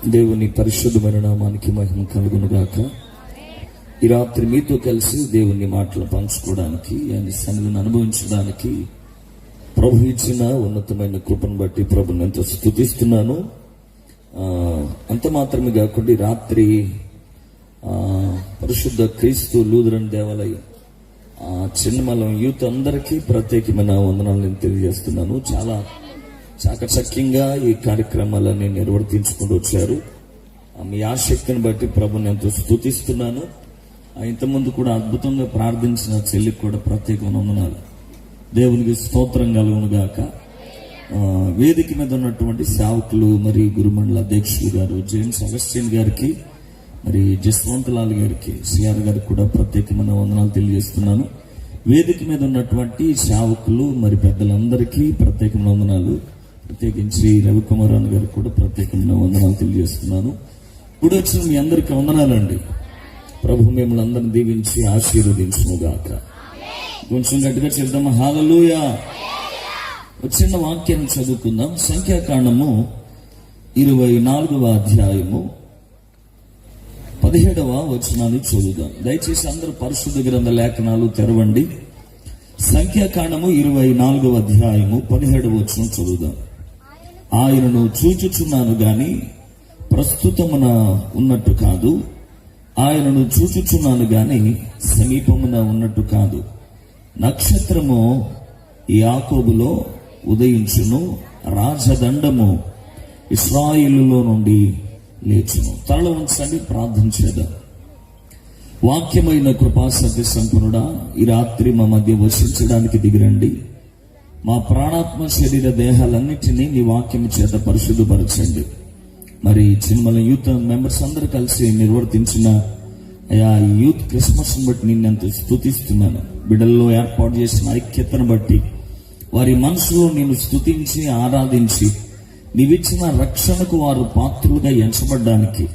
దేవుని పరిశుద్ధమైన నామానికి మహిమ కలుగును గాక. ఈ రాత్రి మీతో కలిసి దేవుని మాటలు పంచుకోవడానికి, ఆయన సన్నిధిని అనుభవించడానికి ప్రభు ఇచ్చిన ఉన్నతమైన కృపను బట్టి ప్రభుని ఎంతో స్తుతిస్తున్నాను. అంత మాత్రమే కాకుండా రాత్రి పరిశుద్ధ క్రీస్తు లూథరన్ దేవాలయం చిన్నమలం యూత్ అందరికీ ప్రత్యేకమైన వందనాలు నేను తెలియజేస్తున్నాను. చాలా చాకచక్యంగా ఈ కార్యక్రమాలన్నీ నిర్వర్తించుకుంటూ వచ్చారు. మీ ఆసక్తిని బట్టి ప్రభుని ఎంతో స్తుతిస్తున్నాను. ఇంతకుముందు కూడా అద్భుతంగా ప్రార్థించిన చెల్లికి కూడా ప్రత్యేకమైన వందనాలు. దేవునికి స్తోత్రం కలుగును గాక. వేదిక మీద ఉన్నటువంటి సేవకులు, మరి గురుమండల అధ్యక్షులు గారు జేమ్స్ అగస్టిన్ గారికి, మరి జస్వంతలాల్ గారికి, సిఆర్ గారికి కూడా ప్రత్యేకమైన వందనాలు తెలియజేస్తున్నాను. వేదిక మీద ఉన్నటువంటి సేవకులు, మరి పెద్దలందరికీ ప్రత్యేకమైన వందనాలు. ప్రత్యేకించి రవికుమార్ అన్న గారికి కూడా ప్రత్యేకమైన వందనాలు తెలియజేస్తున్నాను. ఇప్పుడు వచ్చిన మీ అందరికీ వందనాలండి. ప్రభు మిమ్మల్ని అందరిని దీవించి ఆశీర్వదించును గాక. కొంచెం గట్టిగా చెప్దాం హల్లెలూయా. వచ్చిన వాక్యాన్ని చదువుకుందాం. సంఖ్యాకాండము 24వ అధ్యాయము 17వ వచనాన్ని చదువుదాం. దయచేసి అందరూ పరిశుద్ధ గ్రంథ లేఖనాలు తెరవండి. సంఖ్యాకాండము 24వ అధ్యాయము 17వ వచనం చదువుదాం. ఆయనను చూచుచున్నాను గాని ప్రస్తుతమున ఉన్నట్టు కాదు, ఆయనను చూచుచున్నాను గాని సమీపమున ఉన్నట్టు కాదు. నక్షత్రము యాకోబులో ఉదయించును, రాజదండము ఇశ్రాయేలులో నుండి లేచును. తల ఉంచండి, ప్రార్థన చేద్దాం. వాక్యమైన కృపాసత్య సంపన్నుడా, ఈ రాత్రి మా మధ్య వసించడానికి దిగిరండి. మా ప్రాణాత్మ శరీర దేహాలన్నిటినీ నీ వాక్యం చేత పరిశుద్ధపరచండి. మరి చిన్నమల యూత్ మెంబర్స్ అందరూ కలిసి నిర్వర్తించిన యూత్ క్రిస్మస్ బట్టి నిన్నెంత స్తుతిస్తున్నాను. బిడ్డల్లో ఏర్పాటు చేసిన ఐక్యతను బట్టి వారి మనసులో నేను స్తుతించి ఆరాధించి నీవిచ్చిన రక్షణకు వారు పాత్రులుగా ఎంచబడ్డానికి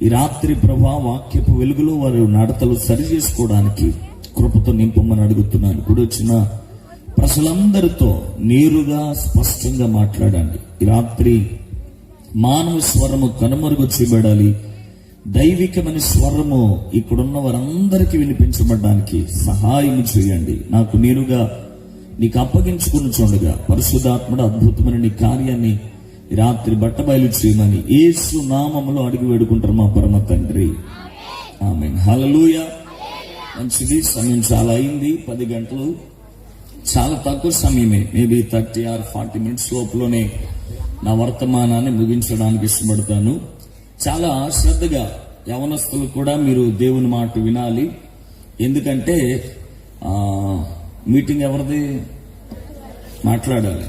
ఈ రాత్రి ప్రభా వాక్యపు వెలుగులో వారి నడతలు సరి చేసుకోవడానికి కృపతో నింపమని అడుగుతున్నాను. ఇప్పుడు వచ్చిన ప్రజలందరితో నేరుగా స్పష్టంగా మాట్లాడండి. ఈ రాత్రి మానవ స్వరము కనుమరుగు చేయబడాలి. దైవికమైన స్వరము ఇక్కడున్న వారందరికీ వినిపించబడడానికి సహాయం చేయండి. నాకు నేరుగా నీకు అప్పగించుకుని చూడగా పరిశుద్ధాత్ముడు అద్భుతమైన నీ కార్యాన్ని రాత్రి బట్టబయలు చేయమని యేసు నామములో అడిగి వేడుకుంటారు మా పరమ తండ్రి, ఆమేన్. హల్లెలూయా. మంచిది. సమయం చాలా అయింది, 10 గంటలు. చాలా తక్కువ సమయమే, మేబీ 30 or 40 minutes లోపలనే నా వర్తమానాన్ని ముగించడానికి ఇష్టపడతాను. చాలా శ్రద్ధగా యవనస్తులు కూడా మీరు దేవుని మాట వినాలి. ఎందుకంటే మీటింగ్ ఎవరిది? మాట్లాడాలి,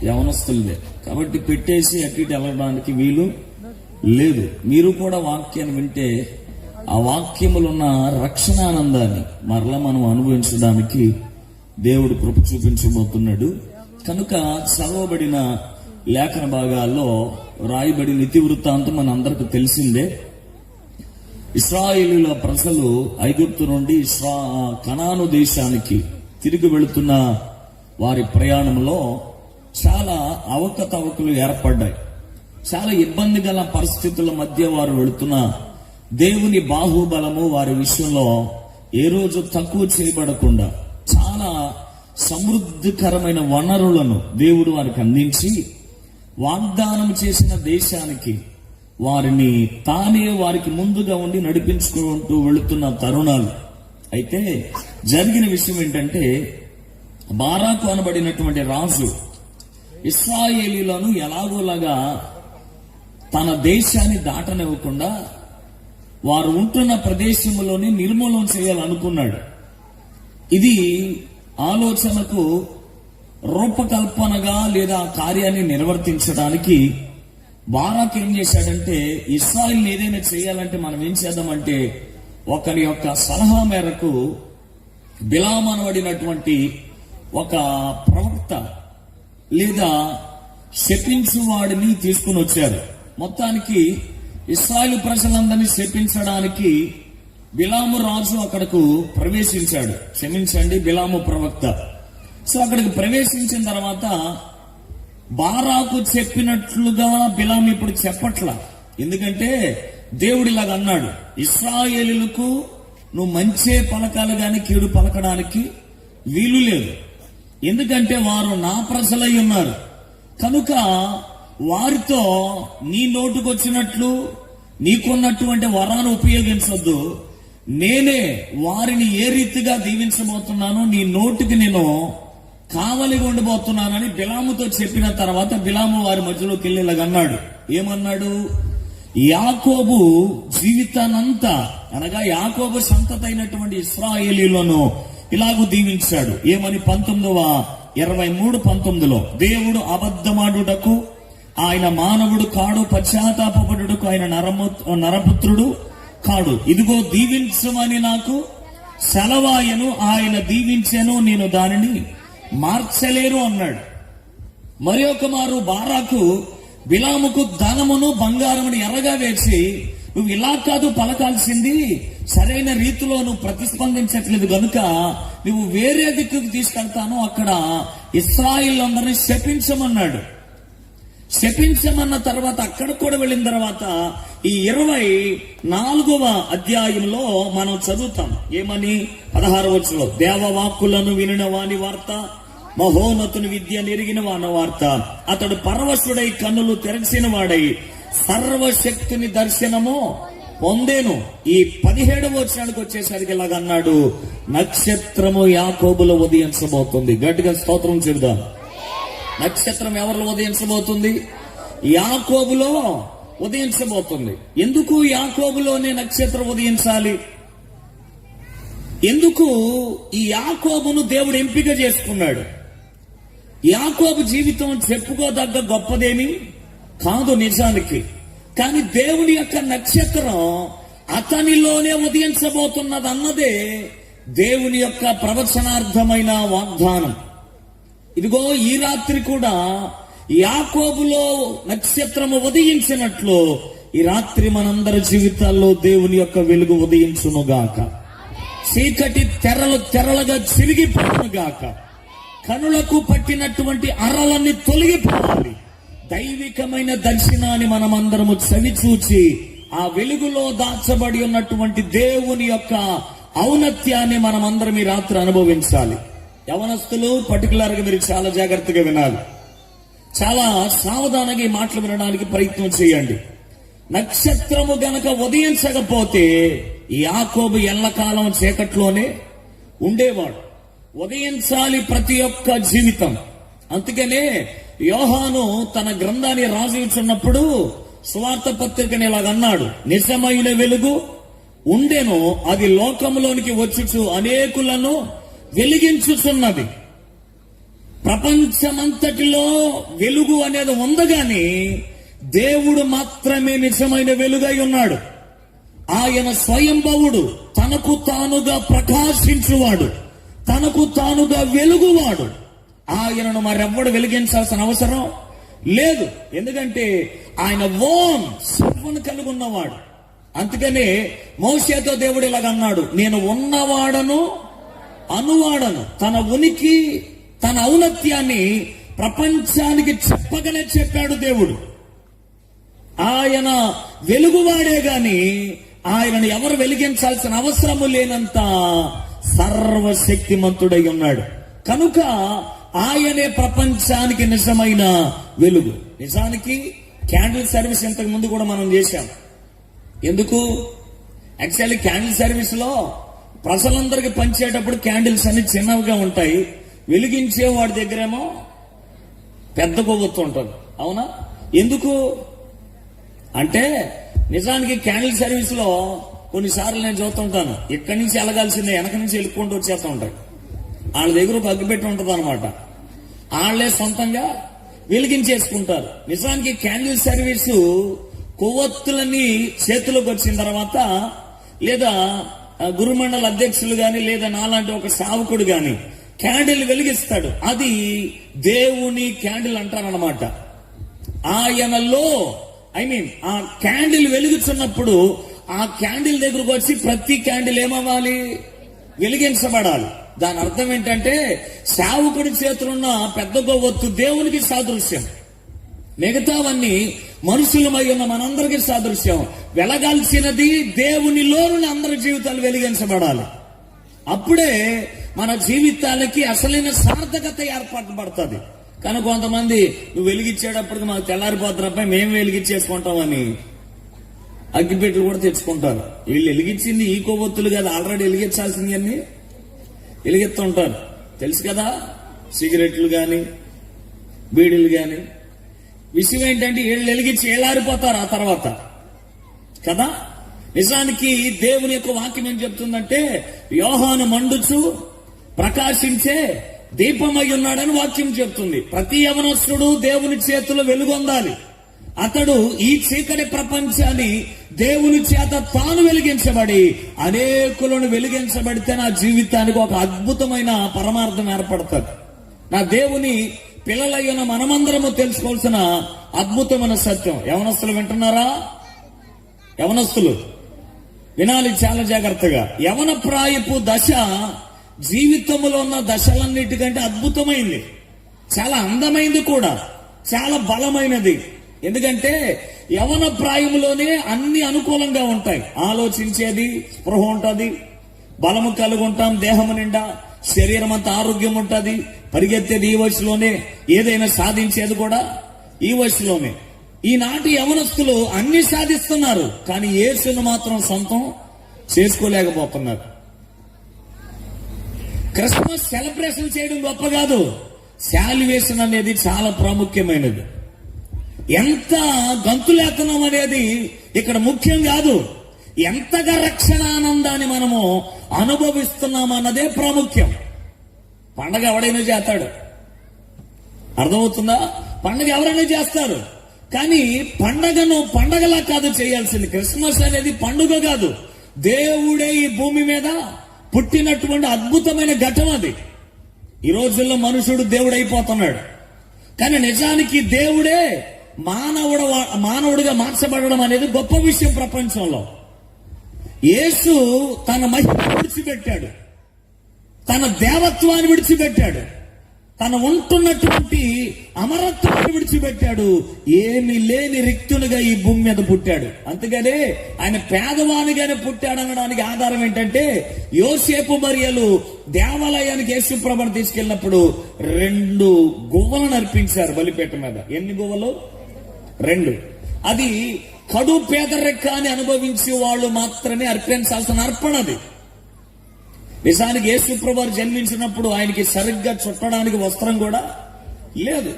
యవనస్తులదే. కాబట్టి పెట్టేసి అటు ఇటు వెళ్ళడానికి వీలు లేదు. మీరు కూడా వాక్యాన్ని వింటే ఆ వాక్యములున్న రక్షణానందాన్ని మరలా మనం అనుభవించడానికి దేవుడు కృప చూపించబోతున్నాడు. కనుక చదవబడిన లేఖన భాగాల్లో రాయబడిన ఇతివృత్తాంతం మన అందరికి తెలిసిందే. ఇశ్రాయేలీల ప్రజలు ఐగుప్తు నుండి కనాను దేశానికి తిరిగి వెళుతున్న వారి ప్రయాణంలో చాలా అవకతవకలు ఏర్పడ్డాయి. చాలా ఇబ్బంది గల పరిస్థితుల మధ్య వారు వెళుతున్న దేవుని బాహుబలము వారి విషయంలో ఏ రోజు తక్కువ చేయబడకుండా చాలా సమృద్ధికరమైన వనరులను దేవుడు వారికి అందించి వాగ్దానం చేసిన దేశానికి వారిని తానే వారికి ముందుగా ఉండి నడిపించుకుంటూ వెళుతున్న తరుణాలు. అయితే జరిగిన విషయం ఏంటంటే, బారాకు అనబడినటువంటి రాజు ఇశ్రాయేలీలను ఎలాగోలాగా తన దేశాన్ని దాటనివ్వకుండా వారు ఉంటున్న ప్రదేశంలోనే నిర్మూలన చేయాలనుకున్నాడు. ఇది ఆలోచనకు రూపకల్పనగా లేదా కార్యాన్ని నిర్వర్తించడానికి బారాకు ఏం చేశాడంటే, ఇశ్రాయేల్ ఏదైనా చేయాలంటే మనం ఏం చేద్దామంటే, ఒకరి యొక్క సలహా మేరకు బిలాము అనబడినటువంటి ఒక ప్రవక్త లేదా శపించు వాడిని తీసుకుని వచ్చారు. మొత్తానికి ఇశ్రాయేలు ప్రజలందరినీ శపించడానికి బిలాము రాజు అక్కడకు ప్రవేశించాడు. క్షమించండి, బిలాము ప్రవక్త. సో అక్కడికి ప్రవేశించిన తర్వాత బారాకు చెప్పినట్లుగా బిలాము ఇప్పుడు చెప్పట్లా. ఎందుకంటే దేవుడు ఇలాగ అన్నాడు, ఇశ్రాయేలులకు నువ్వు మంచే పలకాలు గాని కీడు పలకడానికి వీలు లేదు, ఎందుకంటే వారు నా ప్రజలై ఉన్నారు. కనుక వారితో నీ నోటుకొచ్చినట్లు నీకున్నటువంటి వరాన్ని ఉపయోగించొద్దు. నేనే వారిని ఏ రీతిగా దీవించబోతున్నానో నీ నోటికి నేను కావలిగా ఉండబోతున్నానని బిలాముతో చెప్పిన తర్వాత బిలాము వారి మధ్యలోకి వెళ్ళి ఇలాగన్నాడు. ఏమన్నాడు? యాకోబు జీవితానంతా అనగా యాకోబు సంతతి అయినటువంటి ఇశ్రాయేలీలను ఇలాగూ దీవించాడు. ఏమని? 23:19 దేవుడు అబద్ధమాడుటకు ఆయన మానవుడు కాడు, పశ్చాత్తాపపడుటకు ఆయన నరపుత్రుడు కాడు. ఇదిగో దీవించమని నాకు సెలవాయను, ఆయన దీవించెను, నేను దానిని మార్చలేరు అన్నాడు. మరి ఒక మారు బారాకు బిలాముకు ధనమును బంగారమును ఎర్రగా వేసి, నువ్వు ఇలా కాదు పలకాల్సింది, సరైన రీతిలో నువ్వు ప్రతిస్పందించట్లేదు గనుక నువ్వు వేరే దిక్కుకు తీసుకెళ్తాను, అక్కడ ఇశ్రాయేలు అందరినీ శపించమన్నాడు. శపించమన్న తర్వాత అక్కడ కూడా వెళ్ళిన తర్వాత ఈ 24వ అధ్యాయంలో మనం చదువుతాం. ఏమని? 16వ వచనంలో, దేవవాక్కులను వినిన వాని వార్త, మహోన్నతుని విద్య నెరిగిన వాని వార్త, అతడు పరవశుడై కన్నులు తెరచిన వాడై సర్వశక్తుని దర్శనము పొందేను. ఈ 17వ వచనానికి వచ్చేసరికి ఇలాగ అన్నాడు, నక్షత్రము యాకోబులో ఉదయించబోతుంది. గట్టిగా స్తోత్రం చెబుదాం. నక్షత్రం ఎవరిలో ఉదయించబోతుంది? యాకోబులో ఉదయించబోతుంది. ఎందుకు యాకోబులోనే నక్షత్రం ఉదయించాలి? ఎందుకు ఈ యాకోబును దేవుడు ఎంపిక చేసుకున్నాడు? యాకోబు జీవితం చెప్పుకోదగ్గ గొప్పదేమి కాదు నిజానికి, కానీ దేవుని యొక్క నక్షత్రం అతనిలోనే ఉదయించబోతున్నది అన్నదే దేవుని యొక్క ప్రవచనార్థమైన వాగ్దానం. ఇదిగో ఈ రాత్రి కూడా యాకోబులో నక్షత్రము ఉదయించినట్లు ఈ రాత్రి మనందరి జీవితాల్లో దేవుని యొక్క వెలుగు ఉదయించునుగాక. చీకటి తెరలుగా చిరిగిపోనుగాక. కనులకు పట్టినటువంటి అరలన్నీ తొలగిపోవాలి. దైవికమైన దర్శనాన్ని మనమందరము చవిచూచి ఆ వెలుగులో దాచబడి ఉన్నటువంటి దేవుని యొక్క ఔన్నత్యాన్ని మనమందరం ఈ రాత్రి అనుభవించాలి. యవనస్తులు పర్టికులర్ గా మీరు చాలా జాగ్రత్తగా వినాలి, చాలా సావధానంగా ఈ మాటలు వినడానికి ప్రయత్నం చేయండి. నక్షత్రము గనక ఉదయించకపోతే యాకోబు ఎల్లకాలం చీకట్లోనే ఉండేవాడు. ఉదయించాలి ప్రతి ఒక్క జీవితం. అందుకనే యోహాను తన గ్రంథాన్ని రాసిస్తున్నప్పుడు సువార్త పత్రికని ఇలాగన్నాడు, నిజమైన వెలుగు ఉండెను, అది లోకంలోనికి వచ్చుచు అనేకులను వెలిగించుచున్నది. ప్రపంచమంతటిలో వెలుగు అనేది ఉందగాని దేవుడు మాత్రమే నిజమైన వెలుగై ఉన్నాడు. ఆయన స్వయంభవుడు, తనకు తానుగా ప్రకాశించువాడు, తనకు తానుగా వెలుగువాడు. ఆయనను మరెవ్వడు వెలిగించాల్సిన అవసరం లేదు, ఎందుకంటే ఆయన ఓన్ సర్వను కలిగి ఉన్నవాడు. అందుకనే మోషేతో దేవుడు ఇలాగన్నాడు, నేను ఉన్నవాడను అనువాడను. తన ఉనికి, తన ఔన్నత్యాన్ని ప్రపంచానికి చెప్పగానే చెప్పాడు దేవుడు. ఆయన వెలుగువాడే గాని ఆయనను ఎవరు వెలిగించాల్సిన అవసరము లేనంత సర్వశక్తిమంతుడై ఉన్నాడు. కనుక ఆయనే ప్రపంచానికి నిజమైన వెలుగు. నిజానికి క్యాండిల్ సర్వీస్ ఇంతకు ముందు కూడా మనం చేశాం. ఎందుకు? యాక్చువల్లీ క్యాండిల్ సర్వీస్ లో ప్రజలందరికీ పంచేటప్పుడు క్యాండిల్స్ అన్ని చిన్నవిగా ఉంటాయి, వెలిగించే వాడి దగ్గరేమో పెద్ద కొవ్వొత్తు ఉంటుంది. అవునా? ఎందుకు అంటే నిజానికి క్యాండిల్ సర్వీస్ లో కొన్నిసార్లు నేను చూస్తుంటాను, ఇక్కడి నుంచి వెళ్ళగాల్సిందే వెనక నుంచి వెళ్ళుకుంటూ వచ్చేస్తూ ఉంటాయి. వాళ్ళ దగ్గర ఒక అగ్గిపెట్టి ఉంటుంది అనమాట, వాళ్ళే సొంతంగా వెలిగించేసుకుంటారు. నిజానికి క్యాండిల్ సర్వీసు కొవ్వొత్తులని చేతిలోకి వచ్చిన తర్వాత, లేదా గురుమండల అధ్యక్షులు గాని, లేదా నాలాంటి ఒక సావకుడు గాని క్యాండిల్ వెలిగిస్తాడు. అది దేవుని క్యాండిల్ అంటారనమాట. ఆయనలో ఆ క్యాండిల్ వెలుగుతున్నప్పుడు ఆ క్యాండిల్ దగ్గరకు వచ్చి ప్రతి క్యాండిల్ ఏమవ్వాలి? వెలిగించబడాలి. దాని అర్థం ఏంటంటే సేవకుడి చేతులున్న పెద్ద కొవ్వొత్తు దేవునికి సాదృశ్యం, మిగతావన్నీ మనుషులమై ఉన్న మనందరికీ సాదృశ్యం. వెలగాల్సినది దేవునిలోని అందరి జీవితాలు వెలిగించబడాలి. అప్పుడే మన జీవితాలకి అసలైన సార్థకత ఏర్పాటు పడుతుంది. కానీ కొంతమంది నువ్వు వెలిగించేటప్పటికి మాకు తెల్లారిపోతారపై మేము వెలిగించేసుకుంటామని అగ్గిపెట్టెలు కూడా తెచ్చుకుంటారు. వీళ్ళు వెలిగించింది ఈ కొవ్వొత్తులు కదా, ఆల్రెడీ వెలిగించాల్సింది అన్ని వెలిగిస్తుంటారు. తెలుసు కదా, సిగరెట్లు గాని బీడీలు గాని. విషయం ఏంటంటే వీళ్ళు వెలిగించి ఏలారిపోతారు ఆ తర్వాత కదా. నిజానికి దేవుని యొక్క వాక్యం ఏం చెప్తుందంటే, యోహాను మండుచు ప్రకాశించే దీపమై ఉన్నాడని వాక్యం చెప్తుంది. ప్రతి యవనస్తుడు దేవుని చేతిలో వెలుగొందాలి. అతడు ఈ చీకటి ప్రపంచాన్ని దేవుని చేత తాను వెలిగించబడి అనేకులను వెలిగించబడితే నా జీవితానికి ఒక అద్భుతమైన పరమార్థం ఏర్పడుతుంది. నా దేవుని పిల్లలయ్యున్న మనమందరము తెలుసుకోవాల్సిన అద్భుతమైన సత్యం. యవనస్తులు వింటున్నారా? యవనస్తులు వినాలి చాలా జాగ్రత్తగా. యవన ప్రాయపు దశ జీవితంలో ఉన్న దశలన్నిటికంటే అద్భుతమైంది, చాలా అందమైంది కూడా, చాలా బలమైనది. ఎందుకంటే యవన ప్రాయంలోనే అన్ని అనుకూలంగా ఉంటాయి. ఆలోచించేది, స్పృహ ఉంటుంది, బలము కలిగి ఉంటాం, దేహము నిండా శరీరం అంతా ఆరోగ్యం ఉంటుంది. పరిగెత్తేది ఈ వయసులోనే, ఏదైనా సాధించేది కూడా ఈ వయసులోనే. ఈనాటి యవనస్తులు అన్ని సాధిస్తున్నారు, కానీ యేసును మాత్రం సొంతం చేసుకోలేకపోతున్నారు. క్రిస్మస్ సెలబ్రేషన్ చేయడం గొప్ప కాదు, శాల్వేషన్ అనేది చాలా ప్రాముఖ్యమైనది. ఎంత గంతులేతనం అనేది ఇక్కడ ముఖ్యం కాదు, ఎంతగా రక్షణ ఆనందాన్ని మనము అనుభవిస్తున్నామన్నదే ప్రాముఖ్యం. పండగ ఎవడైనా చేస్తాడు, అర్థమవుతుందా? పండగ ఎవరైనా చేస్తారు, కానీ పండగను పండగలా కాదు చేయాల్సింది. క్రిస్మస్ అనేది పండుగ కాదు, దేవుడే ఈ భూమి మీద పుట్టినటువంటి అద్భుతమైన ఘటన అది. ఈ రోజుల్లో మనుషుడు దేవుడైపోతున్నాడు, కానీ నిజానికి దేవుడే మానవుడిగా మార్చబడడం అనేది గొప్ప విషయం ప్రపంచంలో. యేసు తన మహిమను విడిచిపెట్టాడు, తన దేవత్వాన్ని విడిచిపెట్టాడు, తను ఉంటున్నటువంటి అమరత్వాన్ని విడిచిపెట్టాడు, ఏమీ లేని రిక్తునిగా ఈ భూమి మీద పుట్టాడు. అందుకనే ఆయన పేదవానిగానే పుట్టాడు అనడానికి ఆధారం ఏంటంటే, యోసేపు మరియలు దేవాలయానికి యేసుప్రభుని తీసుకెళ్ళినప్పుడు 2 గువ్వలను అర్పించారు బలిపీఠ మీద. ఎన్ని గువ్వలు? 2. అది కడు పేదరికాన్ని అనుభవించే వాళ్ళు మాత్రమే అర్పించాల్సిన అర్పణ అది. నిజానికి యేసుప్రభు జన్మించినప్పుడు ఆయనకి సరిగ్గా చుట్టడానికి వస్త్రం కూడా లేదు.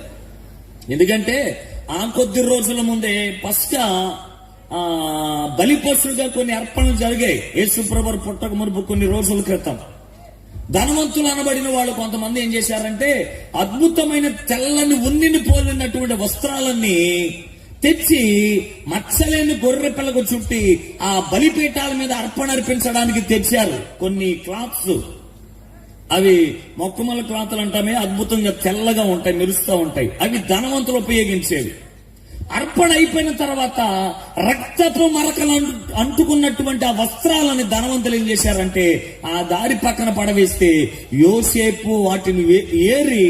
ఎందుకంటే ఆ కొద్ది రోజుల ముందే పస్కా బలి పశువుగా కొన్ని అర్పణలు జరిగాయి యేసుప్రభు పుట్టక మునుపు కొన్ని రోజుల క్రితం. ధనవంతులు అనబడిన వాళ్ళు కొంతమంది ఏం చేశారంటే, అద్భుతమైన తెల్లని ఉన్నిని పోలినటువంటి వస్త్రాలన్నీ తెచ్చి మచ్చలేని గొర్రె పిల్లకు చుట్టి ఆ బలిపీఠాల మీద అర్పణ అర్పించడానికి తెచ్చారు. కొన్ని క్లాత్స్, అవి మొక్కమల క్లాతులు అంటామే, అద్భుతంగా తెల్లగా ఉంటాయి, మెరుస్తూ ఉంటాయి. అవి ధనవంతులు ఉపయోగించేవి. అర్పణ అయిపోయిన తర్వాత రక్తపు మరకలు అంటుకున్నటువంటి ఆ వస్త్రాలని ధనవంతులు ఏం చేశారంటే ఆ దారి పక్కన పడవేస్తే యోసేపు వాటిని ఏరి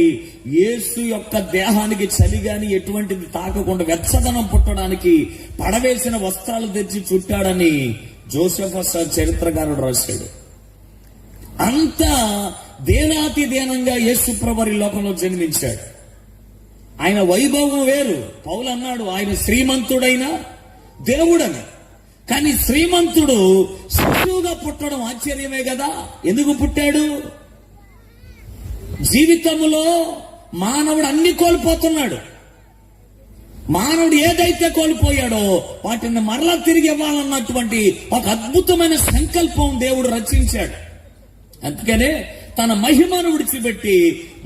యేసు యొక్క దేహానికి చలి గాని ఎటువంటిది తాకకుండా వెచ్చదనం పుట్టడానికి పడవేసిన వస్త్రాలు తెచ్చి చుట్టాడని జోసెఫస్ చరిత్రకారుడు రాశాడు. అంత దేనాతి దేనంగా యేసు ప్రభువు లోకంలో జన్మించాడు. ఆయన వైభవం వేరు. పౌలు అన్నాడు ఆయన శ్రీమంతుడైన దేవుడని. కానీ శ్రీమంతుడు శిశువుగా పుట్టడం ఆశ్చర్యమే కదా. ఎందుకు పుట్టాడు? జీవితంలో మానవుడు అన్ని కోల్పోతున్నాడు. మానవుడు ఏదైతే కోల్పోయాడో వాటిని మరలా తిరిగి ఇవ్వాలన్నటువంటి ఒక అద్భుతమైన సంకల్పం దేవుడు రచించాడు. అందుకనే తన మహిమను విడిచిపెట్టి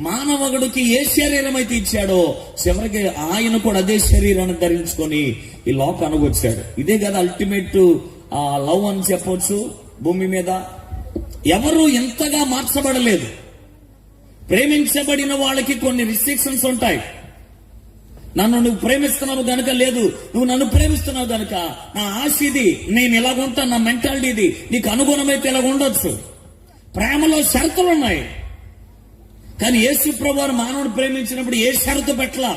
మానవుడికి ఏ శరీరం అయితే ఇచ్చాడో చివరికి ఆయన కూడా అదే శరీరాన్ని ధరించుకొని ఈ లోకానికి వచ్చాడు. ఇదే కదా అల్టిమేట్ లవ్ అని చెప్పొచ్చు. భూమి మీద ఎవరు ఎంతగా మార్చబడలేదు. ప్రేమించబడిన వాళ్ళకి కొన్ని రిస్ట్రిక్షన్స్ ఉంటాయి. నన్ను నువ్వు ప్రేమిస్తున్నావు గనుక, లేదు నువ్వు నన్ను ప్రేమిస్తున్నావు గనుక నా ఆశ ఇది, నేను ఇలాగుంటా, నా మెంటాలిటీ ఇది, నీకు అనుగుణమైతే ఇలాగ ఉండొచ్చు. ప్రేమలో షరతులు ఉన్నాయి. కానీ యేసు ప్రభువు మానవుడు ప్రేమించినప్పుడు ఏ షరతు పెట్టలా.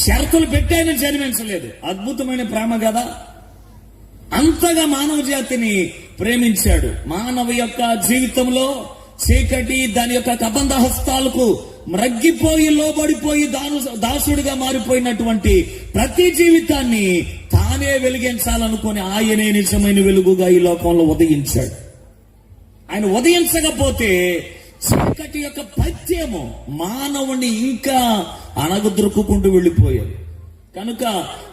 షరతులు పెట్టి ఆయన జన్మించలేదు. అద్భుతమైన ప్రేమ కదా. అంతగా మానవ జాతిని ప్రేమించాడు. మానవ యొక్క జీవితంలో చీకటి దాని యొక్క కబంధ హస్తాలకు మ్రగ్గిపోయి లోబడిపోయి దాసుడిగా మారిపోయినటువంటి ప్రతి జీవితాన్ని తానే వెలిగించాలనుకుని ఆయనే నిజమైన వెలుగుగా ఈ లోకంలో ఉదయించాడు. ఆయన ఉదయించకపోతే చీకటి యొక్క పైత్యము మానవుని ఇంకా అణగదొరుక్కుంటూ వెళ్ళిపోయాడు. కనుక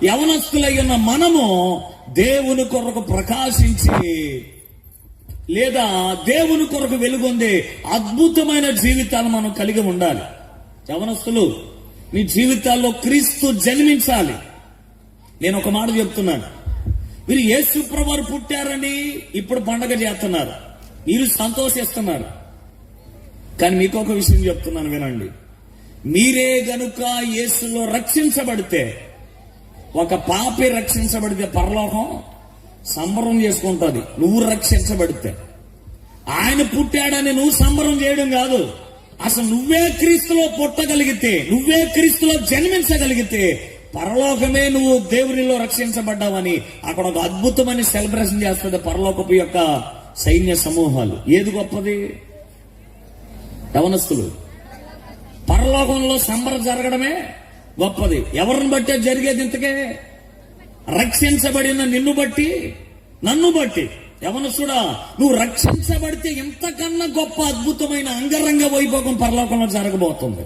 యవనస్తులై ఉన్న మనము దేవుని కొరకు ప్రకాశించి లేదా దేవుని కొరకు వెలుగొందే అద్భుతమైన జీవితాలు మనం కలిగి ఉండాలి. యవనస్తులు, మీ జీవితాల్లో క్రీస్తు జన్మించాలి. నేను ఒక మాట చెప్తున్నాను. మీరు యేసు ప్రభువు పుట్టారని ఇప్పుడు పండగ చేస్తున్నారు, మీరు సంతోషిస్తున్నారు. కానీ మీకు ఒక విషయం చెప్తున్నాను, వినండి. మీరే గనుక యేసులో రక్షించబడితే, ఒక పాపి రక్షించబడితే పరలోకం సంబరం చేసుకుంటుంది. నువ్వు రక్షించబడితే ఆయన పుట్టాడని నువ్వు సంబరం చేయడం కాదు. అసలు నువ్వే క్రీస్తులో పుట్టగలిగితే, నువ్వే క్రీస్తులో జన్మించగలిగితే పరలోకమే నువ్వు దేవునిలో రక్షించబడ్డావని అక్కడ ఒక అద్భుతమైన సెలబ్రేషన్ చేస్తుంది పరలోకపు యొక్క సైన్య సమూహాలు. ఏది గొప్పది? యవనస్తులు, పరలోకంలో సంబరం జరగడమే గొప్పది. ఎవరిని బట్టే జరిగేది ఇంతకే? రక్షించబడిన నిన్ను బట్టి, నన్ను బట్టి. యవనస్తుడా, నువ్వు రక్షించబడితే ఇంతకన్నా గొప్ప అద్భుతమైన అంగరంగ వైభోగం పరలోకంలో జరగబోతుంది.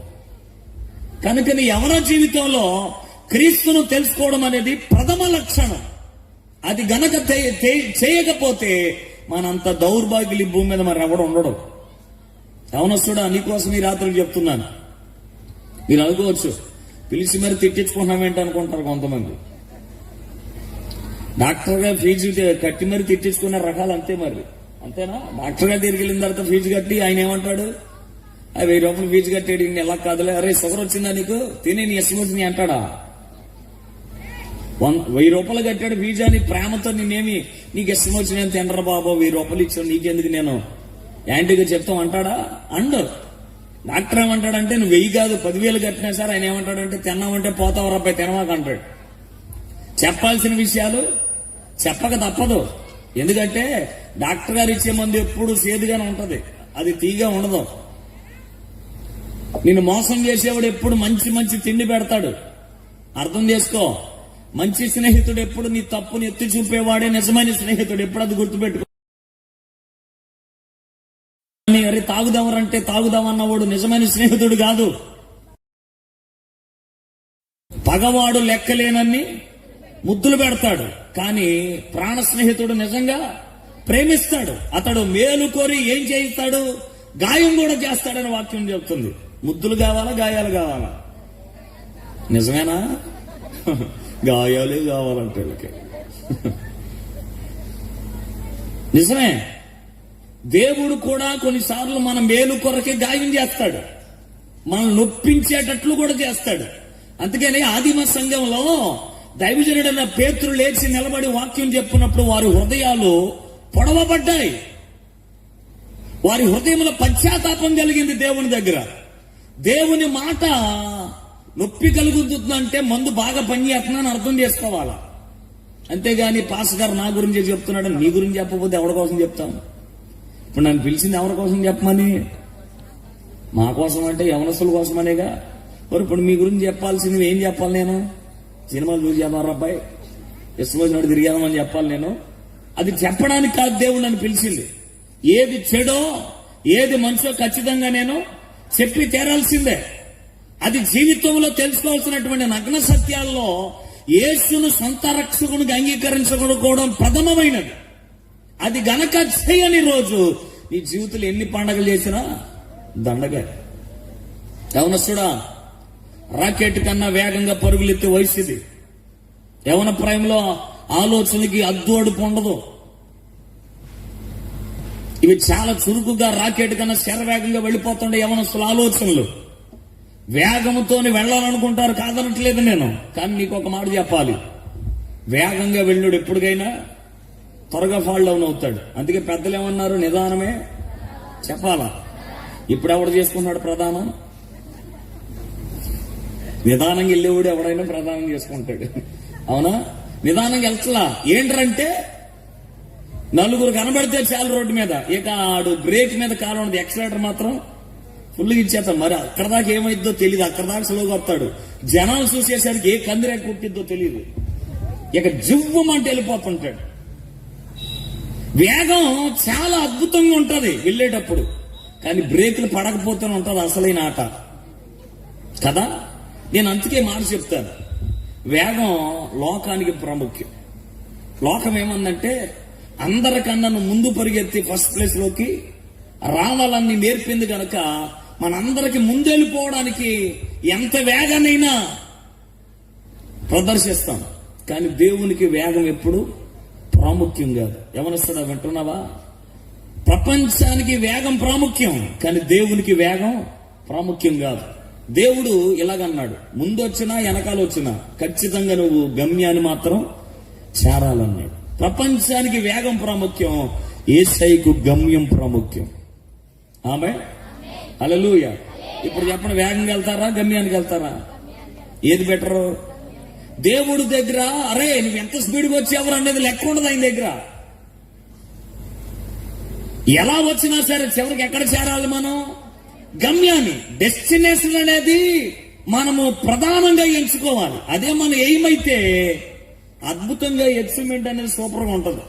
కనుక నీ యవన జీవితంలో క్రీస్తును తెలుసుకోవడం అనేది ప్రథమ లక్షణం. అది గనక చేయకపోతే మనంత దౌర్భాగ్యులు భూమి మీద మరి ఎవడు ఉండడు. యవనస్తుడా, నీకోసం ఈ రాత్రికి చెప్తున్నాను. మీరు అనుకోవచ్చు, పిలిచి మరి తిట్టించుకుంటున్నామేంటి అనుకుంటారు కొంతమంది. డాక్టర్ గారు ఫీజు కట్టి మరి తిట్టించుకున్న రకాలు అంతే. మరి అంతేనా? డాక్టర్ గారు దగ్గరికి వెళ్ళిన తర్వాత ఫీజు కట్టి ఆయన ఏమంటాడు? 1000 రూపాయలు ఫీజు కట్టేది ఎలా కాదులే, అరే షుగర్ వచ్చిందా నీకు, తినే నీ ఇష్టం వచ్చింది అంటాడా? 1000 రూపాయలు కట్టాడు ఫీజు అని ప్రేమతో నేనేమి నీకు ఇష్టం వచ్చిన తినరా బాబు, 1000 రూపాయలు ఇచ్చావు నీకెందుకు నేను యాంటీగా చెప్తాం అంటాడా? అండు. డాక్టర్ ఏమంటాడంటే నువ్వు 1000 కాదు 10,000 కట్టినా సార్ ఆయన ఏమంటాడంటే తిన్నామంటే పోతావు రూపాయి తినవాక అంటాడు. చెప్పాల్సిన విషయాలు చెప్పక తప్పదు. ఎందుకంటే డాక్టర్ గారు ఇచ్చే మందు ఎప్పుడు సేదుగానే ఉంటది, అది తీగా ఉండదు. నిన్ను మోసం చేసేవాడు ఎప్పుడు మంచి మంచి తిండి పెడతాడు. అర్థం చేసుకో. మంచి స్నేహితుడు ఎప్పుడు నీ తప్పుని ఎత్తి చూపేవాడే నిజమైన స్నేహితుడు. ఎప్పుడు అది గుర్తుపెట్టుకో. అరే తాగుదామరంటే తాగుదామన్నవాడు నిజమైన స్నేహితుడు కాదు. పగవాడు లెక్కలేనన్ని ముద్దులు పెడతాడు, కానీ ప్రాణ స్నేహితుడు నిజంగా ప్రేమిస్తాడు. అతడు మేలు కోరి ఏం చేయిస్తాడు? గాయం కూడా చేస్తాడని వాక్యం చెప్తుంది. ముద్దులు కావాలా, గాయాలు కావాలా? నిజమేనా? గాయాలే కావాలంటే వీళ్ళకి. నిజమే. దేవుడు కూడా కొన్నిసార్లు మన మేలు కొరకే గాయం చేస్తాడు, మనం నొప్పించేటట్లు కూడా చేస్తాడు. అందుకని ఆదిమ సంఘంలో దైవజనుడైన పేతురు లేచి నిలబడి వాక్యం చెప్పినప్పుడు వారి హృదయాలు పొడవబడ్డాయి. వారి హృదయంలో పశ్చాత్తాపం కలిగింది దేవుని దగ్గర. దేవుని మాట నొప్పి కలుగుతుందంటే మందు బాగా పనిచేస్తున్నాను అర్థం చేసుకోవాలా. అంతేగాని పాస్ గారు నా గురించి చెప్తున్నాడు, నీ గురించి చెప్పకపోతే ఎవరి కోసం చెప్తాను? ఇప్పుడు నన్ను పిలిచింది ఎవరి కోసం చెప్పమని? మా కోసం అంటే యవనస్తుల కోసమనేగా. మరి ఇప్పుడు మీ గురించి చెప్పాల్సింది ఏం చెప్పాలి? నేను సినిమాలు చూసి చెప్పారు అబ్బాయి, ఇష్టం వచ్చినట్టు తిరిగామని చెప్పాలి నేను? అది చెప్పడానికి కాదు దేవుడు నన్ను పిలిచింది. ఏది చెడో ఏది మంచో ఖచ్చితంగా నేను చెప్పి తీరాల్సిందే. అది జీవితంలో తెలుసుకోవాల్సినటువంటి నగ్న సత్యాల్లో యేసును సొంత రక్షకునికి అంగీకరించకపోవడం ప్రథమమైనది. అది గనక చేయని రోజు నీ జీవితంలో ఎన్ని పండగలు చేసినా దండగా. యవనస్తుడా, రాకెట్ కన్నా వేగంగా పరుగులెత్తే వయసు ఇది. యవన ప్రాయంలో ఆలోచనకి అద్దు అడుపు ఉండదు. ఇవి చాలా చురుకుగా రాకెట్ కన్నా శరవేగంగా వెళ్ళిపోతుండే యవనస్తుల ఆలోచనలు. వేగంతోని వెళ్ళాలనుకుంటారు, కాదనట్లేదు నేను. కానీ నీకు ఒక మాట చెప్పాలి, వేగంగా వెళ్ళుడు ఎప్పటికైనా త్వరగా ఫాల్ డౌన్ అవుతాడు. అందుకే పెద్దలు ఏమన్నారు? నిదానమే చెప్పాలా. ఇప్పుడు ఎవడు చేసుకున్నాడు ప్రధానం? నిదానంగా వెళ్ళేవాడు ఎవడైనా ప్రదానం చేసుకుంటాడు, అవునా? నిదానంగా వెళ్తలా. ఏంటంటే నలుగురు కనబడితే చాలు రోడ్డు మీద, ఇక ఆడు బ్రేక్ మీద కాలు ఉండదు, ఎక్సలేటర్ మాత్రం ఫుల్గా ఇచ్చేస్తాం. మరి అక్కడ దాకా ఏమైద్దో తెలియదు, అక్కడ దాకా స్లోగా వస్తాడు. జనాలు చూసేసరికి ఏ కందిరే కుట్టిద్దో తెలియదు, ఇక జివ్వమంటే వెళ్ళిపోతుంటాడు. వేగం చాలా అద్భుతంగా ఉంటది వెళ్ళేటప్పుడు, కానీ బ్రేకులు పడకపోతూనే ఉంటది అసలైన ఆట కదా. నేను అందుకే మాట చెప్తాను, వేగం లోకానికి ప్రాముఖ్యం. లోకం ఏమందంటే అందరికన్నా నువ్వు ముందు పరిగెత్తి ఫస్ట్ ప్లేస్ లోకి రావాలని నేర్పింది కనుక మనందరికి ముందెళ్ళిపోవడానికి ఎంత వేగానైనా ప్రదర్శిస్తాం. కానీ దేవునికి వేగం ఎప్పుడు ప్రాముఖ్యం కాదు. ఎవరిస్తాడా వింటున్నావా? ప్రపంచానికి వేగం ప్రాముఖ్యం, కానీ దేవునికి వేగం ప్రాముఖ్యం కాదు. దేవుడు ఇలాగన్నాడు, ముందొచ్చినా వెనకాల వచ్చినా ఖచ్చితంగా నువ్వు గమ్యాన్ని మాత్రం చేరాలన్నాడు. ప్రపంచానికి వేగం ప్రాముఖ్యం, యేసయ్యకు గమ్యం ప్రాముఖ్యం. ఆమె హల్లెలూయా. ఇప్పుడు చెప్పండి, వేగంగా వెళ్తారా గమ్యానికి వెళ్తారా? ఏది బెటరు? దేవుడి దగ్గర అరే నువ్వు ఎంత స్పీడ్గా వచ్చావు అనేది లెక్క ఉండదు ఆయన దగ్గర. ఎలా వచ్చినా సరే చివరికి ఎక్కడ చేరాలి మనం? గమ్యాన్ని, డెస్టినేషన్ అనేది మనము ప్రధానంగా ఎంచుకోవాలి. అదే మన ఎయిమ్ అయితే అద్భుతంగా ఎక్స్పెరిమెంట్ అనేది సూపర్ గా ఉంటది.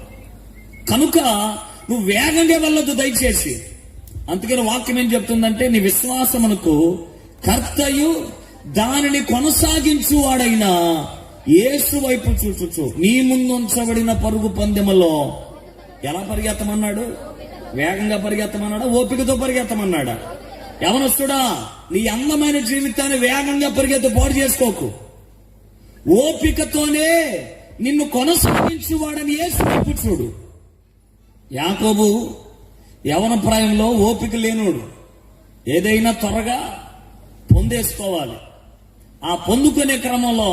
కనుక నువ్వు వేగంగా వెళ్ళొద్దు దయచేసి. అందుకని వాక్యం ఏం చెప్తుందంటే, నీ విశ్వాసమునకు కర్తయు దానిని కొనసాగించువాడైన యేసు వైపు చూచుచు నీ ముందు ఉంచబడిన పరుగు పందెములో ఎలా పరిగెత్తమన్నాడు? వేగంగా పరిగెత్తమన్నాడా? ఓపికతో పరిగెత్తమన్నాడా? యవనస్తుడా, నీ అందమైన జీవితాన్ని వేగంగా పరిగెత్తి పాడు చేసుకోకు. ఓపికతోనే నిన్ను కొనసాగించువాడని యేసు వైపు చూడు. యాకోబు యవన ప్రాయంలో ఓపిక లేనోడు, ఏదైనా త్వరగా పొందేసుకోవాలి. ఆ పొందుకునే క్రమంలో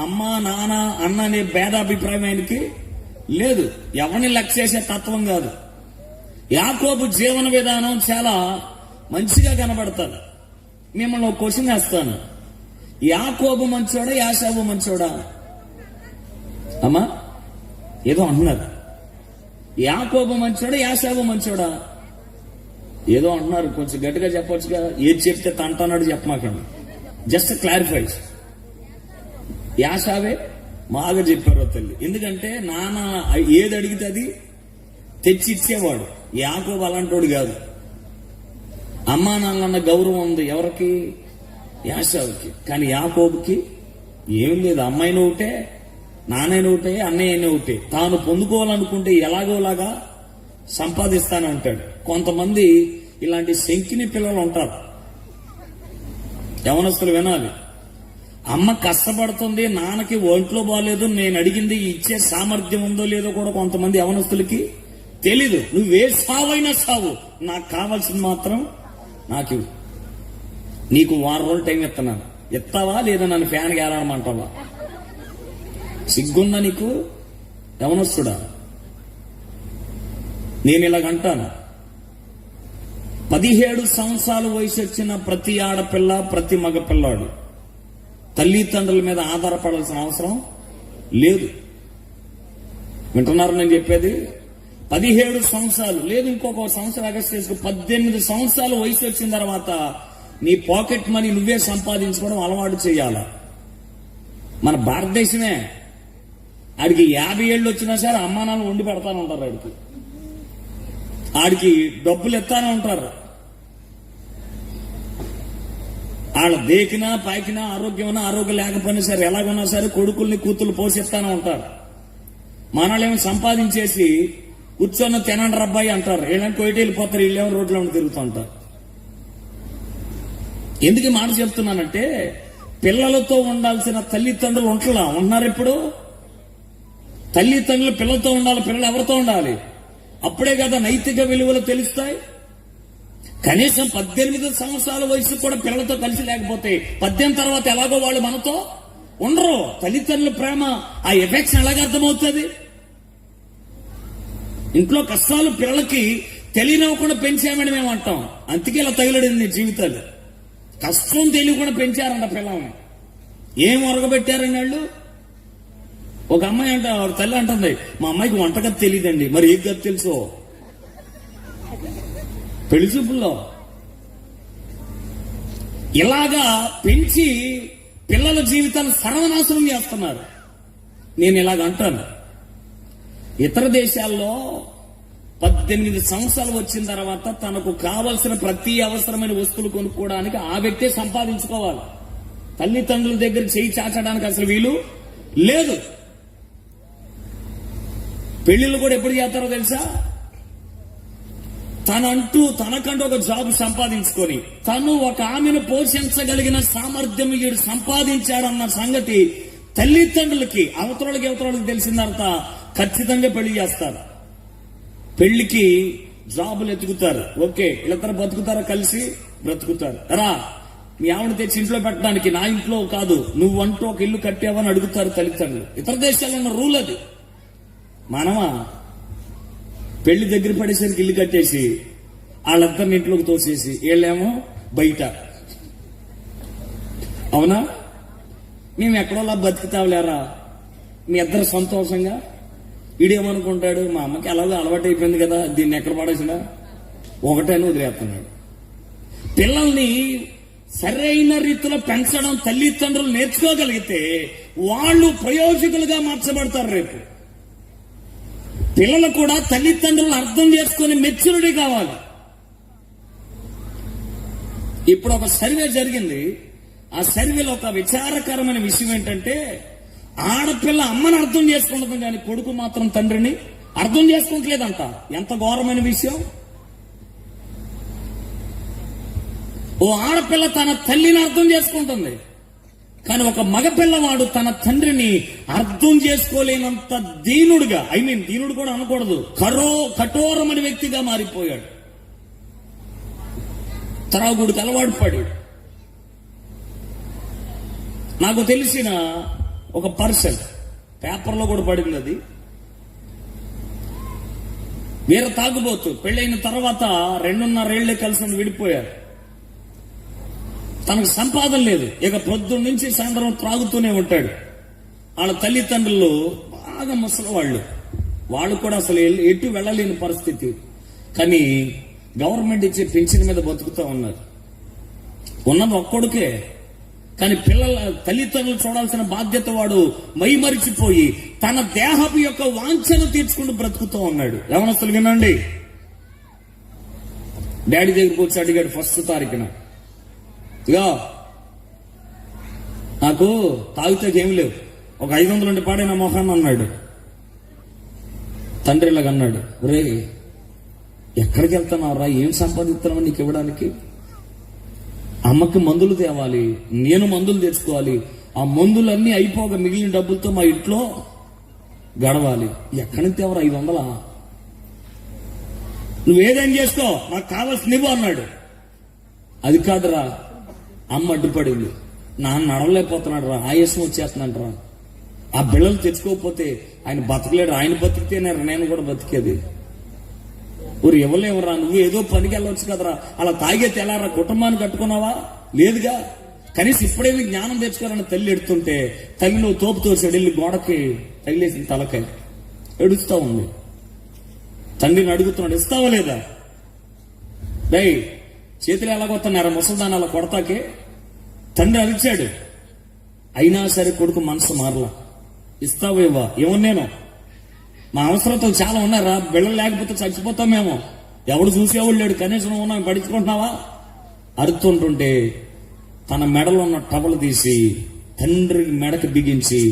అమ్మ నాన్న అన్న అనే భేదాభిప్రాయం ఆయనకి లేదు. ఎవరిని లెక్క చేసే తత్వం కాదు. యాకోబు జీవన విధానం చాలా మంచిగా కనబడతాడు. మిమ్మల్ని ఒక క్వశ్చన్ వేస్తాను, యాకోబు మంచోడా యాషాబు మంచోడా? అమ్మా ఏదో అంటున్నారు. యాకోబు మంచోడా యాషాబు మంచోడా? ఏదో అంటున్నారు, కొంచెం గట్టిగా చెప్పొచ్చుగా. ఏది చెప్తే తంటన్నాడు చెప్పమాకండి, జస్ట్ క్లారిఫై. యాషావే బాగా చెప్పారు తల్లి, ఎందుకంటే నాన్న ఏది అడిగితే అది తెచ్చి ఇచ్చేవాడు. యాకోబు అలాంటోడు కాదు. అమ్మా నాన్నన్న గౌరవం ఉంది ఎవరికి? యాషావుకి. కానీ యాకోబుకి ఏం లేదు. అమ్మాయిని ఒకటే, నాన్నైన ఒకటే, అన్నయ్యని ఒకటే. తాను పొందుకోవాలనుకుంటే ఎలాగోలాగా సంపాదిస్తానే ఉంటాడు. కొంతమంది ఇలాంటి శంకిని పిల్లలు ఉంటారు. యవనస్తులు వినాలి. అమ్మ కష్టపడుతుంది, నాన్నకి ఒంట్లో బాగాలేదు, నేను అడిగింది ఇచ్చే సామర్థ్యం ఉందో లేదో కూడా కొంతమంది యవనస్తులకి తెలీదు. నువ్వే సావైనా సావు, నాకు కావాల్సింది మాత్రం నాకు. నీకు 1 రోజులు టైం ఇస్తున్నాను, ఇస్తావా లేదా నన్ను ఫ్యాన్కి ఏలాడమంటావా? సిగ్గుందా నీకు యవనస్తుడా? నేను ఇలాగంటాను, 17 సంవత్సరాల వయసు వచ్చిన ప్రతి ఆడపిల్ల ప్రతి మగపిల్లాడు తల్లిదండ్రుల మీద ఆధారపడాల్సిన అవసరం లేదు. వింటున్నారు నేను చెప్పేది? 17 సంవత్సరాలు లేదు, ఇంకొక సంవత్సరం అగస్ట్ చేసుకో. 18 సంవత్సరాల వయసు వచ్చిన తర్వాత నీ పాకెట్ మనీ నువ్వే సంపాదించుకోవడం అలవాటు చేయాల. మన భారతదేశమే ఆడికి 50 ఏళ్ళు వచ్చినా సరే అమ్మా నాన్న వండి పెడతానే ఉంటారు. ఆడికి డబ్బులు ఎత్తానే ఉంటారు. వాళ్ళ దేకినా పాకినా ఆరోగ్యమైనా ఆరోగ్యం లేకపోయినా సరే ఎలాగున్నా సరే కొడుకుల్ని కూతుర్లు పోషిస్తానే ఉంటారు. మనల్ని సంపాదించేసి కూర్చొని తినండి రబ్బాయి అంటారు. వీళ్ళని కొయిటి వెళ్ళిపోతారు, వీళ్ళేమో రోడ్లో తిరుగుతూ ఉంటారు. ఎందుకు మాట చెప్తున్నానంటే, పిల్లలతో ఉండాల్సిన తల్లిదండ్రులు ఉంటున్నారు. ఇప్పుడు తల్లిదండ్రులు పిల్లలతో ఉండాలి. పిల్లలు ఎవరితో ఉండాలి? అప్పుడే కదా నైతిక విలువలు తెలుస్తాయి. కనీసం 18 సంవత్సరాల వయసు కూడా పిల్లలతో కలిసి లేకపోతే 18 తర్వాత ఎలాగో వాళ్ళు మనతో ఉండరు. తల్లిదండ్రుల ప్రేమ, ఆ ఎఫెక్షన్ ఎలాగ అర్థమవుతుంది? ఇంట్లో కష్టాలు పిల్లలకి తెలియనివ్వకుండా పెంచామని మేము అంటాం. అందుకే ఇలా తగిలడింది జీవితాలు. కష్టం తెలియకుండా పెంచారంట పిల్లల్ని. ఏం ఒరగబెట్టారని వాళ్ళు. ఒక అమ్మాయి అంట, ఆవిడ తల్లి అంటుంది, మా అమ్మాయికి వంటగది తెలియదండి. మరి ఏ గది తెలుసో? పెళ్లి చూపుల్లో ఇలాగా పెంచి పిల్లల జీవితాన్ని సర్వనాశనం చేస్తున్నారు. నేను ఇలాగ అంటాను, ఇతర దేశాల్లో 18 సంవత్సరాలు వచ్చిన తర్వాత తనకు కావలసిన ప్రతి అవసరమైన వస్తువులు కొనుక్కోవడానికి ఆ వ్యక్తే సంపాదించుకోవాలి. తల్లిదండ్రుల దగ్గర చేయి చాచడానికి అసలు వీలు లేదు. పెళ్లిళ్ళు కూడా ఎప్పుడు చేస్తారో తెలుసా? తనకంటూ ఒక జాబ్ సంపాదించుకొని తను ఒక ఆమెను పోషించగలిగిన సామర్థ్యం వీడు సంపాదించాడన్న సంగతి తల్లిదండ్రులకి అవతరాలకు తెలిసిన తర్వాత ఖచ్చితంగా పెళ్లి చేస్తారు. పెళ్లికి జాబులు ఎత్తుకుతారు. ఓకే, వీళ్ళిద్దరు బతుకుతారా? కలిసి బ్రతుకుతారు. రా, మీ ఆవిడ తెచ్చి ఇంట్లో పెట్టడానికి, నా ఇంట్లో కాదు, నువ్వంటూ ఒక ఇల్లు కట్టావని అడుగుతారు తల్లిదండ్రులు. ఇతర దేశాల్లో ఉన్న రూల్ అది. మనమా పెళ్లి దగ్గర పడేసరికి ఇల్లు కట్టేసి వాళ్ళందరిని ఇంట్లోకి తోసేసి వీళ్ళేమో బయట. అవునా? మేము ఎక్కడోలా బతుకుతావులేరా, మీ ఇద్దరు సంతోషంగా. వీడేమనుకుంటాడు, మా అమ్మకి ఎలాగో అలవాటు అయిపోయింది కదా, దీన్ని ఎక్కడ పడేసినా ఒకటైనా వదిలేస్తున్నాడు. పిల్లల్ని సరైన రీతిలో పెంచడం తల్లిదండ్రులు నేర్చుకోగలిగితే వాళ్ళు ప్రయోజకులుగా మార్చబడతారు. రేపు పిల్లలు కూడా తల్లిదండ్రులను అర్థం చేసుకుని మెచ్యూరిటీ కావాలి. ఇప్పుడు ఒక సర్వే జరిగింది. ఆ సర్వేలో ఒక విచారకరమైన విషయం ఏంటంటే, ఆడపిల్ల అమ్మని అర్థం చేసుకుంటుంది కానీ కొడుకు మాత్రం తండ్రిని అర్థం చేసుకుంటలేదంట. ఎంత ఘోరమైన విషయం! ఓ ఆడపిల్ల తన తల్లిని అర్థం చేసుకుంటుంది, కానీ ఒక మగపిల్లవాడు తన తండ్రిని అర్థం చేసుకోలేనంత దీనుడుగా, దీనుడు కూడా అనకూడదు, కఠోరమైన వ్యక్తిగా మారిపోయాడు. త్రాగుడికి అలవాటు పడి. నాకు తెలిసిన ఒక పర్సన్, పేపర్లో కూడా పడింది అది, వేరే తాగుబోతు. పెళ్ళైన తర్వాత 2.5 ఏళ్లే కలిసి విడిపోయారు. తనకు సంపాదన లేదు. ఇక పొద్దున్న నుంచి సాయంత్రం త్రాగుతూనే ఉంటాడు. వాళ్ళ తల్లిదండ్రులు బాగా ముసలివాళ్ళు, వాళ్ళు కూడా అసలు ఎటు వెళ్ళలేని పరిస్థితి. కానీ గవర్నమెంట్ ఇచ్చే పెన్షన్ మీద బతుకుతూ ఉన్నారు. ఉన్నది ఒక్కడికే, కానీ పిల్లల తల్లిదండ్రులు చూడాల్సిన బాధ్యత వాడు మైమరిచిపోయి తన దేహపు యొక్క వాంఛను తీర్చుకుంటూ బ్రతుకుతూ ఉన్నాడు. యవనస్తులు వినండి, డాడీ దగ్గరకు వచ్చి అడిగాడు 1వ తారీఖున, ఇగా నాకు తాగితే ఏం లేవు, ఒక 500 ఉంటే పాడే నా మొహాన్ని అన్నాడు. తండ్రి ఇలాగ అన్నాడు, రే ఎక్కడికి వెళ్తున్నావురా, ఏం సంపాదిస్తున్నావు నీకు ఇవ్వడానికి? అమ్మకి మందులు తేవాలి, నేను మందులు తెచ్చుకోవాలి, ఆ మందులన్నీ అయిపోగా మిగిలిన డబ్బులతో మా ఇంట్లో గడవాలి. ఎక్కడి నుంచి తేవరా 500? నువ్వేదేం చేసుకో, నాకు కావాల్సిన ఇవ్వు అన్నాడు. అది కాదురా, అమ్మ అడ్డుపడింది, నాన్న నడవలేకపోతున్నాడు రా, ఆయాసం వచ్చేస్తున్నాడు రా, ఆ బిళ్ళలు తెచ్చుకోకపోతే ఆయన బతకలేడు, ఆయన బతికితేనే నేను కూడా బతికేది. ఊరు ఇవ్వలేవురా, నువ్వు ఏదో పనికి వెళ్ళవచ్చు కదరా, అలా తాగేతే ఎలారా, కుటుంబాన్ని కట్టుకున్నావా? లేదుగా. కనీసం ఇప్పుడేమి జ్ఞానం తెచ్చుకోవాలని తల్లి ఎడుతుంటే తల్లి నువ్వు తోపు తోసాడు, వెళ్ళి గోడకి తగిలేసిన తలకాయ ఎడుస్తూ ఉంది. తండ్రిని అడుగుతున్నాడు, ఇస్తావా లేదా? డై చేతులు ఎలాగొస్తున్నారా ముసల్దాన్ని అలా కొడతాకే? తండ్రి అరిచాడు. అయినా సరే కొడుకు మనసు మారలా. ఇస్తావు ఇవ్వా? ఏమో నేను, మా అవసరతలు చాలా ఉన్నారా, బిళ్ళలు లేకపోతే చచ్చిపోతామేమో, ఎవడు చూసేవాళ్ళు లేడు, కనీసం ఉన్నాం పడించుకుంటున్నావా? అరుతుంటుంటే తన మెడలో ఉన్న టవలు తీసి తండ్రి మెడకు బిగించి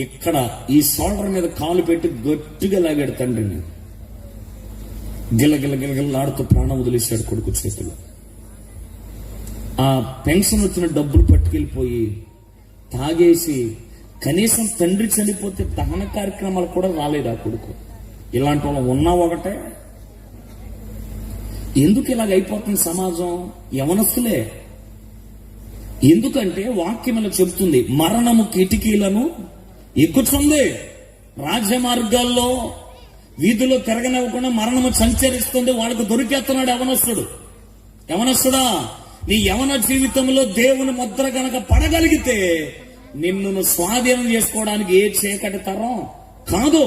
ఇక్కడ ఈ షోల్డర్ మీద కాలు పెట్టి గట్టిగా లాగాడు తండ్రిని. గిలగిలగిలగిలాడుతూ ప్రాణం వదిలేశాడు కొడుకు చేతులు. ఆ పెన్షన్ వచ్చిన డబ్బులు పట్టుకెళ్ళిపోయి తాగేసి కనీసం తండ్రి చనిపోతే దహన కార్యక్రమాలు కూడా రాలేదు ఆ కొడుకు. ఇలాంటి వాళ్ళు ఉన్నా ఒకటే. ఎందుకు ఇలాగ అయిపోతుంది సమాజం? యవనస్తులే. ఎందుకంటే వాక్యములు చెబుతుంది, మరణము కిటికీలను ఎక్కుతుంది, రాజ్య మార్గాల్లో వీధిలో తిరగనివ్వకుండా మరణము సంచరిస్తుంది, వాళ్ళకు దొరికేస్తున్నాడు యవనస్తుడు. యవనస్తుడా, నీ యవన జీవితంలో దేవుని ముద్ర కనుక పడగలిగితే నిన్ను స్వాధీనం చేసుకోవడానికి ఏ చీకటి తరం కాదు.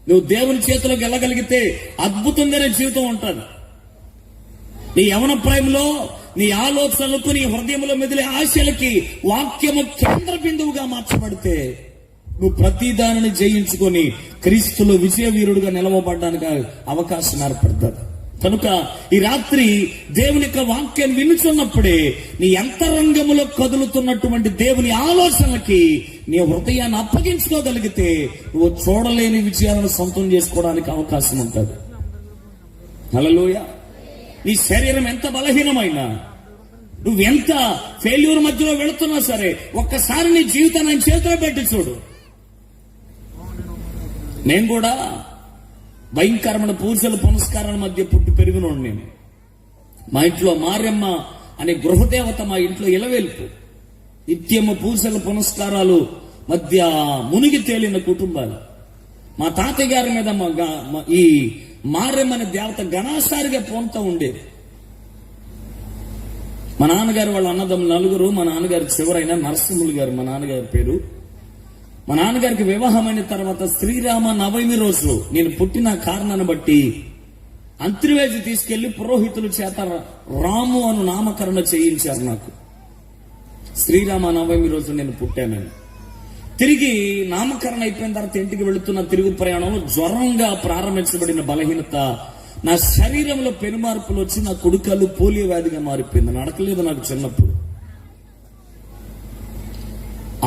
నువ్వు దేవుని చేతిలోకి వెళ్ళగలిగితే అద్భుతంగానే జీవితం ఉంటుంది. నీ యవన ప్రేమలో, నీ ఆలోచనలకు, నీ హృదయంలో మెదిలే ఆశలకి వాక్యము కేంద్ర బిందువుగా మార్చబడితే నువ్వు ప్రతి దానిని జయించుకొని క్రీస్తులో విజయ వీరుడుగా నిలవబడడానికి అవకాశం ఏర్పడుతుంది. కనుక ఈ రాత్రి దేవుని యొక్క వాక్యాన్ని వినుచున్నప్పుడే నీ అంతరంగములో కదులుతున్నటువంటి దేవుని ఆలోచనలకి నీ హృదయాన్ని అప్పగించుకోగలిగితే నువ్వు చూడలేని విజయాలను సొంతం చేసుకోవడానికి అవకాశం ఉంటుంది. హల్లెలూయా. నీ శరీరం ఎంత బలహీనమైనా, నువ్వెంత ఫెయిల్యూర్ మధ్యలో వెళుతున్నా సరే, ఒక్కసారి నీ జీవితాన్ని ఆయన చేతిలో పెట్టి చూడు. నేను కూడా భయంకరమైన పూజల పునస్కారాల మధ్య పుట్టి పెరిగినోడు. నేను మా ఇంట్లో మారెమ్మ అనే గృహదేవత మా ఇంట్లో ఇలవేల్పు. నిత్యము పూజల పునస్కారాలు మధ్య మునిగి తేలిన కుటుంబాలు. మా తాతయ్య గారి మీద ఈ మారెమ్మ అనే దేవత ఘనాసారిగా పోంతా ఉండేది. మా నాన్నగారు వాళ్ళ అన్నదమ్ములు నలుగురు. మా నాన్నగారు చివరైన నరసింహులు గారు మా నాన్నగారి పేరు. మా నాన్నగారికి వివాహమైన తర్వాత శ్రీరామ నవమి రోజు నేను పుట్టిన కారణాన్ని బట్టి అంతర్వేది తీసుకెళ్లి పురోహితుల చేత రాము అను నామకరణ చేయించారు. నాకు శ్రీరామ నవమి రోజు నేను పుట్టానని. తిరిగి నామకరణ అయిపోయిన తర్వాత ఇంటికి వెళుతున్న తిరుగు ప్రయాణంలో జ్వరంగా ప్రారంభించబడిన బలహీనత నా శరీరంలో పెనుమార్పులు వచ్చి నా కుడికాలు పోలియో వ్యాధిగా మారిపోయింది. నడకలేదు నాకు చిన్నప్పుడు.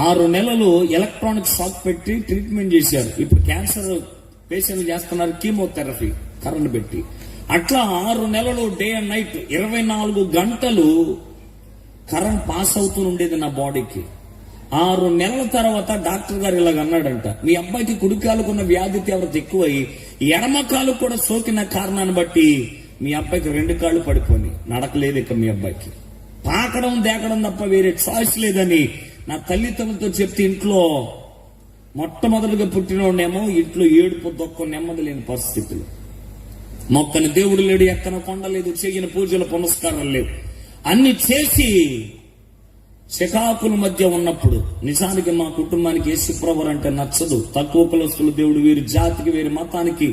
6 నెలలు ఎలక్ట్రానిక్ షాక్ పెట్టి ట్రీట్మెంట్ చేశారు. ఇప్పుడు క్యాన్సర్ పేషెంట్ చేస్తున్నారు కీమోథెరపీ కరెంట్ పెట్టి. అట్లా 6 నెలలు డే అండ్ నైట్ 24 గంటలు కరెంట్ పాస్ అవుతూ ఉండేది నా బాడీకి. 6 నెలల తర్వాత డాక్టర్ గారు ఇలాగ అన్నాడంట, మీ అబ్బాయికి కుడికాలుకున్న వ్యాధి తీవ్రత ఎక్కువై ఎడమకాలు కూడా సోకిన కారణాన్ని బట్టి మీ అబ్బాయికి 2 కాళ్ళు పడిపోయి నడకలేదు. ఇక మీ అబ్బాయికి పాకడం దేకడం తప్ప వేరే చాయిస్ లేదని నా తల్లిదండ్రులతో చెప్తే ఇంట్లో మొట్టమొదటిగా పుట్టినోడేమో ఇంట్లో ఏడుపు దొక్క నెమ్మది లేని పరిస్థితులు. మొక్కని దేవుడు లేడు, ఎక్కన కొండ లేదు, చేయని పూజల పునస్కారాలు లేవు. అన్ని చేసి శకాకుల మధ్య ఉన్నప్పుడు నిజానికి మా కుటుంబానికి యేసుప్రభు అంటే నచ్చదు. తక్కువ కులస్తులు, దేవుడు వీరి జాతికి వేరే మతానికి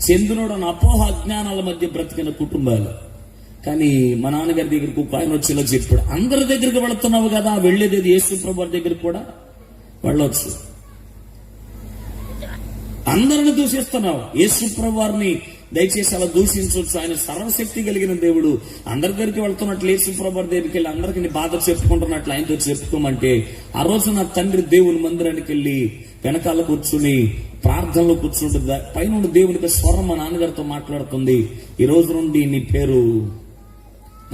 చెందినోడు అని అపోహ అజ్ఞానాల మధ్య బ్రతికిన కుటుంబాలు. కానీ మా నాన్నగారి దగ్గరకు ఆయన వచ్చేలా చెప్పాడు, అందరి దగ్గరికి వెళుతున్నావు కదా, వెళ్లేది యేసుప్రభు దగ్గరికి కూడా వెళ్ళొచ్చు. అందరిని దూషిస్తున్నావు, యేసుప్రభు వారిని దయచేసి అలా దూషించవచ్చు. ఆయన సర్వశక్తి కలిగిన దేవుడు. అందరి దగ్గరికి వెళ్తున్నట్లు యేసుప్రభు దగ్గరికి వెళ్ళి అందరికి నీ బాధ చెప్పుకుంటున్నట్లు ఆయనతో చెప్పుకోమంటే ఆ రోజు నా తండ్రి దేవుని మందిరానికి వెళ్ళి వెనకాల కూర్చుని ప్రార్థనలో కూర్చుంటుంది. పైన దేవునికి స్వరం మా నాన్నగారితో మాట్లాడుతుంది, ఈ రోజు నుండి నీ పేరు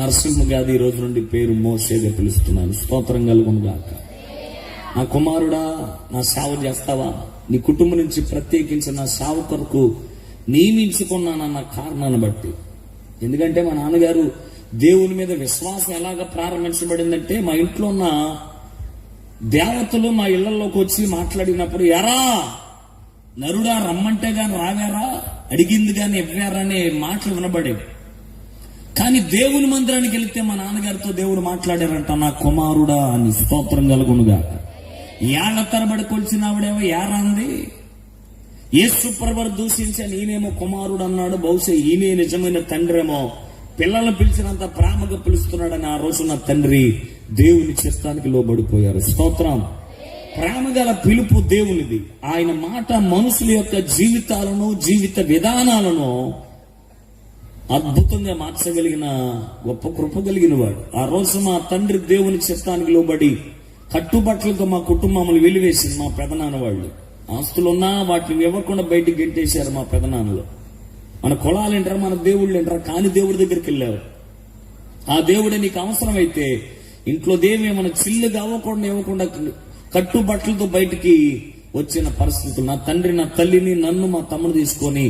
నరసింహ గారు, ఈ రోజు నుండి పేరు మోషేగా పిలుస్తున్నాను. స్తోత్రం కలుగునుగాక. నా కుమారుడా, నా సేవ చేస్తావా? నీ కుటుంబం నుంచి ప్రత్యేకించి నా సేవ కొరకు నియమించుకున్నానన్న కారణాన్ని బట్టి. ఎందుకంటే మా నాన్నగారు దేవుని మీద విశ్వాసం ఎలాగ ప్రారంభించబడిందంటే, మా ఇంట్లో ఉన్న దేవతలు మా ఇళ్లలోకి వచ్చి మాట్లాడినప్పుడు, ఎరా నరుడా రమ్మంటే గాని రావారా, అడిగింది గాని ఇవ్వారా అనే మాటలు వినబడేవి. కానీ దేవుని మందిరానికి వెళితే మా నాన్నగారితో దేవుడు మాట్లాడారంట, నా కుమారుడా అని. స్తోత్రం కలుగునుగా. ఏళ్ల తరబడి కొలిచినావిడేమో ఏరాంది, యేసు ప్రభువు దూషించాను, ఈయనేమో కుమారుడు అన్నాడు. బహుశా ఈయనే నిజమైన తండ్రేమో, పిల్లలను పిలిచినంత ప్రేమగా పిలుస్తున్నాడని ఆ రోజు నా తండ్రి దేవుని చిత్తానికి లోబడిపోయారు. స్తోత్రం. ప్రేమగల పిలుపు దేవునిది. ఆయన మాట మనుషుల యొక్క జీవితాలను, జీవిత విధానాలను అద్భుతంగా మార్చగలిగిన గొప్ప కృప కలిగిన వాడు. ఆ రోజు మా తండ్రి దేవుని చిత్తానికి లోబడి కట్టుబట్టలతో మా కుటుంబములు వెలివేసింది మా పెదనాన్న వాళ్ళు. ఆస్తులున్నా వాటిని ఇవ్వకుండా బయటికి గెంటేశారు మా పెదనాన్నలు. మన కులాలు ఏంటారు, మన దేవుళ్ళు ఏంటారు, కాని దేవుడి దగ్గరికి వెళ్ళారు. ఆ దేవుడే నీకు అవసరమైతే ఇంట్లో దేవి మన చిల్లుగా ఇవ్వకుండా కట్టుబట్టలతో బయటికి వచ్చిన పరిస్థితులు. నా తండ్రి నా తల్లిని నన్ను మా తమ్ముడు తీసుకొని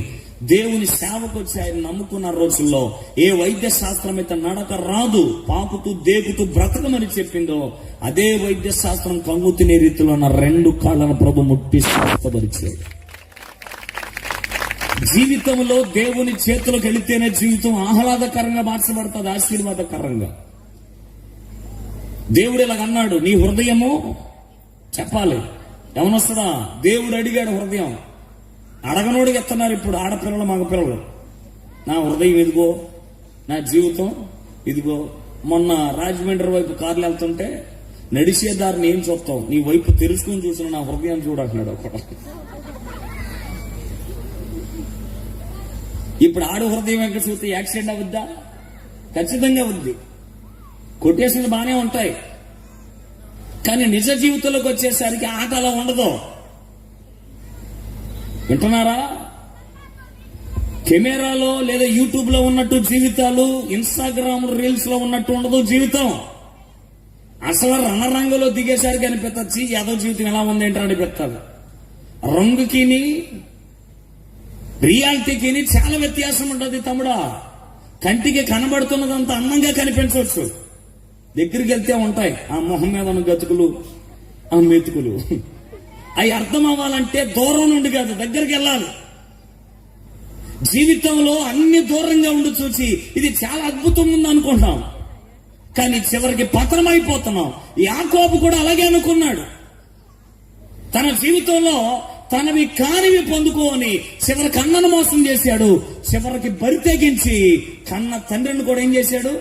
దేవుని సేవకు వచ్చి ఆయన నమ్ముకున్న రోజుల్లో ఏ వైద్య శాస్త్రం అయితే నడక రాదు, పాకుతూ దేకుతూ బ్రతకమని చెప్పిందో అదే వైద్య శాస్త్రం కంగు తినే రీతిలో నా 2 కాళ్ళను ప్రభు ముట్టి స్వస్థపరిచాడు. జీవితంలో దేవుని చేతులకు వెళితేనే జీవితం ఆహ్లాదకరంగా మార్చబడుతుంది, ఆశీర్వాదకరంగా. దేవుడు ఇలాగ అన్నాడు, నీ హృదయము చెప్పాలి. ఏమనొస్తుందా? దేవుడు అడిగాడు హృదయం. అడగనోడికి ఎత్తున్నారు ఇప్పుడు ఆడపిల్లలు మగపిల్లలు. నా హృదయం ఇదిగో, నా జీవితం ఇదిగో. మొన్న రాజమండ్రి వైపు కార్లు వెళ్తుంటే నడిచే దారిని ఏం చూస్తావు, నీ వైపు తెలుసుకుని చూసిన నా హృదయం చూడంటున్నాడు ఒకడు. ఇప్పుడు ఆడు హృదయం వెంక చూస్తే యాక్సిడెంట్ అవుద్దా? ఖచ్చితంగా అవుద్ది. కొటేషన్లు బాగానే ఉంటాయి, కానీ నిజ జీవితంలోకి వచ్చేసరికి ఆట అలా ఉండదు. వింటున్నారా? కెమెరాలో లేదా యూట్యూబ్ లో ఉన్నట్టు జీవితాలు, ఇన్స్టాగ్రామ్ రీల్స్ లో ఉన్నట్టు ఉండదు జీవితం. అసలు రణరంగులో దిగేసరికి అనిపిస్తుంది యాదో జీవితం ఎలా ఉంది ఏంటని అనిపిస్తుంది. రంగుకి రియాలిటీకి చాలా వ్యత్యాసం ఉంటుంది తమ్ముడా. కంటికి కనబడుతున్నదంత అందంగా కనిపించవచ్చు, దగ్గరికి వెళ్తే ఉంటాయి ఆ మొహం మీద ఉన్న గతుకులు, ఆ మెతుకులు. అవి అర్థం అవ్వాలంటే దూరం నుండి కాదు, దగ్గరికి వెళ్ళాలి. జీవితంలో అన్ని దూరంగా ఉండి చూసి ఇది చాలా అద్భుతం ఉంది అనుకుంటాం, కానీ చివరికి పతనం అయిపోతున్నాం. యాకోబు కూడా అలాగే అనుకున్నాడు. తన జీవితంలో తనవి కానివి పొందుకోని చివరికి అన్నను మోసం చేశాడు. చివరికి బరి తెగించి కన్న తండ్రిని కూడా ఏం చేశాడు?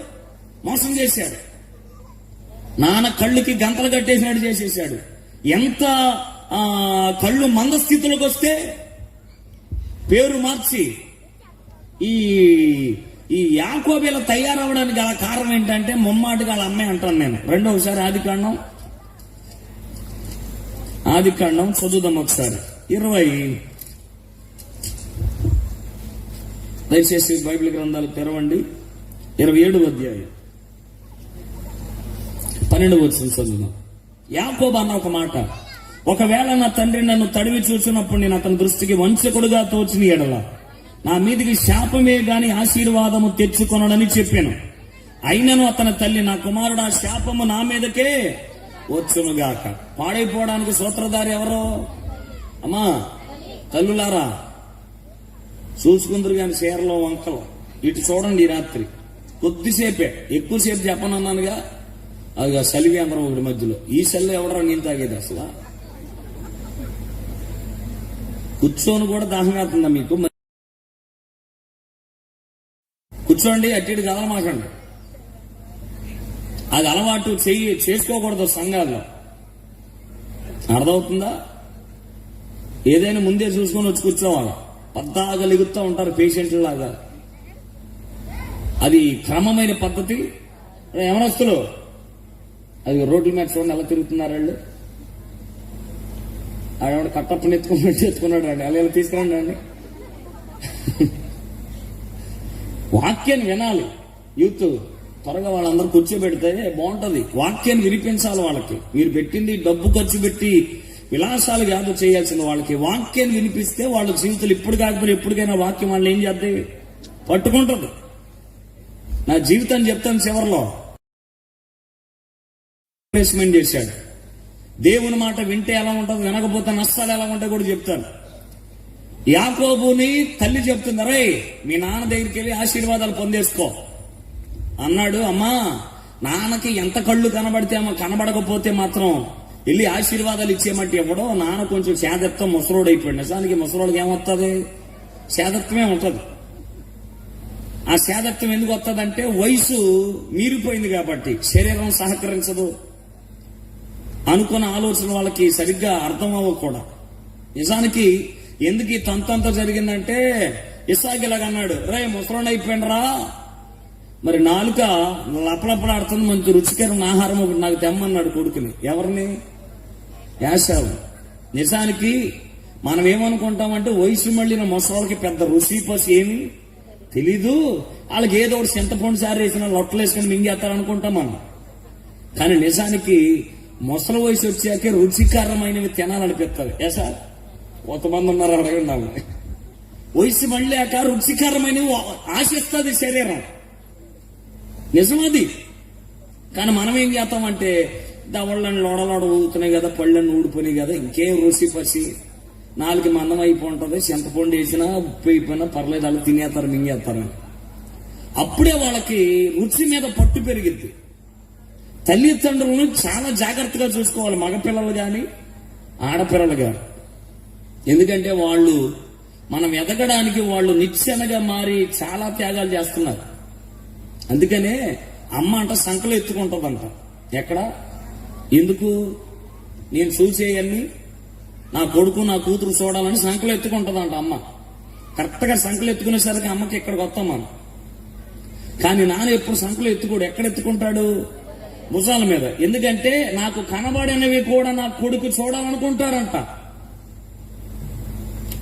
మోసం చేశాడు. నాన్న కళ్ళుకి గంతలు కట్టేసినట్టు చేసేసాడు. ఎంత కళ్ళు మందస్థితిలోకి వస్తే పేరు మార్చి ఈ యాకోబు ఇలా తయారవడానికి గల కారణం ఏంటంటే ముమ్మాటిగా వాళ్ళ అమ్మాయి అంటాను నేను. రెండోసారి ఆదికాండం చదువుదాం ఒకసారి. 20 దయచేసి బైబిల్ గ్రంథాలు తెరవండి. 27వ అధ్యాయం 12వ వచనం చదువుదాం. యాకోబు అన్న ఒక మాట, ఒకవేళ నా తండ్రి నన్ను తడివి చూసినప్పుడు నేను అతని దృష్టికి వంచకుడుగా తోచిన ఎడల నా మీదికి శాపమే గాని ఆశీర్వాదము తెచ్చుకొనడని చెప్పాను. అయినను అతని తల్లి, నా కుమారుడు ఆ శాపము నా మీదకే వచ్చునుగాక. పాడైపోవడానికి సూత్రధారి ఎవరో? అమ్మా తల్లులారా, చూసుకుందరు కానీ చీరలో వంకలు. ఇటు చూడండి, ఈ రాత్రి కొద్దిసేపే, ఎక్కువసేపు చెప్పనన్నానుగా. అది సలివేంద్రం ఒకటి మధ్యలో. ఈ సెల్ ఎవడరా నీళ్ళు తాగేది? అసలు కూర్చొని కూడా దాహం అవుతుందా మీకు? కూర్చోండి, అట్టి కదలమాకండి. అది అలవాటు చేసుకోకూడదు సంఘాల్లో. అర్థమవుతుందా? ఏదైనా ముందే చూసుకొని వచ్చి కూర్చోవాలి. పద్దాగా లెగుతూ ఉంటారు పేషెంట్ల లాగా. అది క్రమమైన పద్ధతి. యవనస్తులు అది రోడ్ల మీద చూడండి ఎలా తిరుగుతున్నారు వాళ్ళు. ఆడ కట్టప్పని ఎత్తుకున్నాడు అండి, అలా తీసుకురండి అండి. వాక్యాన్ని వినాలి. యూత్ త్వరగా వాళ్ళందరూ కూర్చోబెడితే బాగుంటది. వాక్యాన్ని వినిపించాలి వాళ్ళకి. మీరు పెట్టింది డబ్బు ఖర్చు పెట్టి విలాసాలు కాదు చేయాల్సిన వాళ్ళకి. వాక్యాన్ని వినిపిస్తే వాళ్ళ జీవితాలు ఇప్పుడు కాకపోతే ఎప్పటికైనా వాక్యం వాళ్ళు ఏం చేద్దే పట్టుకుంటుంది. నా జీవితాన్ని చెప్తాను చివరిలో. ఇన్వెస్ట్మెంట్ చేశాడు. దేవుని మాట వింటే ఎలా ఉంటుంది, వినకపోతే నష్టాలు ఎలా ఉంటాయి కూడా చెప్తాను. యాకోబుని తల్లి చెప్తుంది, రే మీ నాన్న దగ్గరికి వెళ్ళి ఆశీర్వాదాలు పొందేసుకో అన్నాడు. అమ్మా, నాన్నకి ఎంత కళ్ళు కనబడితే కనబడకపోతే మాత్రం వెళ్ళి ఆశీర్వాదాలు ఇచ్చేమట్టి ఇవ్వడం. నాన్న కొంచెం శాదత్వం ముసలోడు అయిపోయాడు. నిజానికి ముసలోడికి ఏమొస్తుంది? శాదత్వమే ఉంటుంది. ఆ శాదత్వం ఎందుకు వస్తుందంటే వయసు మీరిపోయింది కాబట్టి, శరీరం సహకరించదు. అనుకున్న ఆలోచన వాళ్ళకి సరిగ్గా అర్థం అవ్వకూడా. నిజానికి ఎందుకు ఈ తంతంతా జరిగిందంటే ఇస్సాకిలాగా అన్నాడు, రే ముసలోడు అయిపోయింది రా, మరి నాలుక లపలపలాడుతుంది, మంచి రుచికరమైన ఆహారం ఒకటి నాకు తెమ్మన్నాడు కొడుకుని. ఎవరిని? యాశావు. నిజానికి మనం ఏమనుకుంటామంటే వయసు మళ్ళీ ముసలోళ్ళకి పెద్ద రుచి పసి ఏమి తెలీదు, వాళ్ళకి ఏదో ఒకటి చింతపండు సారి వేసిన లొట్టలు వేసుకుని మింగేస్తారనుకుంటాం మనం. కానీ నిజానికి ముసలి వయసు వచ్చాకే రుచికరమైనవి తినాలనిపిస్తుంది. ఏ సార్ కొంతమంది ఉన్నారు, అడగండి. వయసు మళ్ళాక రుచికరమైనవి ఆశిస్తుంది శరీరం. నిజమది. కానీ మనం ఏం చేస్తామంటే దవళ్ళని లోడలోడ ఊగుతున్నాయి కదా, పళ్ళని ఊడిపోయినాయి కదా, ఇంకేం రుచి పసి, నాలుగు మందం అయిపోతుంది, చింతపండు వేసినా ఉప్పు అయిపోయినా పర్లేదు, వాళ్ళు తినేస్తారు మింగేస్తారని. అప్పుడే వాళ్ళకి రుచి మీద పట్టు పెరిగిద్ది. తల్లిదండ్రులను చాలా జాగ్రత్తగా చూసుకోవాలి. మగపిల్లలు కానీ ఆడపిల్లలుగా. ఎందుకంటే వాళ్ళు మనం ఎదగడానికి వాళ్ళు నిచ్చెనగా మారి చాలా త్యాగాలు చేస్తున్నారు. అందుకనే అమ్మ అంట సంకలో ఎత్తుకుంటుందంట. ఎక్కడ? ఎందుకు? నేను చూసేయన్ని నా కొడుకు నా కూతురు చూడాలని సంకలో ఎత్తుకుంటుందంట అమ్మ. కరెక్ట్గా సంకలు ఎత్తుకునేసరికి అమ్మకి ఇక్కడికి వస్తాం మనం. కానీ నాన్న ఎప్పుడు సంకలు ఎత్తుకోడు. ఎక్కడ ఎత్తుకుంటాడు? భుజాల మీద. ఎందుకంటే నాకు కనబడినవి కూడా నా కొడుకు చూడాలనుకుంటారంట.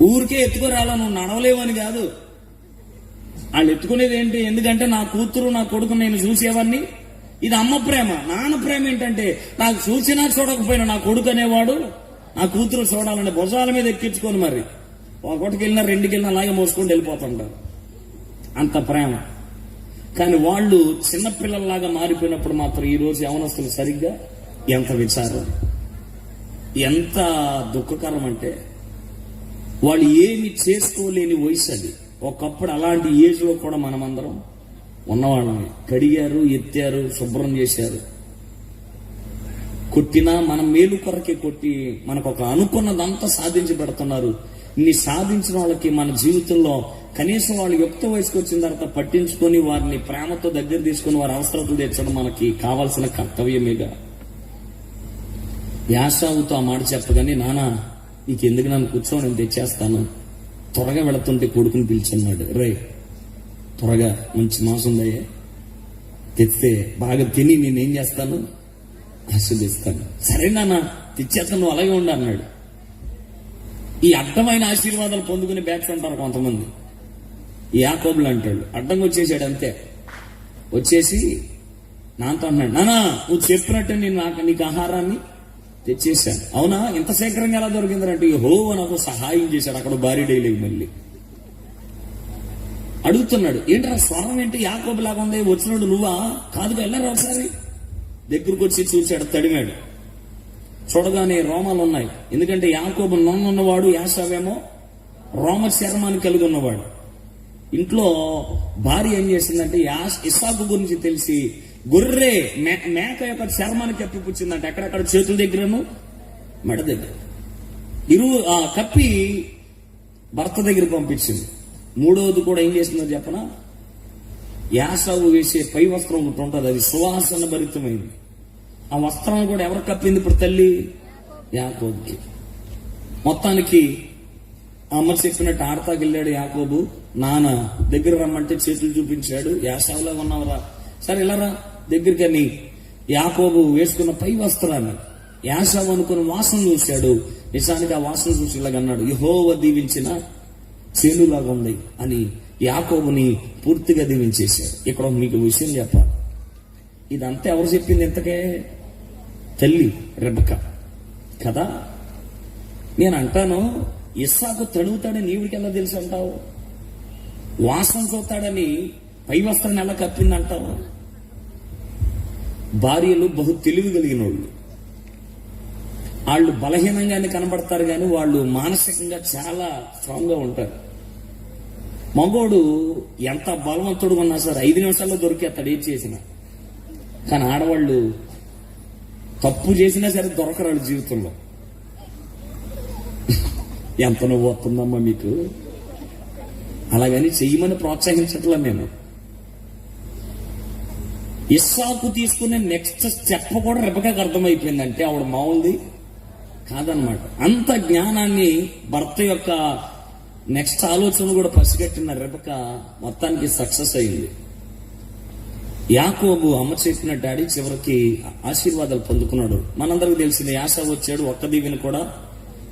ఊరికే ఎత్తుకురాలా, నువ్వు నడవలేవని కాదు. వాళ్ళు ఎత్తుకునేది ఏంటి? ఎందుకంటే నా కూతురు నా కొడుకు నేను చూసేవాడిని. ఇది అమ్మ ప్రేమ. నాన్న ప్రేమ ఏంటంటే నాకు చూసినా చూడకపోయినా నా కొడుకు అనేవాడు నా కూతురు చూడాలని భుజాల మీద ఎక్కించుకొని మరి ఒకటికి వెళ్ళినా రెండుకి వెళ్ళినా అలాగే మోసుకొని వెళ్ళిపోతుంటారు. అంత ప్రేమ. కానీ వాళ్ళు చిన్నపిల్లల్లాగా మారిపోయినప్పుడు మాత్రం ఈ రోజు యవనస్తులు సరిగ్గా ఎంత విచారం, ఎంత దుఃఖకరం అంటే వాళ్ళు ఏమి చేసుకోలేని వయసు అది. ఒకప్పుడు అలాంటి ఏజ్ లో కూడా మనమందరం ఉన్నవాళ్ళమే. కడిగారు, ఎత్తారు, శుభ్రం చేశారు. కొట్టినా మనం మేలు కొరకే కొట్టి మనకు ఒక అనుకున్నదంతా సాధించి పెడుతున్నారు. ఇన్ని సాధించిన వాళ్ళకి మన జీవితంలో కనీసం వాళ్ళు యుక్త వయసుకు వచ్చిన తర్వాత పట్టించుకొని వారిని ప్రేమతో దగ్గర తీసుకుని వారి అవసరాలు తీర్చడం మనకి కావాల్సిన కర్తవ్యమేగా. యాసావుతో ఆ మాట చెప్పగానే, నానా నీకెందుకు నన్ను కూర్చో, నేను తెచ్చేస్తాను. త్వరగా వెళుతుంటే కొడుకుని పిలిచున్నాడు. రే త్వరగా మంచి మాంసం ఉందయ్యే, తెస్తే బాగా తిని నేనేం చేస్తాను, ఆశీర్దిస్తాను. సరే నాన్న తెచ్చేస్తాను, నువ్వు అలాగే ఉండు అన్నాడు. ఈ అడ్డమైన ఆశీర్వాదాలు పొందుకునే బ్యాచ్ అంటారు కొంతమంది. యాకోబులు అంటాడు. అడ్డంగా వచ్చేసాడు అంతే. వచ్చేసి నాతో అన్నాడు, నానా నువ్వు చెప్పినట్టు నేను నీకు ఆహారాన్ని తెచ్చేశాను. అవునా, ఇంత శీఘ్రంగా ఎలా దొరికిందంటే యెహోవా నాకు సహాయం చేశాడు. అక్కడ భారీ డైలాగ్ మళ్ళీ అడుగుతున్నాడు. ఏంట్రా స్వరం ఏంటి యాకోబు లాగా ఉంది, వచ్చినాడు నువ్వా? కాదుగా, వెళ్ళారు ఒకసారి. దగ్గరకు వచ్చి చూశాడు, తడిమాడు. చూడగానే రోమాలు ఉన్నాయి. ఎందుకంటే యాకోబు నన్నున్నవాడు, యాసావేమో రోమ చర్మాన్ని కలిగి ఉన్నవాడు. ఇంట్లో భార్య ఏం చేసిందంటే ఇస్సాకు గురించి తెలిసి గొర్రె మేక యొక్క చర్మాన్ని కప్పిపుచ్చిందంట. ఎక్కడెక్కడ చేతుల దగ్గరను మెడ దగ్గర కప్పి భర్త దగ్గర పంపించింది. మూడవది కూడా ఏం చేసిందో చెప్పనా, యాసావు వేసే పై వస్త్రం ఒకటి ఉంటుంది, అది సువాసన భరితమైంది. ఆ వస్త్రాన్ని కూడా ఎవరు కప్పింది ఇప్పుడు? తల్లి యాకోబుకి. మొత్తానికి అమ్మ చెప్పినట్టు ఆడతాకెళ్ళాడు యాకోబు. నాన్న దగ్గర రమ్మంటే చేతులు చూపించాడు. యాసావులా ఉన్నావురా, సరే ఇలారా దగ్గరికని యాకోబు వేసుకున్న పై వస్త్రాన్ని యాసావు అనుకున్న వాసన చూశాడు. నిజానికి ఆ వాసన చూసి ఇలాగన్నాడు, యెహోవా దీవించిన చేనులాగా ఉంది అని యాకోబుని పూర్తిగా దీవించేశాడు. ఇక్కడ మీకు విషయం చెప్పాలి. ఇదంతా ఎవరు చెప్పింది ఇంతకే? తల్లి రెబెకా కదా. నేను అంటాను, ఇస్సాకు తడుగుతాడని నీవుడికి ఎలా తెలుసు అంటావు? వాసన చూస్తాడని పై వస్త్రాన్ని ఎలా కప్పింది అంటావు? భార్యలు బహు తెలివి కలిగిన వాళ్ళు బలహీనంగానే కనబడతారు, కానీ వాళ్ళు మానసికంగా చాలా స్ట్రాంగ్ గా ఉంటారు. మగోడు ఎంత బలవంతుడు ఉన్నా సరే 5 నిమిషాల్లో దొరికేస్తాడు ఏం చేసినా. కానీ ఆడవాళ్ళు తప్పు చేసినా సరే దొరకరు వాళ్ళ జీవితంలో. ఎంత నువ్వు వస్తుందమ్మా మీకు? అలాగని చెయ్యమని ప్రోత్సహించట్లా నేను. ఇస్సాకు తీసుకునే నెక్స్ట్ స్టెప్ కూడా రెబెకాకు అర్థమైపోయిందంటే ఆవిడ మామూలుది కాదనమాట. అంత జ్ఞానాన్ని భర్త యొక్క నెక్స్ట్ ఆలోచన కూడా పసిగట్టిన రెబెకా మొత్తానికి సక్సెస్ అయింది. యాకోబు అమ్మ చెప్పిన డాడీ చివరికి ఆశీర్వాదాలు పొందుకున్నాడు. మనందరికి తెలిసింది, యాసావు వచ్చాడు, ఒక్క దీవెన కూడా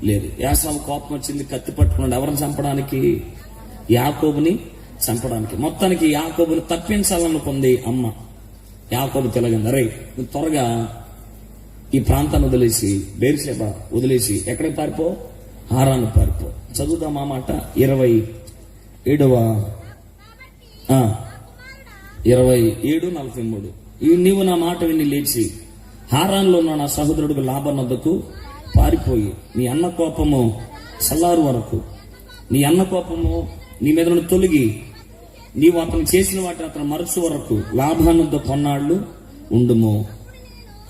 లేదు. యాసావు కోపం వచ్చింది, కత్తి పట్టుకున్నాడు. ఎవరిని చంపడానికి? యాకోబుని చంపడానికి. మొత్తానికి యాకోబుని తప్పించాలనుకుంది అమ్మ. యాకోబు తెలగింది, అరే నువ్వు త్వరగా ఈ ప్రాంతాన్ని వదిలేసి, బెర్షెబా వదిలేసి ఎక్కడికి పారిపో? హారాను పారిపో. చదువుదాం ఆ మాట. 27:43. నీవు నా మాట విని లేచి హారాన్లో ఉన్న నా సహోదరుడు లాబాను వద్దకు పారిపోయి నీ అన్న కోపము చల్లారు వరకు, నీ అన్న కోపము నీ మీద నుండి తొలగి నీవు అతను చేసిన వాటిని అతను మరచు వరకు లాభానుద్ద కొన్నాళ్ళు ఉండుము.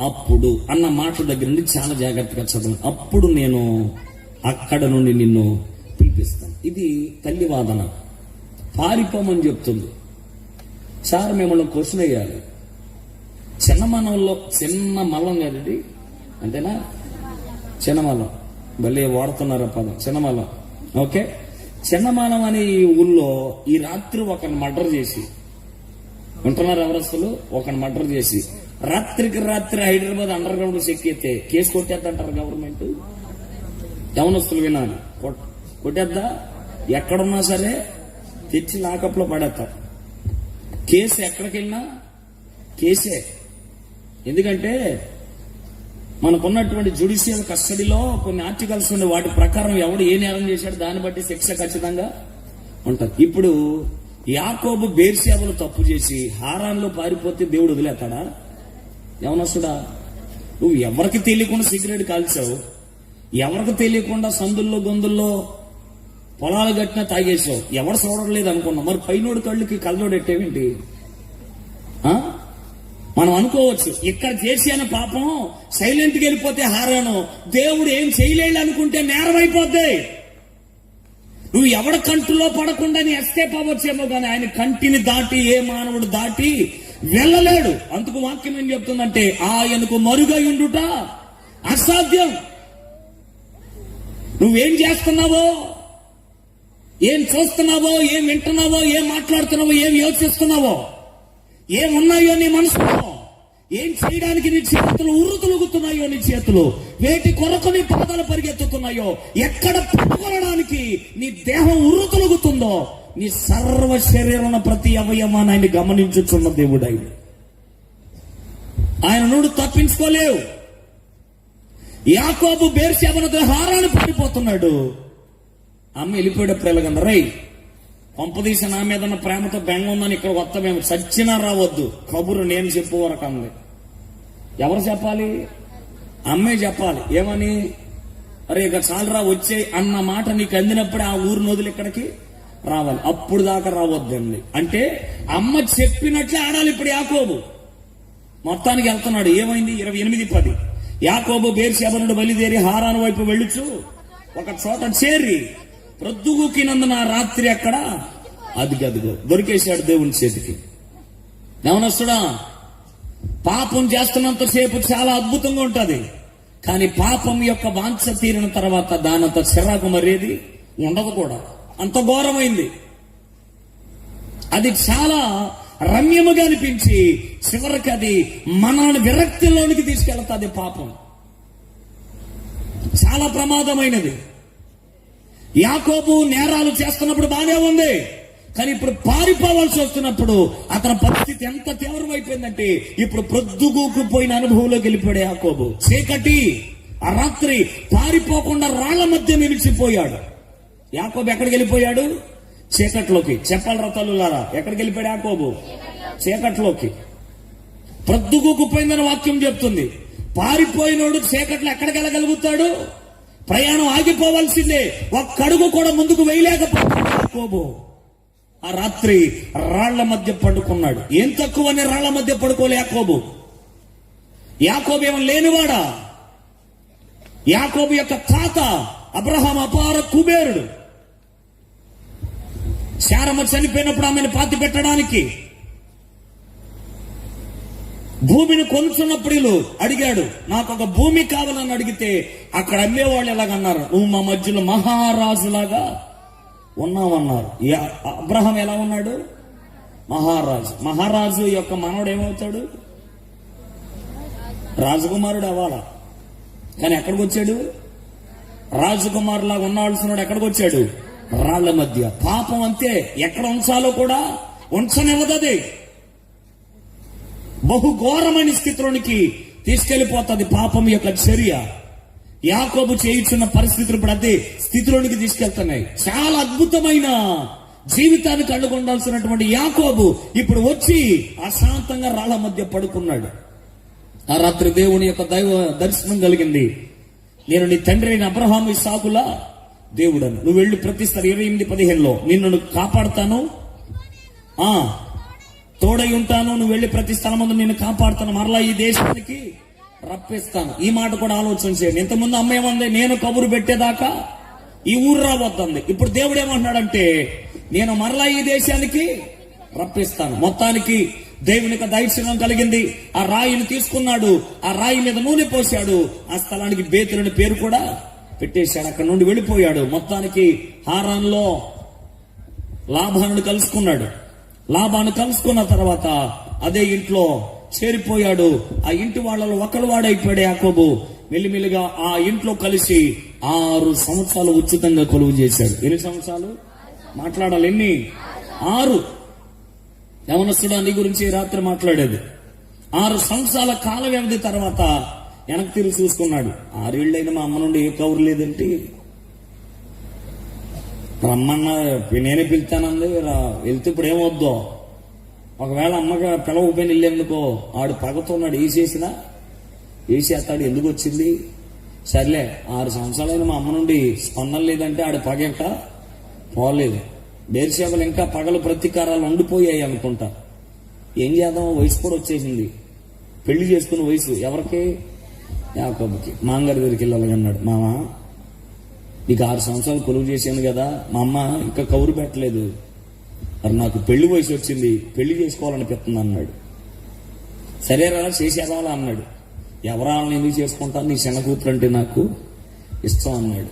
అప్పుడు అన్న మాట దగ్గర నుండి చాలా జాగ్రత్తగా చదవండి. అప్పుడు నేను అక్కడ నుండి నిన్ను పిలిపిస్తాను. ఇది తల్లి వాదన. పారిపోమని చెప్తుంది. సార్ మిమ్మల్ని క్వశ్చన్ వేయాలి. చిన్న మలం కదండి, అంతేనా? చిన్నమలం భలే వాడుతున్నారు పదం, చిన్నమలం. ఓకే, చిన్నమలం అనే ఈ ఊళ్ళో ఈ రాత్రి ఒకరిని మర్డర్ చేసి ఉంటున్నారు. ఎవరస్తులు ఒకరిని మర్డర్ చేసి రాత్రికి రాత్రి హైదరాబాద్ అండర్ గ్రౌండ్ ఎక్కితే కేసు కొట్టేద్దంటారు గవర్నమెంట్. యవనస్తులు వినాలి, కొట్టేద్దా? ఎక్కడున్నా సరే తెచ్చి లాకప్లో పడేస్తారు. కేసు ఎక్కడికి వెళ్ళినా కేసే. ఎందుకంటే మనకున్నటువంటి జ్యుడిషియల్ కస్టడీలో కొన్ని ఆర్టికల్స్ ఉండే, వాటి ప్రకారం ఎవడు ఏ నేరం చేశాడు దాన్ని బట్టి శిక్ష ఖచ్చితంగా ఉంటుంది. ఇప్పుడు యాకోబు బేర్షెబాలో తప్పు చేసి హారాన్లో పారిపోతే దేవుడు వదిలేస్తాడా? యవనస్తుడా, నువ్వు ఎవరికి తెలియకుండా సిగరెట్ కాల్చావు, ఎవరికి తెలియకుండా సందుల్లో గొంతుల్లో పొలాలు గట్టినా తాగేసావు, ఎవరు చూడలేదు అనుకున్నావు. మరి పైనోడు కళ్ళుకి కళ్ళోడు ఎట్టేవేంటి? మనం అనుకోవచ్చు ఇక్కడ చేసిన పాపం సైలెంట్ గా వెళ్ళిపోతే హారాను దేవుడు ఏం చేయలేడు అనుకుంటే నేరం అయిపోద్ది. నువ్వు ఎవడ కంటిలో పడకుండా నీ ఎస్కేప్ అవ్వచ్చేమో కానీ ఆయన కంటిని దాటి ఏ మానవుడు దాటి వెళ్ళలేడు. అందుకు వాక్యం ఏం చెప్తుందంటే ఆయనకు మరుగై ఉండుట అసాధ్యం. నువ్వేం చేస్తున్నావో, ఏం చూస్తున్నావో, ఏం వింటున్నావో, ఏం మాట్లాడుతున్నావో, ఏం యోచిస్తున్నావో, ఏమున్నాయో నీ మనసులో, ఏం చేయడానికి నీ చేతులు ఉర్రుతలుగుతున్నాయో, నీ చేతులు వేటి కొరకు నీ పాదాలు పరిగెత్తుతున్నాయో, ఎక్కడ పట్టుకోవడానికి నీ దేహం ఉర్రుతలుగుతుందో, నీ సర్వ శరీరం ప్రతి అవయవాన్ని ఆయన గమనించుచున్న దేవుడు. ఆయన నుండి తప్పించుకోలేవు. యాకోబు బేర్షెబాను హారాన్ని పడిపోతున్నాడు. అమ్మ వెళ్ళిపోయేటప్పుడు ఎలాగందరై పంపదీసి నా మీద ప్రేమతో బెంగ ఉందని ఇక్కడ కొత్త మేము చచ్చినా రావద్దు, కబురు నేను చెప్పు వరకు అంది. ఎవరు చెప్పాలి? అమ్మే చెప్పాలి. ఏమని? అరే ఇక చాలరా వచ్చే అన్న మాట నీకు అందినప్పుడే ఆ ఊరు నదులు ఇక్కడికి రావాలి, అప్పుడు దాకా రావద్దండి. అంటే అమ్మ చెప్పినట్లే ఆడాలి. ఇప్పుడు యాకోబు మొత్తానికి వెళ్తున్నాడు. ఏమైంది? 28:10 యాకోబు బేర్షెబా నుండి బయలుదేరి హారాను వైపు వెళ్ళుచు ఒక చోట చేరి ప్రొద్దుగుకినందున రాత్రి అక్కడ అదిగో దొరికేశాడు దేవుని చేతికి. యవనస్తుడా, పాపం చేస్తున్నంతసేపు చాలా అద్భుతంగా ఉంటది, కానీ పాపం యొక్క వాంఛ తీరిన తర్వాత దానంత చిరాకు మరేది ఉండదు కూడా. అంత ఘోరమైంది. అది చాలా రమ్యముగా అనిపించి చివరికి అది మనల్ని విరక్తిలోనికి తీసుకెళ్తాది. పాపం చాలా ప్రమాదమైనది. యాకోబు నేరాలు చేస్తున్నప్పుడు బానే ఉంది, కానీ ఇప్పుడు పారిపోవాల్సి వస్తున్నప్పుడు అతని పరిస్థితి ఎంత తీవ్రమైపోయిందంటే ఇప్పుడు ప్రొద్దుగూకుపోయిన అనుభవంలోకి వెళ్ళిపోయాడు యాకోబు. చీకటి ఆ రాత్రి పారిపోకుండా రాళ్ల మధ్య నిలిచిపోయాడు. యాకోబు ఎక్కడికి వెళ్ళిపోయాడు? చీకట్లోకి. చెప్పాలి రతలులారా, ఎక్కడికి వెళ్ళిపోయాడు యాకోబు? చీకట్లోకి. ప్రొద్దుగూకుపోయిందని వాక్యం చెప్తుంది. పారిపోయినోడు చీకట్లో ఎక్కడికి వెళ్ళగలుగుతాడు? ప్రయాణం ఆగిపోవాల్సిందే. ఒక్కడుగు కూడా ముందుకు వేయలేకపోతున్నాడు యాకోబు. ఆ రాత్రి రాళ్ల మధ్య పడుకున్నాడు. ఏం తక్కువని రాళ్ల మధ్య పడుకోలే యాకోబు. యాకోబు ఏమో లేనివాడా? యాకోబు యొక్క తాత అబ్రహాం అపార కుబేరుడు. శారమ్మ చనిపోయినప్పుడు ఆమెను పాతి పెట్టడానికి భూమిని కొనుచున్నప్పుడు అడిగాడు, నాకు ఒక భూమి కావాలని అడిగితే అక్కడ అమ్మేవాళ్ళు ఎలాగన్నారు, నువ్వు మా మధ్యలో మహారాజులాగా ఉన్నావన్నారు. అబ్రహాం ఎలా ఉన్నాడు? మహారాజు. మహారాజు యొక్క మనవడు ఏమవుతాడు? రాజకుమారుడు అవ్వాలా. కానీ ఎక్కడికి వచ్చాడు? రాజకుమారులాగా ఉండవలసినాడు ఎక్కడికి వచ్చాడు? రాళ్ల మధ్య. పాపం అంతే, ఎక్కడ ఉంచాలో కూడా ఉంచనివ్వదది. బహుఘోరమైన స్థితిలోనికి తీసుకెళ్లిపోతుంది పాపం యొక్క చర్య. యాకోబు చేయుచున్న పరిస్థితులు ఇప్పుడు అదే స్థితిలోనికి తీసుకెళ్తున్నాయి. చాలా అద్భుతమైన జీవితానికి అడ్డుకొండాల్సినటువంటి యాకోబు ఇప్పుడు వచ్చి అశాంతంగా రాళ్ల మధ్య పడుకున్నాడు. ఆ రాత్రి దేవుని యొక్క దైవ దర్శనం కలిగింది. నేను నీ తండ్రి అయిన అబ్రహాము ఇస్సాకుల దేవుడను, నువ్వు వెళ్ళి ప్రతిస్తారు 28:15 నిన్ను కాపాడుతాను, తోడై ఉంటాను, నువ్వు వెళ్ళి ప్రతి స్థలం ముందు నిన్ను కాపాడుతాను, మరలా ఈ దేశానికి రప్పిస్తాను. ఈ మాట కూడా ఆలోచన చేయండి. ఇంతకుముందు అమ్మ ఏమంది, నేను కబురు పెట్టేదాకా ఈ ఊరు రాబోతుంది. ఇప్పుడు దేవుడు ఏమంటున్నాడంటే, నేను మరలా ఈ దేశానికి రప్పిస్తాను. మొత్తానికి దేవునికి దైర్శనం కలిగింది. ఆ రాయిని తీసుకున్నాడు, ఆ రాయి మీద నూనె పోశాడు, ఆ స్థలానికి బేతులని పేరు కూడా పెట్టేశాడు. అక్కడ నుండి వెళ్ళిపోయాడు. మొత్తానికి హారాన్లో లాభాను కలుసుకున్నాడు. లాభాను కలుసుకున్న తర్వాత అదే ఇంట్లో చేరిపోయాడు. ఆ ఇంటి వాళ్ళలో ఒకడు వాడైపోయాడు యాకోబు. మెల్లిమెల్లిగా ఆ ఇంట్లో కలిసి 6 సంవత్సరాలు ఉచితంగా కొలువు చేశాడు. ఎన్ని సంవత్సరాలు మాట్లాడాలి? ఎన్ని? 6. యవనస్తుడా, నీ గురించి రాత్రి మాట్లాడేది. 6 సంవత్సరాల కాల వ్యవధి తర్వాత వెనక్కి తిరిగి చూసుకున్నాడు. 6 ఏళ్ళైనా మా అమ్మ నుండి ఏ కౌరు లేదంటే, రమ్మన్నా నేనే పిలుతానంది. వెళ్తే ఇప్పుడు ఏమొద్దో, ఒకవేళ అమ్మగా పిలవపోయిన వెళ్ళేందుకో ఆడు పగతున్నాడు. వేసేసినా వేసేస్తాడు. ఎందుకు వచ్చింది? సర్లే, 6 సంవత్సరాలైన మా అమ్మ నుండి స్పందన లేదంటే ఆడు పగ ఇంకా పోలేదు. బేర్షేబలు ఇంకా పగలు ప్రతీకారాలు ఉండిపోయాయి అనుకుంటా. ఏం చేద్దాం, వయసు కూడా వచ్చేసింది. పెళ్లి చేసుకున్న వయసు ఎవరికి? యాకోబుకి. మాంగారి దగ్గరికి వెళ్ళాలి అన్నాడు. మామ, నీకు 6 సంవత్సరాలు కొలువు చేశాను కదా, మా అమ్మ ఇంకా కౌరు పెట్టలేదు, మరి నాకు పెళ్లి వయసు వచ్చింది, పెళ్లి చేసుకోవాలనిపిస్తుంది అన్నాడు. సరేరా చేసేవాళ్ళ అన్నాడు. ఎవరాళ్ళని ఎందుకు చేసుకుంటాను, నీ చిన్న కూతురు అంటే నాకు ఇష్టం అన్నాడు.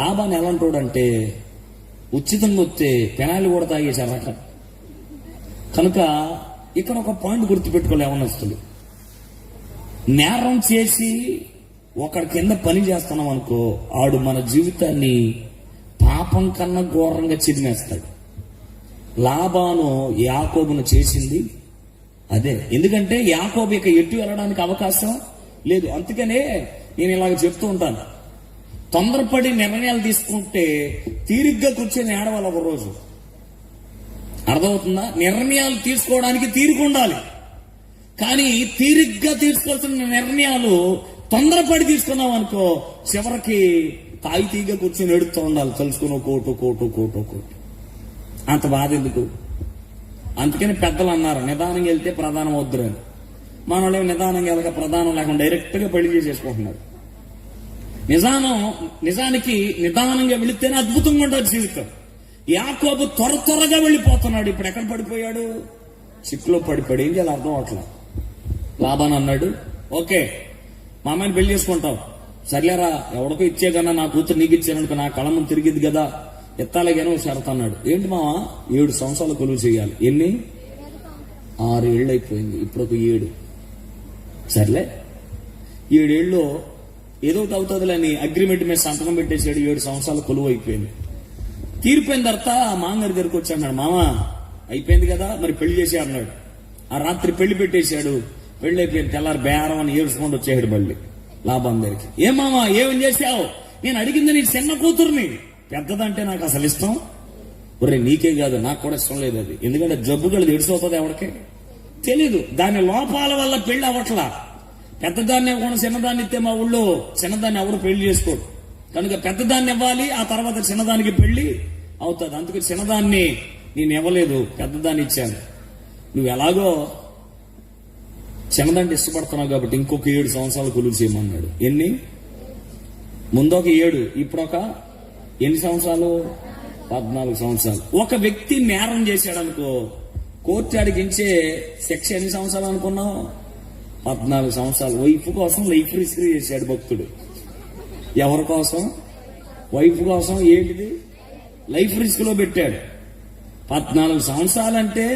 లాభాన్ని ఎలాంటోడంటే, ఉచితంగా వస్తే పెనాలు కూడా తాగేశారట. కనుక ఇక్కడ ఒక పాయింట్ గుర్తుపెట్టుకోలే యవనస్తులు. నేరం చేసి ఒకడి కింద పని చేస్తున్నాం అనుకో, ఆడు మన జీవితాన్ని పాపం కన్నా ఘోరంగా చిదిమేస్తాడు. లాబాను యాకోబును చేసింది అదే. ఎందుకంటే యాకోబు ఇక ఎటు వెళ్ళడానికి అవకాశం లేదు. అందుకనే నేను ఇలాగ చెప్తూ ఉంటాను, తొందరపడి నిర్ణయాలు తీసుకుంటే తీరిగ్గా కూర్చొని ఏడవాలి ఒక రోజు. అర్థమవుతుందా? నిర్ణయాలు తీసుకోవడానికి తీరిక ఉండాలి, కానీ తీరిగ్గా తీసుకోవాల్సిన నిర్ణయాలు తొందరపడి తీసుకున్నాం అనుకో, చివరికి తాయితీగా కూర్చొని ఎడుతూ ఉండాలి. తెలుసుకుని కోటు అంత బాధ ఎందుకు? అందుకని పెద్దలు అన్నారు, నిదానంగా వెళ్తే ప్రధానం వద్దురు అని. మన వాళ్ళు నిదానంగా వెళ్ళక ప్రధానం లేకుండా డైరెక్ట్ గా పెళ్లి చేసేసుకుంటున్నారు. నిజానికి నిదానంగా వెళితేనే అద్భుతంగా ఉంటుంది జీవితం. యాకోబు త్వరగా వెళ్ళిపోతున్నాడు. ఇప్పుడు ఎక్కడ పడిపోయాడు? చిక్కులో పడిపోయాడు. ఏం చేయాలి అర్థం అవట్లా. లాభాన్ అన్నాడు, ఓకే మా అమ్మాయిని పెళ్లి చేసుకుంటావు, సర్లేరా, ఎవరికో ఇచ్చే కన్నా నా కూతురు నీకు ఇచ్చాననుకో నా కళం తిరిగిద్ది కదా, ఎత్తాలేగానో షరత్ అన్నాడు. ఏంటి మావా? 7 సంవత్సరాలు కొలువు చేయాలి. ఎన్ని? 6 ఏళ్ళు అయిపోయింది, ఇప్పుడు ఒక 7. సర్లే, 7 ఏళ్ళు ఏదో ఒకటి అవుతుందిలేని అగ్రిమెంట్ మీద సంతకం పెట్టేసాడు. 7 సంవత్సరాలు కొలువు అయిపోయింది. తీరిపోయిన తర్వాత మాంగారి దగ్గరికి వచ్చి అన్నాడు, మామ అయిపోయింది కదా, మరి పెళ్లి చేసే అన్నాడు. ఆ రాత్రి పెళ్లి పెట్టేశాడు. పెళ్లి అయిపోయింది. తెల్లారి బేరం అని ఏడ్చుకొని వచ్చేసాడు మళ్ళీ లాభం దగ్గరికి. ఏమామా ఏమని చేశావు? నేను అడిగింది నీ చిన్న కూతుర్ని, పెద్దదంటే నాకు అసలు ఇష్టం. ఒరే నీకే కాదు నాకు కూడా ఇష్టం లేదు అది. ఎందుకంటే జబ్బు గలది ఎడిసవుతుంది ఎవరికే తెలీదు. దాని లోపాల వల్ల పెళ్లి అవ్వట్లా. పెద్దదాన్ని ఇవ్వకుండా చిన్నదాన్ని ఇస్తే మా ఊళ్ళో చిన్నదాన్ని ఎవరు పెళ్లి చేసుకోడు. కనుక పెద్దదాన్ని ఇవ్వాలి, ఆ తర్వాత చిన్నదానికి పెళ్లి అవుతుంది. అందుకే చిన్నదాన్ని నేను ఇవ్వలేదు, పెద్దదాన్ని ఇచ్చాను. నువ్వు ఎలాగో చిన్నదాన్ని ఇష్టపడుతున్నావు కాబట్టి ఇంకొక 7 సంవత్సరాలు కొలువు చేయమన్నాడు. ఎన్ని? ముందొక 7, ఇప్పుడు ఒక ఎన్ని సంవత్సరాలు? 14 సంవత్సరాలు. ఒక వ్యక్తి నేరం చేశాడు అనుకో, కోర్టు అడిగించే శిక్ష ఎన్ని సంవత్సరాలు అనుకున్నావు? 14 సంవత్సరాలు. వైఫ్ కోసం లైఫ్ రిస్క్ చేశాడు భక్తుడు. ఎవరి కోసం? వైఫ్ కోసం. ఏంటిది? లైఫ్ రిస్క్ లో పెట్టాడు. 14 సంవత్సరాలంటే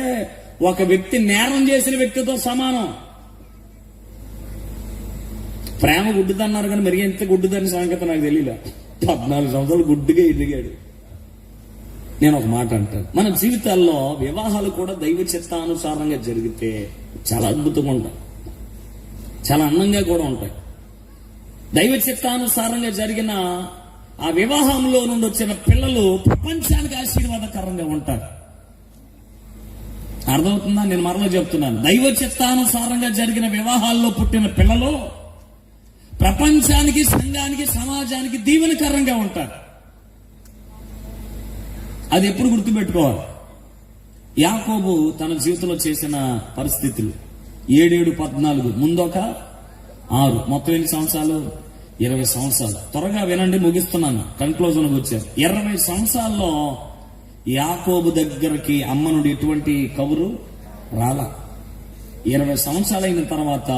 ఒక వ్యక్తి నేరం చేసిన వ్యక్తితో సమానం. ప్రేమ గుడ్డుదన్నారు కానీ మరి ఎంత గుడ్డుదని సంగతి నాకు తెలియలే. 14 సంవత్సరాలు గుడ్డుగా ఎదిగాడు. నేను ఒక మాట అంటాను, మన జీవితాల్లో వివాహాలు కూడా దైవ చిత్తానుసారంగా జరిగితే చాలా అద్భుతంగా ఉంటాయి, చాలా అందంగా కూడా ఉంటాయి. దైవ చిత్తానుసారంగా జరిగిన ఆ వివాహంలో నుండి వచ్చిన పిల్లలు ప్రపంచానికి ఆశీర్వాదకరంగా ఉంటారు. అర్థమవుతుందా? నేను మరలా చెప్తున్నాను, దైవ చిత్తానుసారంగా జరిగిన వివాహాల్లో పుట్టిన పిల్లలు ప్రపంచానికి, సంఘానికి, సమాజానికి దీవెనకరంగా ఉంటారు. అది ఎప్పుడు గుర్తుపెట్టుకోవాలి. యాకోబు తన జీవితంలో చేసిన పరిస్థితులు 7:14 ముందొక 6 మొత్తం ఎన్ని సంవత్సరాలు? 20 సంవత్సరాలు. త్వరగా వినండి, ముగిస్తున్నాను, కన్క్లూజన్కి వచ్చారు. 20 సంవత్సరాల్లో యాకోబు దగ్గరికి అమ్మ నుండి ఎటువంటి కబురు రాలా. 20 సంవత్సరాలు అయిన తర్వాత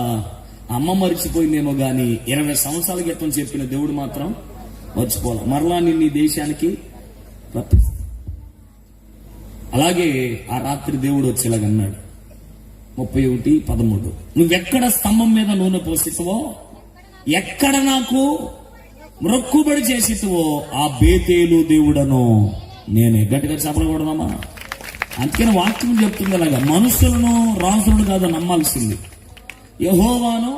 అమ్మ మరిచిపోయిందేమో గాని 20 సంవత్సరాల క్రితం చెప్పిన దేవుడు మాత్రం మర్చిపోలే. మరలా నిన్ను ఈ దేశానికి రప్పిస్తా. అలాగే ఆ రాత్రి దేవుడు వచ్చేలాగన్నాడు. 31:13 నువ్వెక్కడ స్తంభం మీద నూనె పోసితువో, ఎక్కడ నాకు మొక్కుబడి చేసితువో ఆ బేతేలు దేవుడను నేనే. గట్టిగా చెప్పకూడదమ్మా. అందుకని వాక్యం చెప్తుంది అలాగా, మనుషులను రాజులను కాదు నమ్మాల్సింది, యెహోవాను.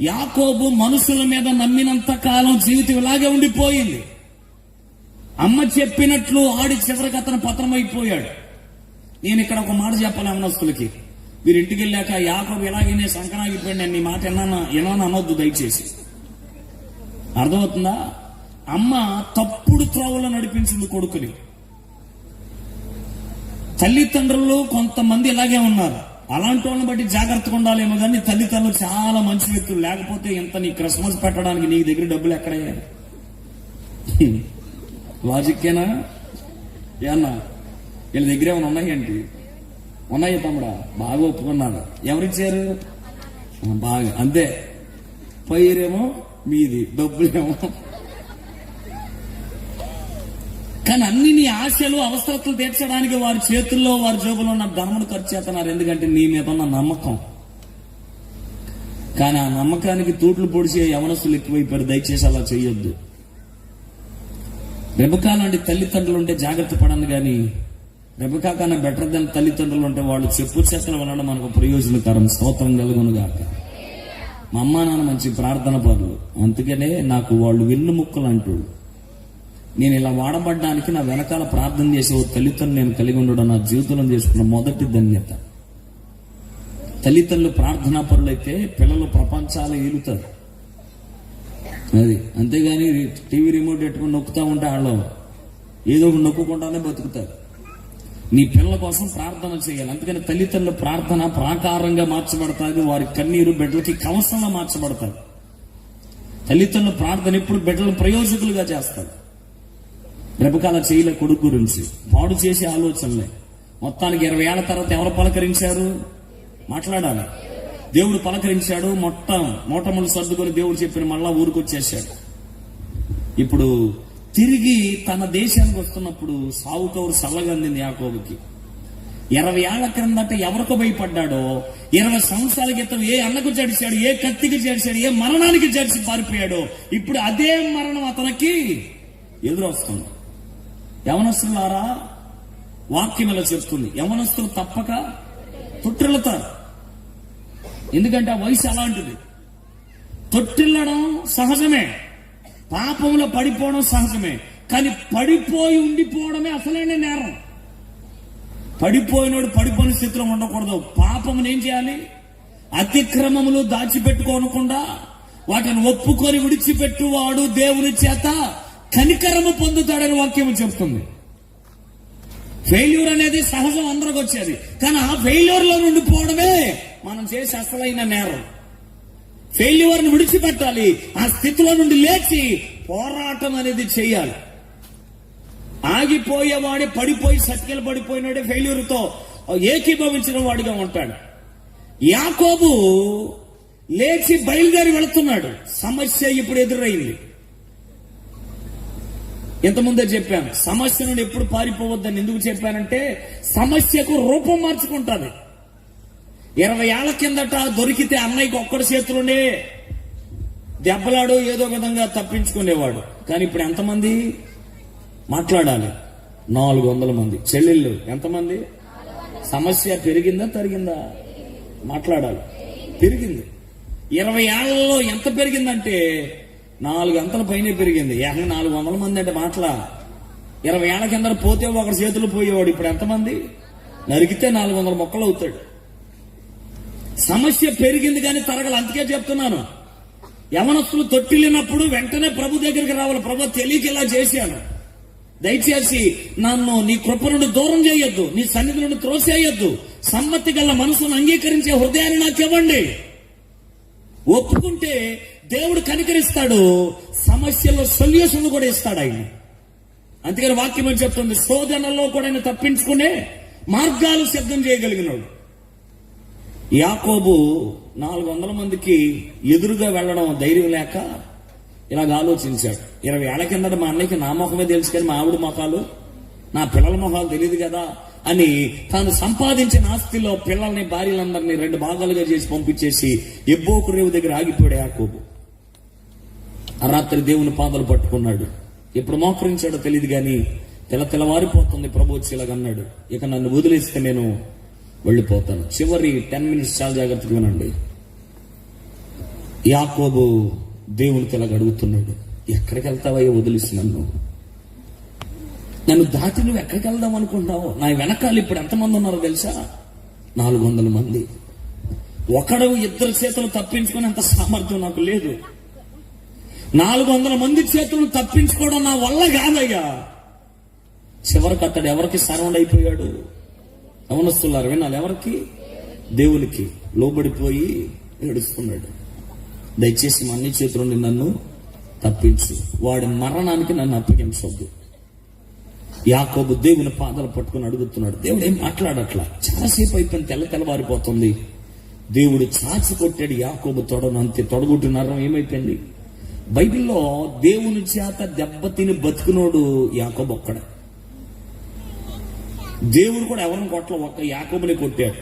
యాకోబు మనుషుల మీద నమ్మినంత కాలం జీవితం ఇలాగే ఉండిపోయింది. అమ్మ చెప్పినట్లు ఆడి చివరికి అతను పతనమైపోయాడు. నేను ఇక్కడ ఒక మాట చెప్పాలి యవనస్తులకి, మీరు ఇంటికి వెళ్ళాక యాకోబు ఎలాగైనా సంకనాగిపోయింది అని మాట ఏమన్నా అనొద్దు దయచేసి. అర్థమవుతుందా? అమ్మ తప్పుడు త్రోవలో నడిపించింది కొడుకుని. తల్లిదండ్రులు కొంతమంది ఇలాగే ఉన్నారు. అలాంటి వాళ్ళని బట్టి జాగ్రత్తగా ఉండాలేమో కానీ తల్లిదండ్రులు చాలా మంచి వ్యక్తులు, లేకపోతే ఇంత నీ క్రిస్మస్ పెట్టడానికి నీ దగ్గర డబ్బులు ఎక్కడయ్యాయి? లాజిక్కేనా? ఏమన్నా వీళ్ళ దగ్గర ఏమైనా ఉన్నాయండి? ఉన్నాయి తమ్ముడా, బాగా ఒప్పుకున్నాడు. ఎవరిచ్చారు? బాగా, అంతే. పైరేమో మీది, డబ్బులేమో. కానీ అన్ని నీ ఆశలు అవసరతలు తీర్చడానికి వారి చేతుల్లో వారి జోబులో ఉన్న ధనమును ఖర్చు చేస్తున్నారు. ఎందుకంటే నీ మీద ఉన్న నమ్మకం. కానీ ఆ నమ్మకానికి తూట్లు పొడిచే యవనస్తులు ఎక్కువైపోయారు. దయచేసి అలా చేయొద్దు. రెబెకా లాంటి తల్లిదండ్రులు ఉంటే జాగ్రత్త పడండి. కానీ రెబెకా కన్నా బెటర్ దెన్ తల్లిదండ్రులు ఉంటే వాళ్ళు చెప్పు చేతల వలన మనకు ప్రయోజనకరం. స్తోత్రం కలుగును గాక. మా అమ్మ నాన్న మంచి ప్రార్థన పరులు, అందుకనే నాకు వాళ్ళు వెన్నుముక్కలు అంటూ. నేను ఇలా వాడబడ్డానికి నా వెనకాల ప్రార్థన చేసే ఓ తల్లిదండ్రులు నేను కలిగి ఉండడం నా జీవితంలో చేసుకున్న మొదటి ధన్యత. తల్లిదండ్రులు ప్రార్థనా పరులైతే పిల్లలు ప్రపంచాలు ఏలుతారు. అది అంతేగాని టీవీ రిమోట్ పెట్టుకుని నొక్కుతా ఉంటే వాళ్ళు ఏదో ఒకటి నొక్కుకుంటానే బతుకుతారు. నీ పిల్లల కోసం ప్రార్థన చేయాలి. అందుకని తల్లిదండ్రుల ప్రార్థన ప్రాకారంగా మార్చబడతాది. వారి కన్నీరు బిడ్డలకి కవసంగా మార్చబడతారు. తల్లిదండ్రుల ప్రార్థన ఎప్పుడు బిడ్డలను ప్రయోజకులుగా చేస్తారు. రెబెకా చేయలే కొడుకు గురించి, పాడు చేసే ఆలోచనలే. మొత్తానికి 20 ఏళ్ల తర్వాత ఎవరు పలకరించారు? మాట్లాడాలి. దేవుడు పలకరించాడు. మోటములు సర్దుకొని దేవుడు చెప్పిన మళ్ళా ఊరికొచ్చేసాడు. ఇప్పుడు తిరిగి తన దేశానికి వస్తున్నప్పుడు సావు కౌరు చల్లగా అందింది యాకోబుకి. 20 ఏళ్ల క్రిందట ఎవరికి భయపడ్డాడో 20 సంవత్సరాల క్రితం ఏ అన్నకు జడిచాడు, ఏ కత్తికి జడిచాడు, ఏ మరణానికి జడిచి పారిపోయాడో ఇప్పుడు అదే మరణం అతనికి ఎదురొస్తుంది. యవనస్తులారా, వాక్యం ఇలా చెప్తుంది, యవనస్తులు తప్పక తొట్టిల్లుతారు. ఎందుకంటే ఆ వయసు అలాంటిది. తొట్టిల్లడం సహజమే, పాపంలో పడిపోవడం సహజమే. కానీ పడిపోయి ఉండిపోవడమే అసలైన నేరం. పడిపోయినోడు పడిపోయిన స్థితిలో ఉండకూడదు. పాపమును ఏం చేయాలి? అతిక్రమములు దాచిపెట్టుకోనకుండా వాటిని ఒప్పుకొని విడిచిపెట్టువాడు దేవుని చేత కనికరము పొందుతాడని వాక్యం చెప్తుంది. ఫెయిల్యూర్ అనేది సహజం, అందరికి వచ్చేది. కానీ ఆ ఫెయిల్యూర్ లో ఉండిపోవడమే మనం చేసే అసలైన నేరం. ఫెయిల్యూర్ ని విడిచిపెట్టాలి. ఆ స్థితిలో నుండి లేచి పోరాటం అనేది చేయాలి. ఆగిపోయేవాడే, పడిపోయి సత్యలు పడిపోయినాడే ఫెయిల్యూర్ తో ఏకీభవించిన వాడిగా ఉంటాడు. యాకోబు లేచి బయలుదేరి వెళుతున్నాడు. సమస్య ఇప్పుడు ఎదురైంది. ఇంతకుముందే చెప్పాను, సమస్య నుండి ఎప్పుడు పారిపోవద్దని. ఎందుకు చెప్పానంటే సమస్యకు రూపం మార్చుకుంటుంది. 20 ఏళ్ల కిందట దొరికితే అన్నయ్యకి ఒక్కడి చేతిలోనే దెబ్బలాడు ఏదో విధంగా తప్పించుకునేవాడు. కానీ ఇప్పుడు ఎంతమంది మాట్లాడాలి? 400 మంది. చెల్లెళ్ళు ఎంతమంది? సమస్య పెరిగిందా తరిగిందా? మాట్లాడాలి. పెరిగింది. 20 ఏళ్లలో ఎంత పెరిగిందంటే 4 అంతల పైనే పెరిగింది. 400 మంది అంటే మాటలా. 20 ఏళ్ల కింద పోతే ఒకరి చేతులు పోయేవాడు. ఇప్పుడు ఎంతమంది? నరికితే 400 మొక్కలు అవుతాడు. సమస్య పెరిగింది కానీ తరగలు. అందుకే చెప్తున్నాను, యవనస్తులు తొట్టిల్లినప్పుడు వెంటనే ప్రభు దగ్గరికి రావాలి. ప్రభు తెలియక ఇలా చేశాను, దయచేసి నన్ను నీ కృప నుండి దూరం చేయొద్దు, నీ సన్నిధి నుండి త్రోసేయొద్దు, సమ్మతి గల మనసును అంగీకరించే హృదయాన్ని నాకు ఇవ్వండి. ఒప్పుకుంటే దేవుడు కనికరిస్తాడు, సమస్యలో సొల్యూషన్ కూడా ఇస్తాడు ఆయన. అందుకని వాక్యం ఏం చెప్తుంది, శోధనలో కూడా ఆయన తప్పించుకునే మార్గాలు సిద్ధం చేయగలిగినాడు. యాకోబు 400 మందికి ఎదురుగా వెళ్ళడం ధైర్యం లేక ఇలాగ ఆలోచించాడు. 20 ఏళ్ల కిందట మా అన్నయ్యకి నా మొహమే తెలుసు కానీ మా ఆవిడ మొహాలు, నా పిల్లల మొహాలు తెలియదు కదా అని తాను సంపాదించిన ఆస్తిలో పిల్లల్ని భార్యలందరినీ 2 భాగాలుగా చేసి పంపించేసి ఎబ్బోకు రేవు దగ్గర ఆగిపోయాడు యాకోబు. ఆ రాత్రి దేవుని పాదాలు పట్టుకున్నాడు. ఎప్పుడు మోకరించాడో తెలియదు కానీ తెల్లవారిపోతుంది. ప్రభు వచ్చి ఇలాగన్నాడు, ఇక నన్ను వదిలేస్తే నేను వెళ్ళిపోతాను. చివరి 10 minutes చాలా జాగ్రత్తగా వినండి. యాకోబు దేవునికి ఇలాగ అడుగుతున్నాడు, ఎక్కడికి వెళ్తావయ్యో వదిలేసి నన్ను దాటి నువ్వు ఎక్కడికి వెళ్దాం అనుకుంటావు? నా వెనకాల ఇప్పుడు ఎంతమంది ఉన్నారో తెలుసా? 400 మంది. ఒకడు 2 చేతులు తప్పించుకునే అంత సామర్థ్యం నాకు లేదు. 400 మంది చేతులు తప్పించుకోవడం నా వల్ల కాదయ్యా. చివరికి అతడు ఎవరికి సరౌండ్ అయిపోయాడు? యవనస్తులారు వినాలి, ఎవరికి? దేవునికి లోబడిపోయి ఏడుస్తున్నాడు. దయచేసి మా అన్ని చేతుల నుండి నన్ను తప్పించు, వాడి మరణానికి నన్ను అప్పగించొద్దు. యాకోబు దేవుని పాదాలు పట్టుకుని అడుగుతున్నాడు. దేవుడు ఏం మాట్లాడట్లా. చాలాసేపు అయిపోయింది, తెల్లవారిపోతుంది. దేవుడు చాచి కొట్టాడు యాకోబు తొడను, అంతే. తొడగొట్టిన నరం ఏమైపోయింది? బైబిల్లో దేవుని చేత దెబ్బతిని బతుకునోడు యాకోబు ఒక్కడే. దేవుడు కూడా ఎవరిని కొట్ల, ఒక్క యాకోబుని కొట్టాడు.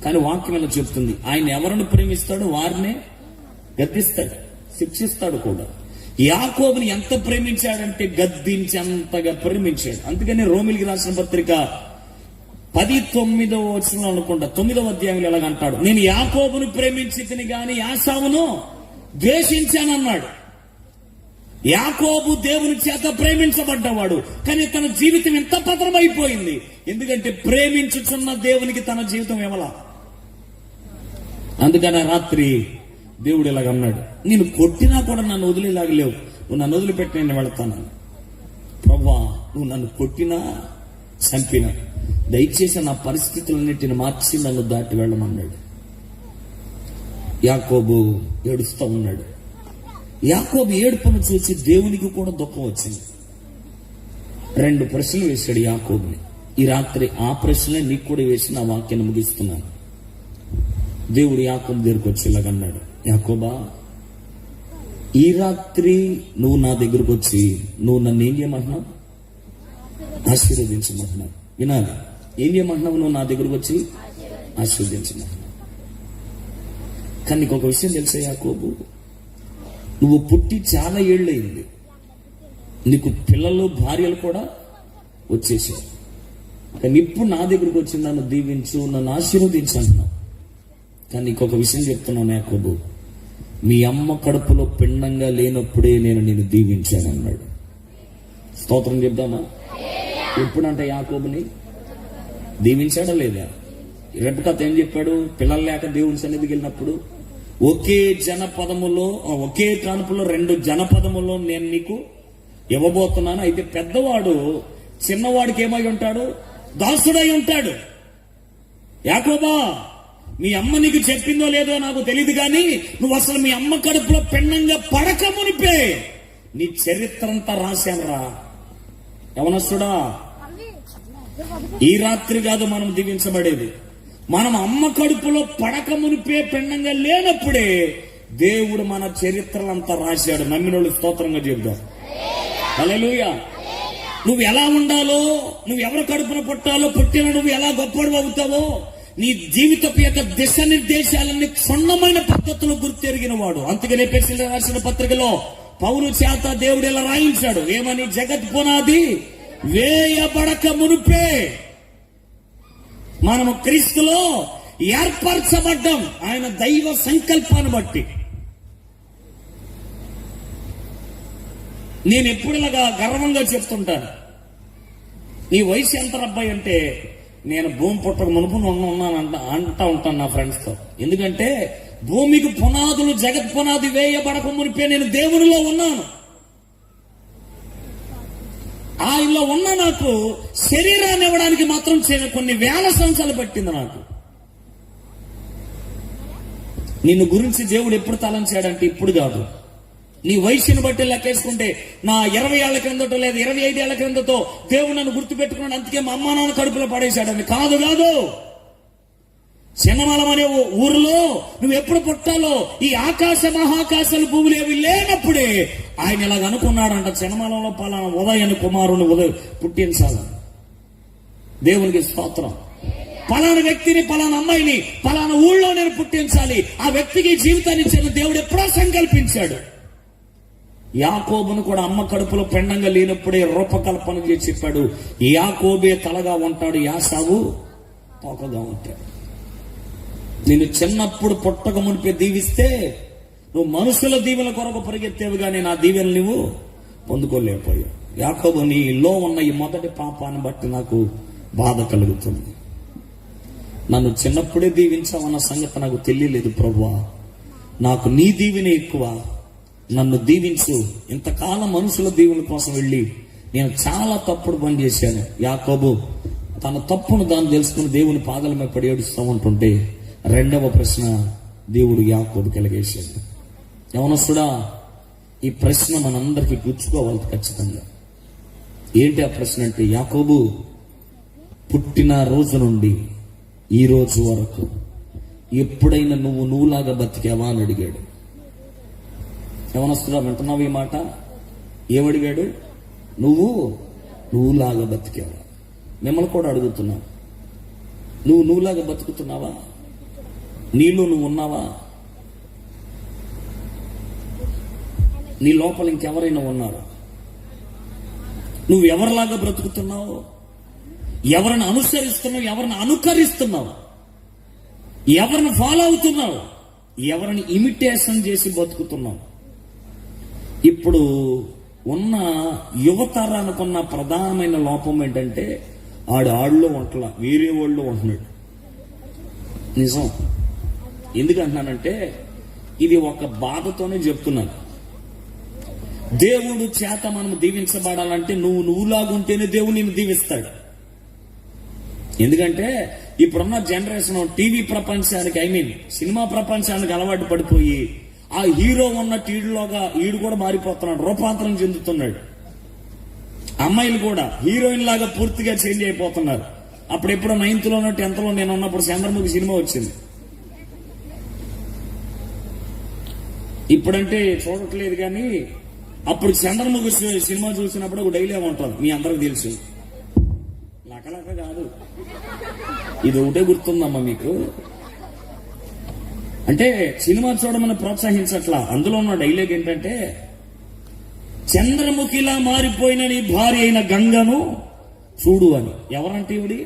కానీ వాక్యం ఎలా చెప్తుంది, ఆయన ఎవరిని ప్రేమిస్తాడో వారినే గద్దిస్తాడు, శిక్షిస్తాడు కూడా. యాకోబుని ఎంత ప్రేమించాడంటే గద్దించి అంతగా ప్రేమించాడు. అందుకని రోమిలికి రాసిన పత్రిక 19వ వచనం అనుకుంటా, 9వ అధ్యాయంలో ఎలాగంటాడు, నేను యాకోబును ప్రేమించితిని గాని యాసావును ద్వేషించానన్నాడు. యాకోబు దేవుని చేత ప్రేమించబడ్డవాడు, కానీ తన జీవితం ఎంత పతనమైపోయింది. ఎందుకంటే ప్రేమించుచున్న దేవునికి తన జీవితం ఇవ్వాల. అందుకని రాత్రి దేవుడు ఇలాగన్నాడు, నేను కొట్టినా కూడా నన్ను వదిలేలాగలేవు, నువ్వు నన్ను వదిలిపెట్టి నేను వెళతాను. ప్రభువా, నువ్వు నన్ను కొట్టినా చంపినా దయచేసి నా పరిస్థితులన్నిటిని మార్చి నన్ను దాటి వెళ్ళమన్నాడు. యాకోబు ఏడుస్తూ ఉన్నాడు. యాకోబు ఏడుపును చూసి దేవునికి కూడా దుఃఖం వచ్చింది. 2 ప్రశ్నలు వేశాడు యాకోబుని. ఈ రాత్రి ఆ ప్రశ్నలే నీకు కూడా వేసి నా వాక్యాన్ని ముగిస్తున్నాను. దేవుడు యాకోబు దగ్గరకు వచ్చి ఇలాగన్నాడు, యాకోబా, ఈ రాత్రి నువ్వు నా దగ్గరకు వచ్చి నువ్వు నన్ను ఏం చేయమంటున్నావు? ఆశీర్వదించమంటున్నావు. వినాలి, ఏం చేయమంటున్నావు? నువ్వు నా దగ్గరకు వచ్చి ఆశీర్వదించమంటున్నావు. కానీ నీకు ఒక విషయం తెలుసా యాకోబు, నువ్వు పుట్టి చాలా ఏళ్ళయింది, నీకు పిల్లలు భార్యలు కూడా వచ్చేసారు. కానీ ఇప్పుడు నా దగ్గరకు వచ్చి నన్ను దీవించు, నన్ను ఆశీర్వదించు అంటున్నావు. కానీ నీకు ఒక విషయం చెప్తున్నాను యాకోబు, మీ అమ్మ కడుపులో పిండంగా లేనప్పుడే నేను నిన్ను దీవించాను అన్నాడు. స్తోత్రం చెప్దామా? ఎప్పుడంటే యాకోబుని దీవించాడా లేదా? రెబెకా ఏం చెప్పాడు? పిల్లలు లేక దేవుని సన్నిధికి వెళ్ళినప్పుడు, ఒకే జనపదములో, ఒకే కానుపులో 2 జనపదములో నేను నీకు ఇవ్వబోతున్నాను. అయితే పెద్దవాడు చిన్నవాడికి ఏమై ఉంటాడు? దాసుడై ఉంటాడు. యాకోబా, మీ అమ్మ నీకు చెప్పిందో లేదో నాకు తెలియదు కానీ నువ్వు అసలు మీ అమ్మ కడుపులో పెన్నంగా పడక మునిపే నీ చరిత్ర అంతా రాశానురా. యవనస్తుడా, ఈ రాత్రి కాదు మనం దీవించబడేది, మనం అమ్మ కడుపులో పడక మునిపే పెన్నంగా లేనప్పుడే దేవుడు మన చరిత్రలంతా రాశాడు. నమ్మినోళ్ళు స్తోత్రంగా చెబుతాం. హల్లెలూయా. నువ్వు ఎలా ఉండాలో, నువ్వు ఎవరి కడుపున పుట్టాలో, పుట్టిన నువ్వు ఎలా గొప్పడు అవుతావో, నీ జీవితపు యొక్క దిశ నిర్దేశాలన్నీ క్షుణ్ణమైన పద్ధతిలో గుర్తెరిగిన వాడు. అందుకనే ఎఫెసీయులకు రాసిన పత్రికలో పౌలు చేత దేవుడు ఇలా రాయించాడు, ఏమని? జగత్ పునాది వేయబడక మునిపే మనము క్రీస్తులో ఏర్పరచబడ్డం, ఆయన దైవ సంకల్పాన్ని బట్టి. నేను ఎప్పుడు ఇలాగా గర్వంగా చెప్తుంటాను, నీ వయసు ఎంత అబ్బాయి అంటే, నేను భూమి పుట్టక మునుపు ఉన్నాను అంటా ఉంటాను నా ఫ్రెండ్స్తో. ఎందుకంటే భూమికి పునాదులు, జగత్ పునాది వేయబడక మునిపే నేను దేవునిలో ఉన్నాను. ఆయనలో ఉన్న నాకు శరీరాన్ని ఇవ్వడానికి మాత్రం కొన్ని వేల సంవత్సరాలు పట్టింది నాకు. నిన్ను గురించి దేవుడు ఎప్పుడు తలంచాడంటే ఇప్పుడు కాదు, నీ వయసుని బట్టి లెక్కేసుకుంటే నా 20 ఏళ్ల క్రిందతో లేదా 25 ఏళ్ల క్రిందతో దేవుడు నన్ను గుర్తుపెట్టుకున్నాడు, అందుకే మా అమ్మా నాన్న కడుపులో పడేశాడని కాదు. చిన్నమలం అనే ఊరిలో నువ్వు ఎప్పుడు పుట్టాలో ఈ ఆకాశ మహాకాశాలు భూములు ఏవి లేనప్పుడే ఆయన ఇలాగ అనుకున్నాడంట, చిన్నమలంలో పలానా ఉదయని కుమారుని పుట్టించాలని. దేవునికి స్తోత్రం. పలానా వ్యక్తిని, పలానా అమ్మాయిని పలానా ఊళ్ళో నేను పుట్టించాలి, ఆ వ్యక్తికి జీవితాన్ని ఇచ్చిన దేవుడు ఎప్పుడో సంకల్పించాడు. యాకోబును కూడా అమ్మ కడుపులో పెండంగా లేనప్పుడే రూపకల్పన చేసి చెప్పాడు, యాకోబే తలగా ఉంటాడు, యాసావు తోకగా ఉంటాడు. నిన్ను చిన్నప్పుడు పుట్టక మునిపే దీవిస్తే నువ్వు మనుషుల దీవెన కొరకు పరిగెత్తేవి కానీ నా దీవెన నువ్వు పొందుకోలేకపోయావు. యాకోబు, నీలో ఉన్న ఈ మొదటి పాపాన్ని బట్టి నాకు బాధ కలుగుతుంది. నన్ను చిన్నప్పుడే దీవించావన్న సంగతి నాకు తెలియలేదు ప్రభువా, నాకు నీ దీవెన ఎక్కువ, నన్ను దీవించు. ఇంతకాలం మనుషుల దీవెన కోసం వెళ్ళి నేను చాలా తప్పుడు పని చేశాను. యాకోబు తన తప్పును దాన్ని తెలుసుకుని దేవుని పాదాల మీద పడి ఏడుస్తూ ఉంటుంటే రెండవ ప్రశ్న దేవుడు యాకోబు కలిగేశాడు. యవనస్తుడా, ఈ ప్రశ్న మనందరికీ గుర్తుకోవాలి ఖచ్చితంగా. ఏంటి ఆ ప్రశ్న అంటే, యాకోబు పుట్టిన రోజు నుండి ఈ రోజు వరకు ఎప్పుడైనా నువ్వులాగా బతికావా అని అడిగాడు. యవనస్తుడా, వింటున్నావు ఈ మాట? ఏమడిగాడు? నువ్వులాగా బతికావా? మిమ్మల్ని కూడా అడుగుతున్నావు, నువ్వులాగా బతుకుతున్నావా? నీలో నువ్వు ఉన్నావా? నీ లోపల ఇంకెవరైనా ఉన్నారా? నువ్వు ఎవరిలాగా బ్రతుకుతున్నావు? ఎవరిని అనుసరిస్తున్నావు? ఎవరిని అనుకరిస్తున్నావు? ఎవరిని ఫాలో అవుతున్నావు? ఎవరిని ఇమిటేషన్ చేసి బతుకుతున్నావు? ఇప్పుడు ఉన్న యువతరానికున్న ప్రధానమైన లోపం ఏంటంటే ఆళ్ళలో ఉంటలా, వేరే వాళ్ళు ఉంటున్నాడు. నిజం. ఎందుకంటున్నానంటే ఇది ఒక బాధతోనే చెప్తున్నాను. దేవుడు చేత మనం దీవించబడాలంటే నువ్వులాగుంటేనే దేవుడు నిన్ను దీవిస్తాడు. ఎందుకంటే ఇప్పుడున్న జనరేషన్ టీవీ ప్రపంచానికి సినిమా ప్రపంచానికి అలవాటు పడిపోయి ఆ హీరో ఉన్న టీడీలోగా ఈడు కూడా మారిపోతున్నాడు, రూపాంతరం చెందుతున్నాడు. అమ్మాయిలు కూడా హీరోయిన్ లాగా పూర్తిగా చేంజ్ అయిపోతున్నారు. అప్పుడు ఎప్పుడో 9th లోనో 10th లో నేను ఉన్నప్పుడు చంద్రముఖి సినిమా వచ్చింది. ఇప్పుడంటే చూడట్లేదు కానీ అప్పుడు చంద్రముఖి సినిమా చూసినప్పుడు ఒక డైలాగ్ ఉంటుంది, మీ అందరికి తెలుసు. లకలక కాదు, ఇది ఒకటే గుర్తుందమ్మా మీకు. అంటే సినిమా చూడమని ప్రోత్సహించట్లా. అందులో ఉన్న డైలాగ్ ఏంటంటే, చంద్రముఖిలా మారిపోయిన నీ భార్య అయిన గంగను చూడు అని. ఎవరంటే ఈవిడి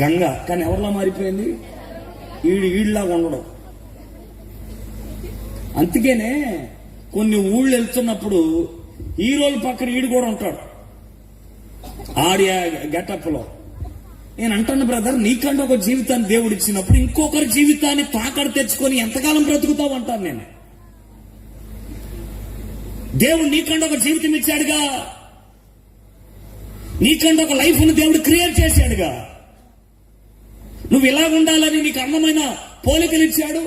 గంగ, కానీ ఎవరిలా మారిపోయింది? ఈడిలాగా ఉండడం. అందుకేనే కొన్ని ఊళ్ళు వెళ్తున్నప్పుడు హీరోల పక్కన ఈడు కూడా ఉంటాడు ఆడి గెటప్ లో. నేను అంటాను, బ్రదర్, నీకంటే ఒక జీవితాన్ని దేవుడు ఇచ్చినప్పుడు ఇంకొకరి జీవితాన్ని తాకడు తెచ్చుకొని ఎంతకాలం బ్రతుకుతావు అంటాను నేను. దేవుడు నీకంటే ఒక జీవితం ఇచ్చాడుగా, నీకంటే ఒక లైఫ్ ను దేవుడు క్రియేట్ చేశాడుగా. నువ్వు ఇలా ఉండాలని నీకు అందమైన పోలికలు ఇచ్చాడు.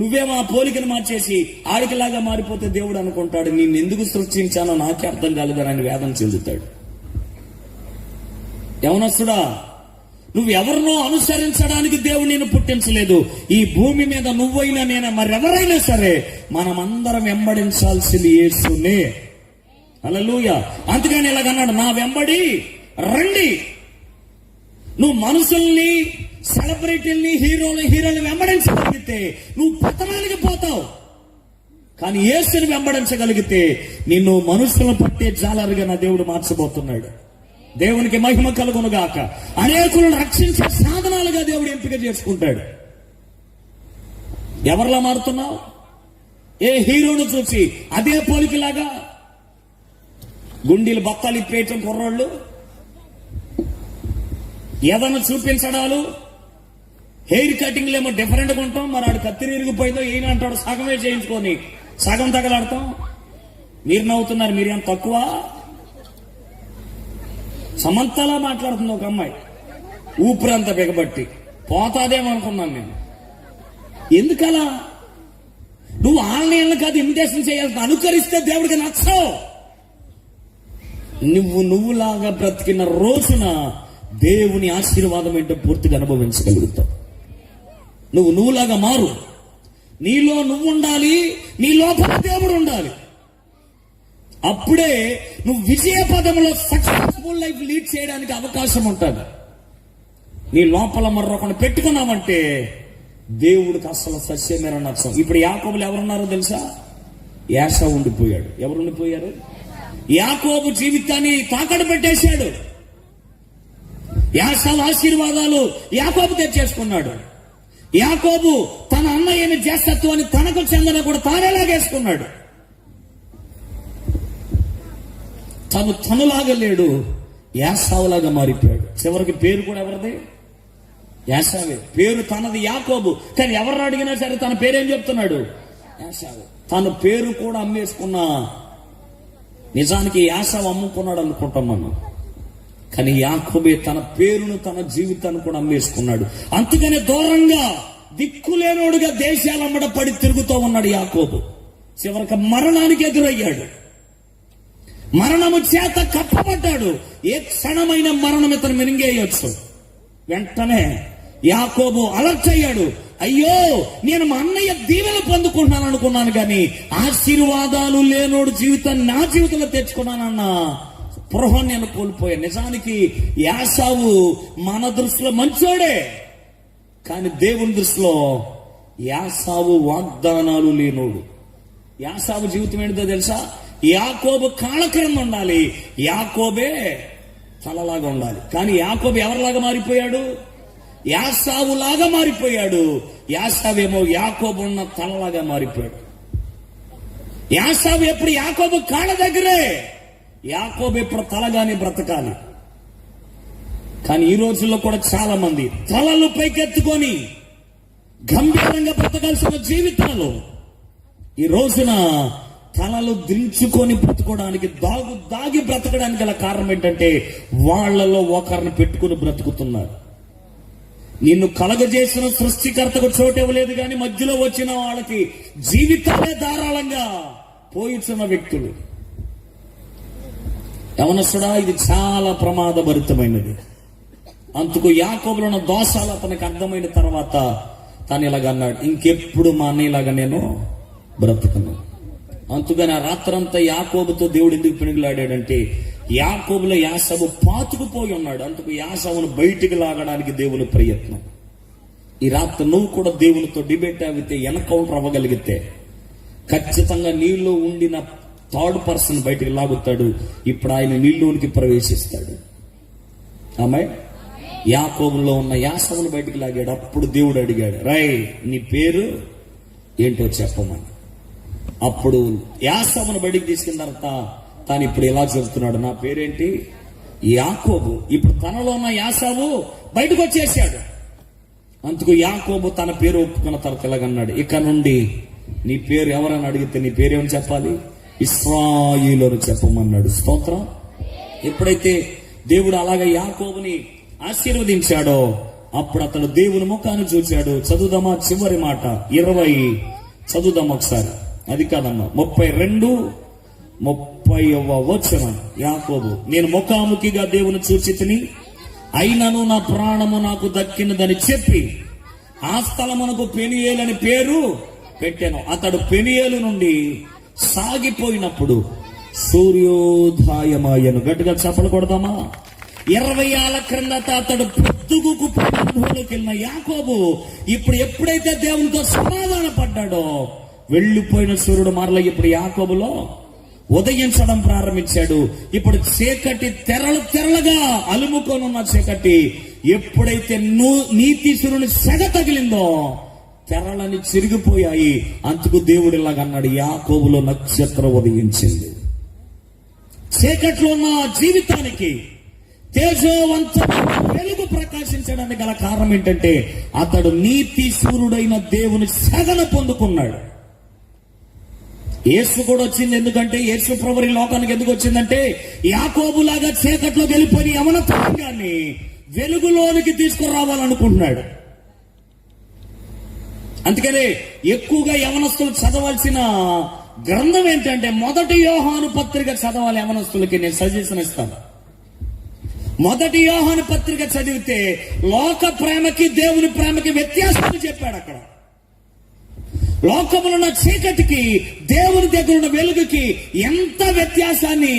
నువ్వేమో ఆ పోలికను మార్చేసి ఆడికిలాగా మారిపోతే దేవుడు అనుకుంటాడు, నిన్ను ఎందుకు సృష్టించానో నాకే అర్థం కాలేదని ఆయన వేదన చెందుతాడు. యవనస్తుడా, నువ్వు ఎవరినో అనుసరించడానికి దేవుడు నిన్ను పుట్టించలేదు. ఈ భూమి మీద నువ్వైనా నేనే మరెవరైనా సరే మనమందరం వెంబడించాల్సింది యేసునే. హల్లెలూయా. అందుకని ఇలాగన్నాడు, నా వెంబడి రండి. నువ్వు మనుషుల్ని, సెలబ్రిటీల్ని, హీరోలు వెంబడించగలిగితే నువ్వు పతనానికి పోతావు. కానీ యేసుని వెంబడించగలిగితే నిన్ను మనుషులను పట్టే జాలరుగా నా దేవుడు మార్చబోతున్నాడు. దేవునికి మహిమ కలుగునుగాక. అనేకులను రక్షించే సాధనాలుగా దేవుడు ఎంపిక చేసుకుంటాడు. ఎవరిలా మారుతున్నావు? ఏ హీరోను చూసి అదే పోలికలాగా గుండీలు బత్తాలు ఇప్పేయటం కుర్రోళ్ళు, ఏదైనా చూపించడాలు, హెయిర్ కటింగ్లు ఏమో డిఫరెంట్గా ఉంటాం. మరి ఆడు కత్తిరి ఇరిగిపోయిందో ఈయన అంటాడు సగమే చేయించుకొని సగం తగలాడతాం. మీరు నవ్వుతున్నారు, మీరేం తక్కువ? సమంతలా మాట్లాడుతుంది ఒక అమ్మాయి, ఊపిరంతా బిగబట్టి పోతాదేమనుకున్నాను నేను. ఎందుకలా? నువ్వు ఆన్లైన్లో కాదు ఇమిటేషన్ చేయాలి, అనుకరిస్తే దేవుడికి నచ్చవు. నువ్వులాగా బ్రతికిన రోజున దేవుని ఆశీర్వాదం ఏంటో పూర్తిగా అనుభవించగలుగుతావు. నువ్వులాగా మారు. నీలో నువ్వు ఉండాలి, నీ లోపల దేవుడు ఉండాలి. అప్పుడే నువ్వు విజయ పదంలో సక్సెస్ఫుల్ లైఫ్ లీడ్ చేయడానికి అవకాశం ఉంటుంది. నీ లోపల మరొకటి పెట్టుకున్నావంటే దేవుడికి అసలు సస్యమేర నచ్చం. ఇప్పుడు యాకోబులు ఎవరున్నారో తెలుసా? యాషావు ఉండిపోయాడు. ఎవరు ఉండిపోయారు? యాకోబు జీవితాన్ని తాకడ పెట్టేశాడు. యాషావు ఆశీర్వాదాలు యాకోబు తెచ్చేసుకున్నాడు. యాకోబు తన అన్నయ్యని జ్యేష్ఠత్వాన్ని తనకు చెందన కూడా తానే లాగేసుకున్నాడు. తనులాగా లేడు, యాసావులాగా మారిపోయాడు. చివరికి పేరు కూడా ఎవరిది? యాసావే. పేరు తనది యాకోబు, కానీ ఎవరిని అడిగినా సరే తన పేరేం చెప్తున్నాడు? యాసావే. తన పేరు కూడా అమ్మేసుకున్నా. నిజానికి యాసావు అమ్ముకున్నాడు అనుకుంటాం మనం, కానీ యాకోబే తన పేరును తన జీవితాన్ని కూడా అమ్మేసుకున్నాడు. అందుకనే దూరంగా దిక్కులేనోడుగా దేశాలమ్మడ పడి తిరుగుతూ ఉన్నాడు యాకోబు. చివరికి మరణానికి ఎదురయ్యాడు. మరణము చేత కప్పబడ్డాడు. ఏ క్షణమైన మరణం ఇతను మిరింగేయొచ్చు. వెంటనే యాకోబు అలర్ట్ అయ్యాడు. అయ్యో, నేను మా అన్నయ్య దీవెన పొందుకుంటున్నాను అనుకున్నాను, కానీ ఆశీర్వాదాలు లేనోడు జీవితాన్ని నా జీవితంలో తెచ్చుకున్నానన్న స్పృహ నేను కోల్పోయాను. నిజానికి యాసావు మన దృష్టిలో మంచోడే, కానీ దేవుని దృష్టిలో యాసావు వాగ్దానాలు లేనోడు. యాసావు జీవితం ఏంటో తెలుసా? యాకోబు కాళ్ళ క్రింద ఉండాలి, యాకోబే తలలాగా ఉండాలి. కానీ యాకోబు ఎవరిలాగా మారిపోయాడు? యాసావులాగా మారిపోయాడు. యాసావేమో యాకోబు ఉన్న తలలాగా మారిపోయాడు. యాసావు ఎప్పుడు యాకోబు కాళ్ళ దగ్గరే, యాకోబు ఎప్పుడు తలగానే బ్రతకాలి. కానీ ఈ రోజుల్లో కూడా చాలా మంది తలలు పైకెత్తుకొని గంభీరంగా బ్రతకాల్సిన జీవితాలు ఈ రోజున తలలు దించుకొని బ్రతుకోవడానికి, దాగి బ్రతకడానికి గల కారణం ఏంటంటే వాళ్లలో ఒకరిని పెట్టుకుని బ్రతుకుతున్నారు. నిన్ను కలగజేసిన సృష్టికర్తకు చోటు ఇవ్వలేదు, కానీ మధ్యలో వచ్చిన వాళ్ళకి జీవితాలే ధారాళంగా పోయిచున్న వ్యక్తులు. యవనస్తుడా, ఇది చాలా ప్రమాదభరితమైనది. అందుకు యాకోబులో ఉన్న దోషాలు అతనికి అర్థమైన తర్వాత తను ఇలాగన్నాడు, ఇంకెప్పుడు మా అన్నయ్యలాగా నేను బ్రతుకును. అందుకని ఆ రాత్రంతా యాకోబుతో దేవుడు ఎందుకు పెనుగులాడాడంటే యాకోబులో యాసావు పాతుకుపోయి ఉన్నాడు. అందుకు యాసావును బయటికి లాగడానికి దేవుని ప్రయత్నం. ఈ రాత్రి నువ్వు కూడా దేవునితో డిబేట్ అవితే, ఎన్కౌంటర్ అవ్వగలిగితే ఖచ్చితంగా నీళ్ళు ఉండిన థర్డ్ పర్సన్ బయటికి లాగుతాడు. ఇప్పుడు ఆయన నీళ్ళలోనికి ప్రవేశిస్తాడు. ఆమె యాకోబులో ఉన్న యాసావును బయటికి లాగాడు. అప్పుడు దేవుడు అడిగాడు, రై నీ పేరు ఏంటో చెప్పమని. అప్పుడు యాసావును బయటికి తీసుకున్న తర్వాత తాను ఇప్పుడు ఎలా చెబుతున్నాడు, నా పేరేంటి? యాకోబు. ఇప్పుడు తనలో ఉన్న యాసావు బయటకు వచ్చేసాడు. అందుకు యాకోబు తన పేరు ఒప్పుకున్న తర్వాత ఎలాగన్నాడు, ఇక నుండి నీ పేరు ఎవరని అడిగితే నీ పేరేమని చెప్పాలి? ఇశ్రాయేలు అని చెప్పమన్నాడు. స్తోత్రం. ఎప్పుడైతే దేవుడు అలాగే యాకోబుని ఆశీర్వదించాడో అప్పుడు అతడు దేవుని ముఖాన్ని చూశాడు. చదువుదామా చివరి మాట 20 చదువుదాం ఒకసారి. అది కాదమ్మా 32-30వ వచనం. యాకోబు, నేను ముఖాముఖిగా దేవుని చూచి తిని, అయినను నా ప్రాణము నాకు దక్కినదని చెప్పి ఆ స్థలమునకు పెనియేలని పేరు పెట్టాను. అతడు పెనియేలు నుండి సాగిపోయినప్పుడు సూర్యోదయమాయను. గట్టిగా చప్పలు కొడదామా? 20 ఏళ్ల క్రిందట అతడు పొద్దుగుకు అనుభవంలోకి వెళ్ళిన యాకోబు ఇప్పుడు ఎప్పుడైతే దేవునితో సమాధాన పడ్డాడో వెళ్లిపోయిన సూర్యుడు మరల ఇప్పుడు యాకోబులో ఉదయించడం ప్రారంభించాడు. ఇప్పుడు చీకటి తెరలుగా అలుముకొని ఉన్న చీకటి ఎప్పుడైతే నీతి సూర్యుని సెగ తగిలిందో తెరలని చిరిగిపోయాయి. అందుకు దేవుడు ఇలాగన్నాడు, యాకోబులో నక్షత్రం ఉదయించింది. చీకట్లో ఉన్న జీవితానికి తేజోవంతమైన వెలుగు ప్రకాశించడానికి గల కారణం ఏంటంటే అతడు నీతి సూర్యుడైన దేవుని సెగను పొందుకున్నాడు. యేసు కూడా వచ్చింది. ఎందుకంటే యేసు ప్రభువు ఈ లోకానికి ఎందుకు వచ్చిందంటే యాకోబులాగా చీకట్లో వెళ్ళిపోయి యవనత్వాన్ని వెలుగులోనికి తీసుకురావాలనుకుంటున్నాడు. అందుకనే ఎక్కువగా యవనస్తులు చదవాల్సిన గ్రంథం ఏంటంటే 1 యోహాను పత్రిక చదవాలి. యవనస్తులకి నేను సజెషన్ ఇస్తాను. 1 యోహాను పత్రిక చదివితే లోక ప్రేమకి దేవుని ప్రేమకి వ్యత్యాసాన్ని చెప్పాడు. అక్కడ లోకములో ఉన్న చీకటికి దేవుని దగ్గర ఉన్న వెలుగుకి ఎంత వ్యత్యాసాన్ని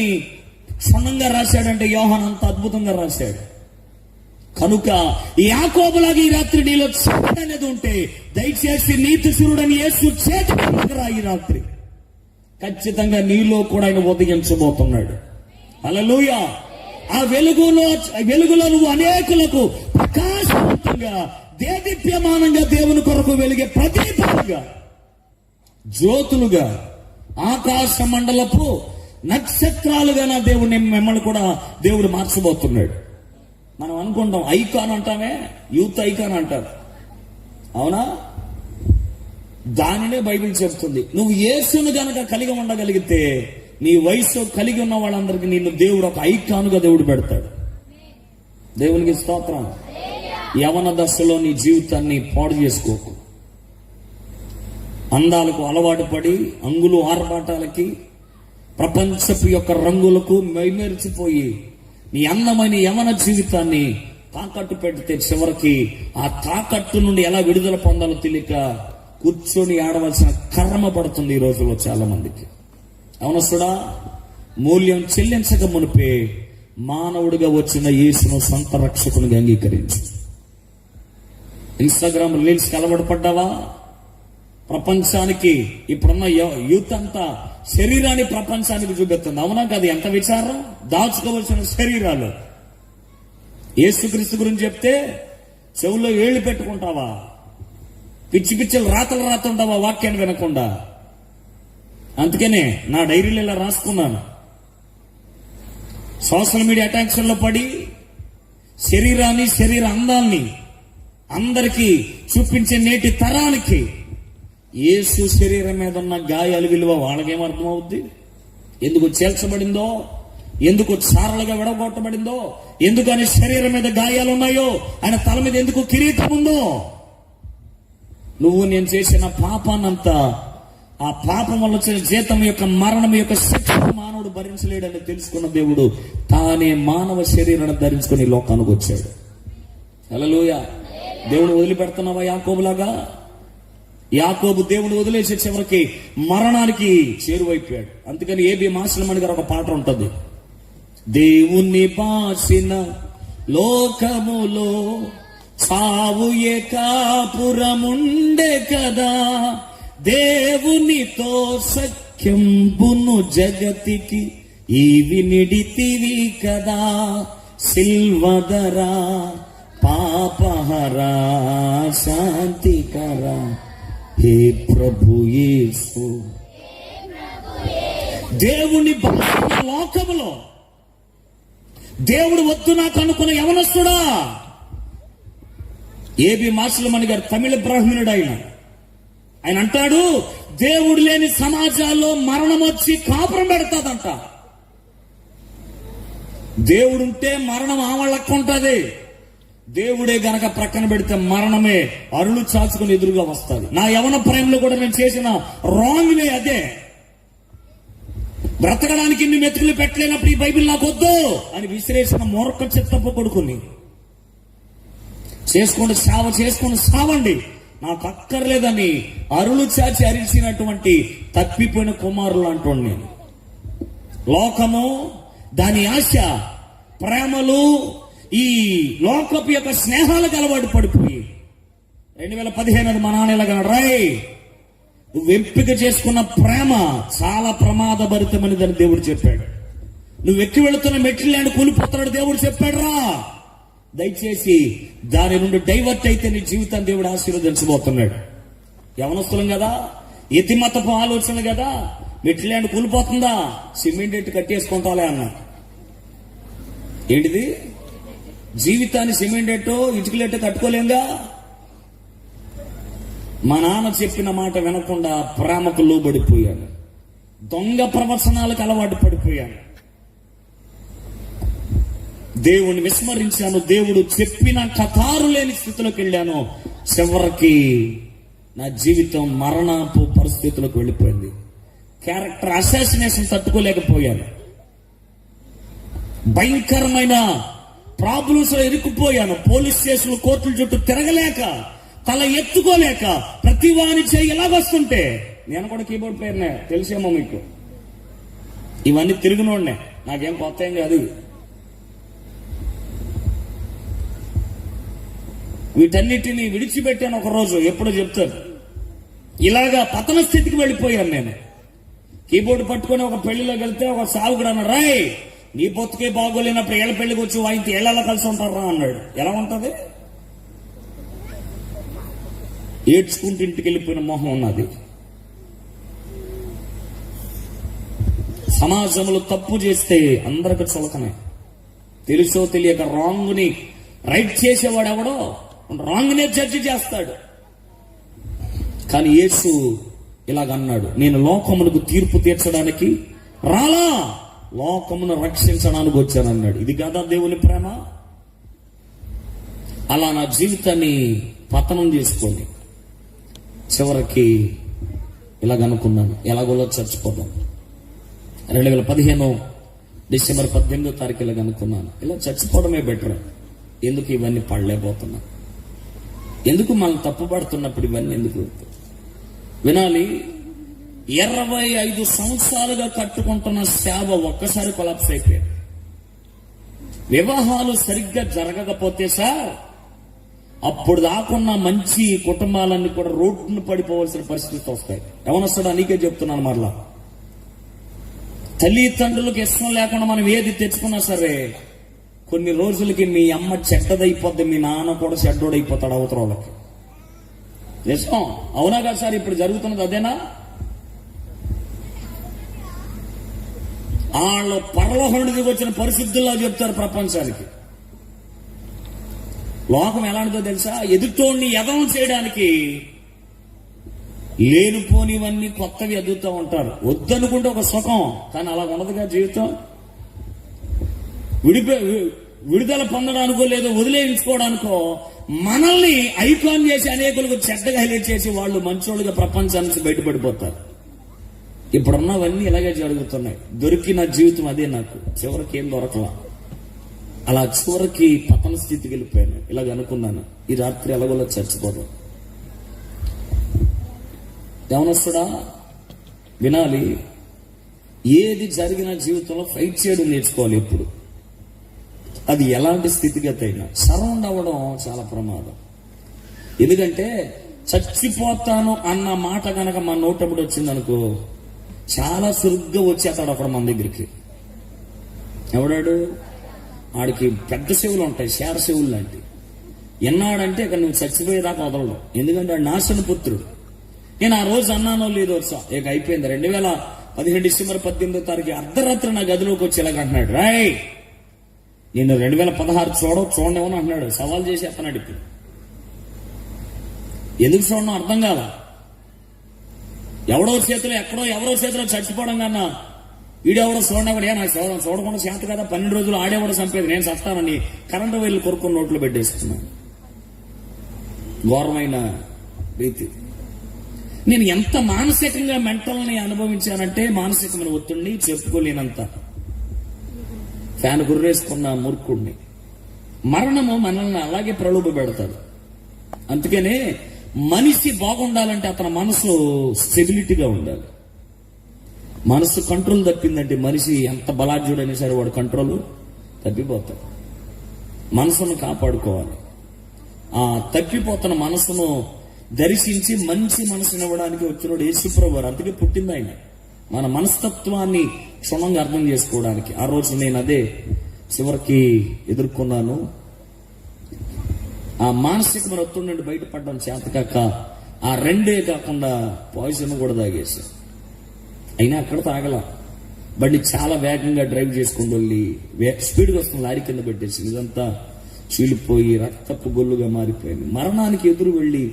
క్షుణ్ణంగా రాశాడంటే యోహాను అంత అద్భుతంగా రాశాడు. కనుక యాకోబులాగా ఈ రాత్రి నీలో చీకటి అనేది ఉంటే దయచేసి నీతిశూరుడని యేసు చేతికి రా. ఈ రాత్రి ఖచ్చితంగా నీలో కూడా ఆయన ఉదయించబోతున్నాడు. హల్లెలూయా. ఆ వెలుగులో నువ్వు అనేకులకు ప్రకాశవంతంగా దేదీప్యమానంగా దేవుని కొరకు వెలిగే ప్రదీపాలుగా, జ్యోతులుగా, ఆకాశ మండలపు నక్షత్రాలుగా నా దేవుడిని మిమ్మల్ని కూడా దేవుడు మార్చబోతున్నాడు. మనం అనుకుంటాం ఐకాన్ అంటామే, యూత్ ఐకాన్ అంటారు. అవునా? దానినే బైబిల్ చెప్తుంది. నువ్వు యేసును గనక కలిగి ఉండగలిగితే నీ వయసు కలిగి ఉన్న వాళ్ళందరికీ నిన్ను దేవుడు ఒక ఐకాన్గా దేవుడు పెడతాడు. దేవునికి స్తోత్రం. యవన దశలో నీ జీవితాన్ని పాడు చేసుకోకు. అందాలకు అలవాటు పడి అంగులు ఆర్భాటాలకి ప్రపంచపు యొక్క రంగులకు మైమేర్చిపోయి నీ అందమైన యవన జీవితాన్ని తాకట్టు పెడితే చివరికి ఆ తాకట్టు నుండి ఎలా విడుదల పొందాలో తెలియక కూర్చొని ఆడవలసిన కర్మ పడుతుంది ఈ రోజుల్లో చాలా మందికి. అవనసుడా, మూల్యం చెల్లించక మునిపే మానవుడిగా వచ్చిన యేసును సొంత రక్షకునిగా అంగీకరించు. ఇన్స్టాగ్రామ్ రీల్స్ అలవాటు పడ్డావా? ప్రపంచానికి ఇప్పుడున్న యూత్ అంతా శరీరాన్ని ప్రపంచానికి చూపెడుతుంది. అవునా కాదు? ఎంత విచారం. దాచుకోవలసిన శరీరాలు. యేసుక్రీస్తు గురించి చెప్తే చెవుల్లో ఏళ్ళు పెట్టుకుంటావా? పిచ్చి పిచ్చలు రాతలు రాతుంటావా వాక్యాన్ని వినకుండా? అందుకనే నా డైరీలో ఇలా రాసుకున్నాను. సోషల్ మీడియా అటాక్షన్ లో పడి శరీరాన్ని, శరీర అందాల్ని అందరికీ చూపించే నేటి తరానికి యేసు శరీరం మీద ఉన్న గాయాల విలువ వాళ్ళకేమర్థమవుద్ది? ఎందుకు చేల్చబడిందో, ఎందుకు చారలుగా విడగొట్టబడిందో, ఎందుకు ఆయన శరీరం మీద గాయాలు ఉన్నాయో, ఆయన తల మీద ఎందుకు కిరీటం ఉందో, నువ్వు నేను చేసిన పాపాన్నంతా, ఆ పాపం వల్ల వచ్చిన జీతం యొక్క మరణం యొక్క శిక్ష మానవుడు భరించలేడని తెలుసుకున్న దేవుడు తానే మానవ శరీరాన్ని ధరించుకుని లోకానికి వచ్చాడు. హల్లెలూయా. దేవుడు వదిలిపెడుతున్నావా యాకోబులాగా? యాకోబు దేవుడు వదిలేసే చివరికి మరణానికి చేరువైపోయాడు. అందుకని ఏబి మాసిలమణి గారు ఒక పాట ఉంటుంది. దేవుణ్ణి బాసిన లోకములో సావు ఏకాపురముండే కదా, దేవునితో సఖ్యంబును జగతికి ఈవి నిడితివి కదా, సిల్వదరా పాపహరా శాంతికరా హే ప్రభు యేసు. దేవుని బాసిన లోకములో దేవుడు వద్దు నాకు అనుకున్న యవనస్తుడా. ఏబి మాసిలమణి గారు తమిళ బ్రాహ్మణుడు. ఆయన అంటాడు, దేవుడు లేని సమాజాల్లో మరణం వచ్చి కాపురం పెడతాదంట. దేవుడుంటే మరణం ఆవళ్ళకుంటది. దేవుడే గనక ప్రక్కన పెడితే మరణమే అరుಳು చాచుకుని ఎదురుగా వస్తుంది. నా యవన ప్రేమలో కూడా నేను చేసిన రాంగ్ వే అదే. బ్రతకడానికి ఇన్ని మెతుకులు పెట్టలేనప్పుడు ఈ బైబిల్ నాకు వద్దు అని విసిరేసిన మూర్ఖ చిత్తప్ప కొడుకుని చేసుకొని సావండి, నాకు అక్కర్లేదని అరుಳು చాచి అరిచినటువంటి తప్పిపోయిన కుమారులు అంటోండి నేను. లోకము, దాని ఆశ, ప్రేమలు, ఈ లోకపు యొక్క స్నేహాలకు అలవాటు పడిపోయి 2015 మా నాన్న ఇలాగ రాయ్, నువ్వు ఎంపిక చేసుకున్న ప్రేమ చాలా ప్రమాదభరితమని దాన్ని దేవుడు చెప్పాడు. నువ్వు ఎక్కి వెళుతున్న మెట్రిల్ని కూలిపోతున్నాడు దేవుడు చెప్పాడు రా. దయచేసి దాని నుండి డైవర్ట్ అయితే నీ జీవితాన్ని దేవుడు ఆశీర్వదించబోతున్నాడు. యవనస్తులం కదా, యతిమతపు ఆలోచన కదా, మెట్రిల్ని కూలిపోతుందా, సిమెంట్ ఎట్టు కట్టేసుకుంటాలే అన్నా. ఏంటిది? జీవితాన్ని సిమెంట్ ఎట్టో ఇటుకలెట్టో కట్టుకోలేంగా. మా నాన్న చెప్పిన మాట వినకుండా ప్రేమకు లోబడిపోయాను, దొంగ ప్రవచనాలకు అలవాటు పడిపోయాను, దేవుణ్ణి విస్మరించాను, దేవుడు చెప్పిన కతారు లేని స్థితిలోకి వెళ్ళాను. చివరికి నా జీవితం మరణపు పరిస్థితులకు వెళ్ళిపోయింది. క్యారెక్టర్ అసాసినేషన్ తట్టుకోలేకపోయాను. భయంకరమైన ప్రాబ్లమ్స్ లో ఇరుక్కుపోయాను. పోలీస్ స్టేషన్లు, కోర్టుల చుట్టూ తిరగలేక, తల ఎత్తుకోలేక, ప్రతి వాని చేయి ఎలాగొస్తుంటే, నేను కూడా కీబోర్డ్ ప్లేయర్నే, తెలిసేమో మీకు. ఇవన్నీ తిరుగునోడ్నే, నాకేం కొత్త ఏం కాదు. వీటన్నిటిని విడిచిపెట్టాను ఒకరోజు, ఎప్పుడో చెప్తాను. ఇలాగా పతన స్థితికి వెళ్ళిపోయాను నేను. కీబోర్డు పట్టుకొని ఒక పెళ్లిలోకి వెళ్తే ఒక సావుకుడు అన్నాడు, రాయ్ నీ బొత్తుకే బాగోలేనప్పుడు ఏళ్ళ పెళ్లికి వచ్చి వాయితే ఏళ్ళలా కలిసి ఉంటారా అన్నాడు. ఎలా ఉంటది? ఏడ్చుకుంటూ ఇంటికి వెళ్ళిపోయిన మొహం ఉన్నది. సమాజంలో తప్పు చేస్తే అందరికి చులకనే. తెలుసో తెలియక రాంగ్ ని రైట్ చేసేవాడు ఎవడో రాంగ్ నే జడ్జి చేస్తాడు. కానీ యేసు ఇలాగన్నాడు, నేను లోకమునకు తీర్పు తీర్చడానికి రాలా, లోకమును రక్షించడానికి వచ్చానన్నాడు. ఇది కదా దేవుని ప్రేమ? అలా నా జీవితాన్ని పతనం చేసుకొని చివరికి ఇలాగనుకున్నాను, ఎలాగోలో చచ్చిపోదాం. 2015 డిసెంబర్ 18వ తారీఖు ఇలాగనుకున్నాను, ఇలా చచ్చిపోవడమే బెటర్. ఎందుకు ఇవన్నీ పడలేకపోతున్నా? ఎందుకు మనం తప్పుపడుతున్నప్పుడు ఇవన్నీ ఎందుకు వినాలి? 25 సంవత్సరాలుగా కట్టుకుంటున్న సేవ ఒక్కసారి కొలాప్స్ అయిపోయారు. వివాహాలు సరిగ్గా జరగకపోతే సార్, అప్పుడు దాకున్న మంచి కుటుంబాలన్నీ కూడా రోడ్డును పడిపోవాల్సిన పరిస్థితి వస్తాయి. ఎవరొస్తాడో నీకే చెప్తున్నాను. మరలా తల్లిదండ్రులకు ఇష్టం లేకుండా మనం ఏది తెచ్చుకున్నా సరే, కొన్ని రోజులకి మీ అమ్మ చెడ్డదైపోద్ది, మీ నాన్న కూడా చెడ్డోడైపోతాడు అవతరాలకి. నిజం, అవునా కదా సార్? ఇప్పుడు జరుగుతున్నది అదేనా? వాళ్ళు పరలోకం దిగి వచ్చిన పరిశుద్ధుల్లో చెప్తారు ప్రపంచానికి. లోకం ఎలాంటిదో తెలుసా? ఎదుటోడిని ఎదవం చేయడానికి లేనిపోనివన్నీ కొత్తవి ఎదుగుతూ ఉంటారు. వద్దనుకుంటే ఒక సుఖం, కానీ అలా ఉండదుగా జీవితం. విడుదల పొందడానికో లేదో వదిలేయించుకోవడానికో మనల్ని ఐకాన్ చేసి అనేకులకు చెడ్డగా హైలైట్ చేసి వాళ్ళు మంచోళ్ళుగా ప్రపంచానికి బయటపడిపోతారు. ఇప్పుడున్నవన్నీ ఇలాగే జరుగుతున్నాయి. దొరికిన జీవితం అదే నాకు. చివరికి ఏం దొరకలా. అలా చివరికి పతన స్థితికి వెళ్ళిపోయాను. ఇలాగ అనుకున్నాను, ఈ రాత్రి ఎలాగోలా చచ్చిపోదాం. యవనస్తుడా వినాలి, ఏది జరిగిన జీవితంలో ఫైట్ చేయడం నేర్చుకోవాలి ఎప్పుడు. అది ఎలాంటి స్థితిగతి అయినా సరౌండ్ అవ్వడం చాలా ప్రమాదం. ఎందుకంటే చచ్చిపోతాను అన్న మాట కనుక మన నోటప్పుడు వచ్చిందనుకో, చాలా సురుగ్గా వచ్చేస్తాడు అక్కడ మన దగ్గరికి. ఎవడాడు? ఆడికి పెద్ద చెవులు ఉంటాయి, శేర చెవులు లాంటివి. ఎన్నాడంటే ఇక నువ్వు చచ్చిపోయేదాకా వదలడు. ఎందుకంటే ఆడు నాశన పుత్రుడు. నేను ఆ రోజు అన్నానో లేదో ఇక అయిపోయింది. 2015 డిసెంబర్ 18వ తారీఖు అర్ధరాత్రి నా గదిలోకి వచ్చి ఇలాగ అంటున్నాడు, రాయ్ నేను 2016 చూడనేమని అంటున్నాడు. సవాల్ చేసి అతన్నాడు. ఇప్పుడు ఎందుకు చూడడం అర్థం కాల. ఎవరో చేతిలో చచ్చిపోవడం కన్నా వీడెవడో చూడనివాడే నాకు చూడకుండా చేత కదా. 12 రోజులు ఆడేవాడు చంపేది, నేను చస్తానని కరెంటు వైర్లు కొరుక్కుని నోట్లో పెట్టేసుకున్నాను. ఘోరమైన రీతి. నేను ఎంత మానసికంగా మెంటల్ని అనుభవించానంటే, మానసికమైన ఒత్తిడిని చెప్పుకోలేనంత. ఫ్యాన్ గుర్రేసుకున్న మూర్ఖుడిని. మరణము మనల్ని అలాగే ప్రలోభ పెడతాడు. అందుకనే మనిషి బాగుండాలంటే అతని మనసు స్టెబిలిటీగా ఉండాలి. మనసు కంట్రోల్ తప్పిందంటే మనిషి ఎంత బలాఢ్యుడైనా సరే వాడు కంట్రోల్ తప్పిపోతాడు. మనసును కాపాడుకోవాలి. ఆ తప్పిపోతున్న మనసును దర్శించి మంచి మనసుని ఇవ్వడానికి వచ్చినోడు యేసుప్రభువు వారు. అందుకే పుట్టింది ఆయన, మన మనస్తత్వాన్ని క్షుణ్ణంగా అర్థం చేసుకోవడానికి. ఆ రోజు నేను అదే చివరికి ఎదుర్కొన్నాను. ఆ మానసిక ఒత్తిడి నుండి బయటపడడం చేతకాక ఆ రెండే కాకుండా పాయిజన్ కూడా తాగేసి, అయినా అక్కడ తాగల. బండి చాలా వేగంగా డ్రైవ్ చేసుకుంటూ వెళ్ళి స్పీడ్గా వస్తున్న లారీ కింద పెట్టేసి ఇదంతా చీలిపోయి రక్తపు గొల్లుగా మారిపోయింది. మరణానికి ఎదురు వెళ్ళి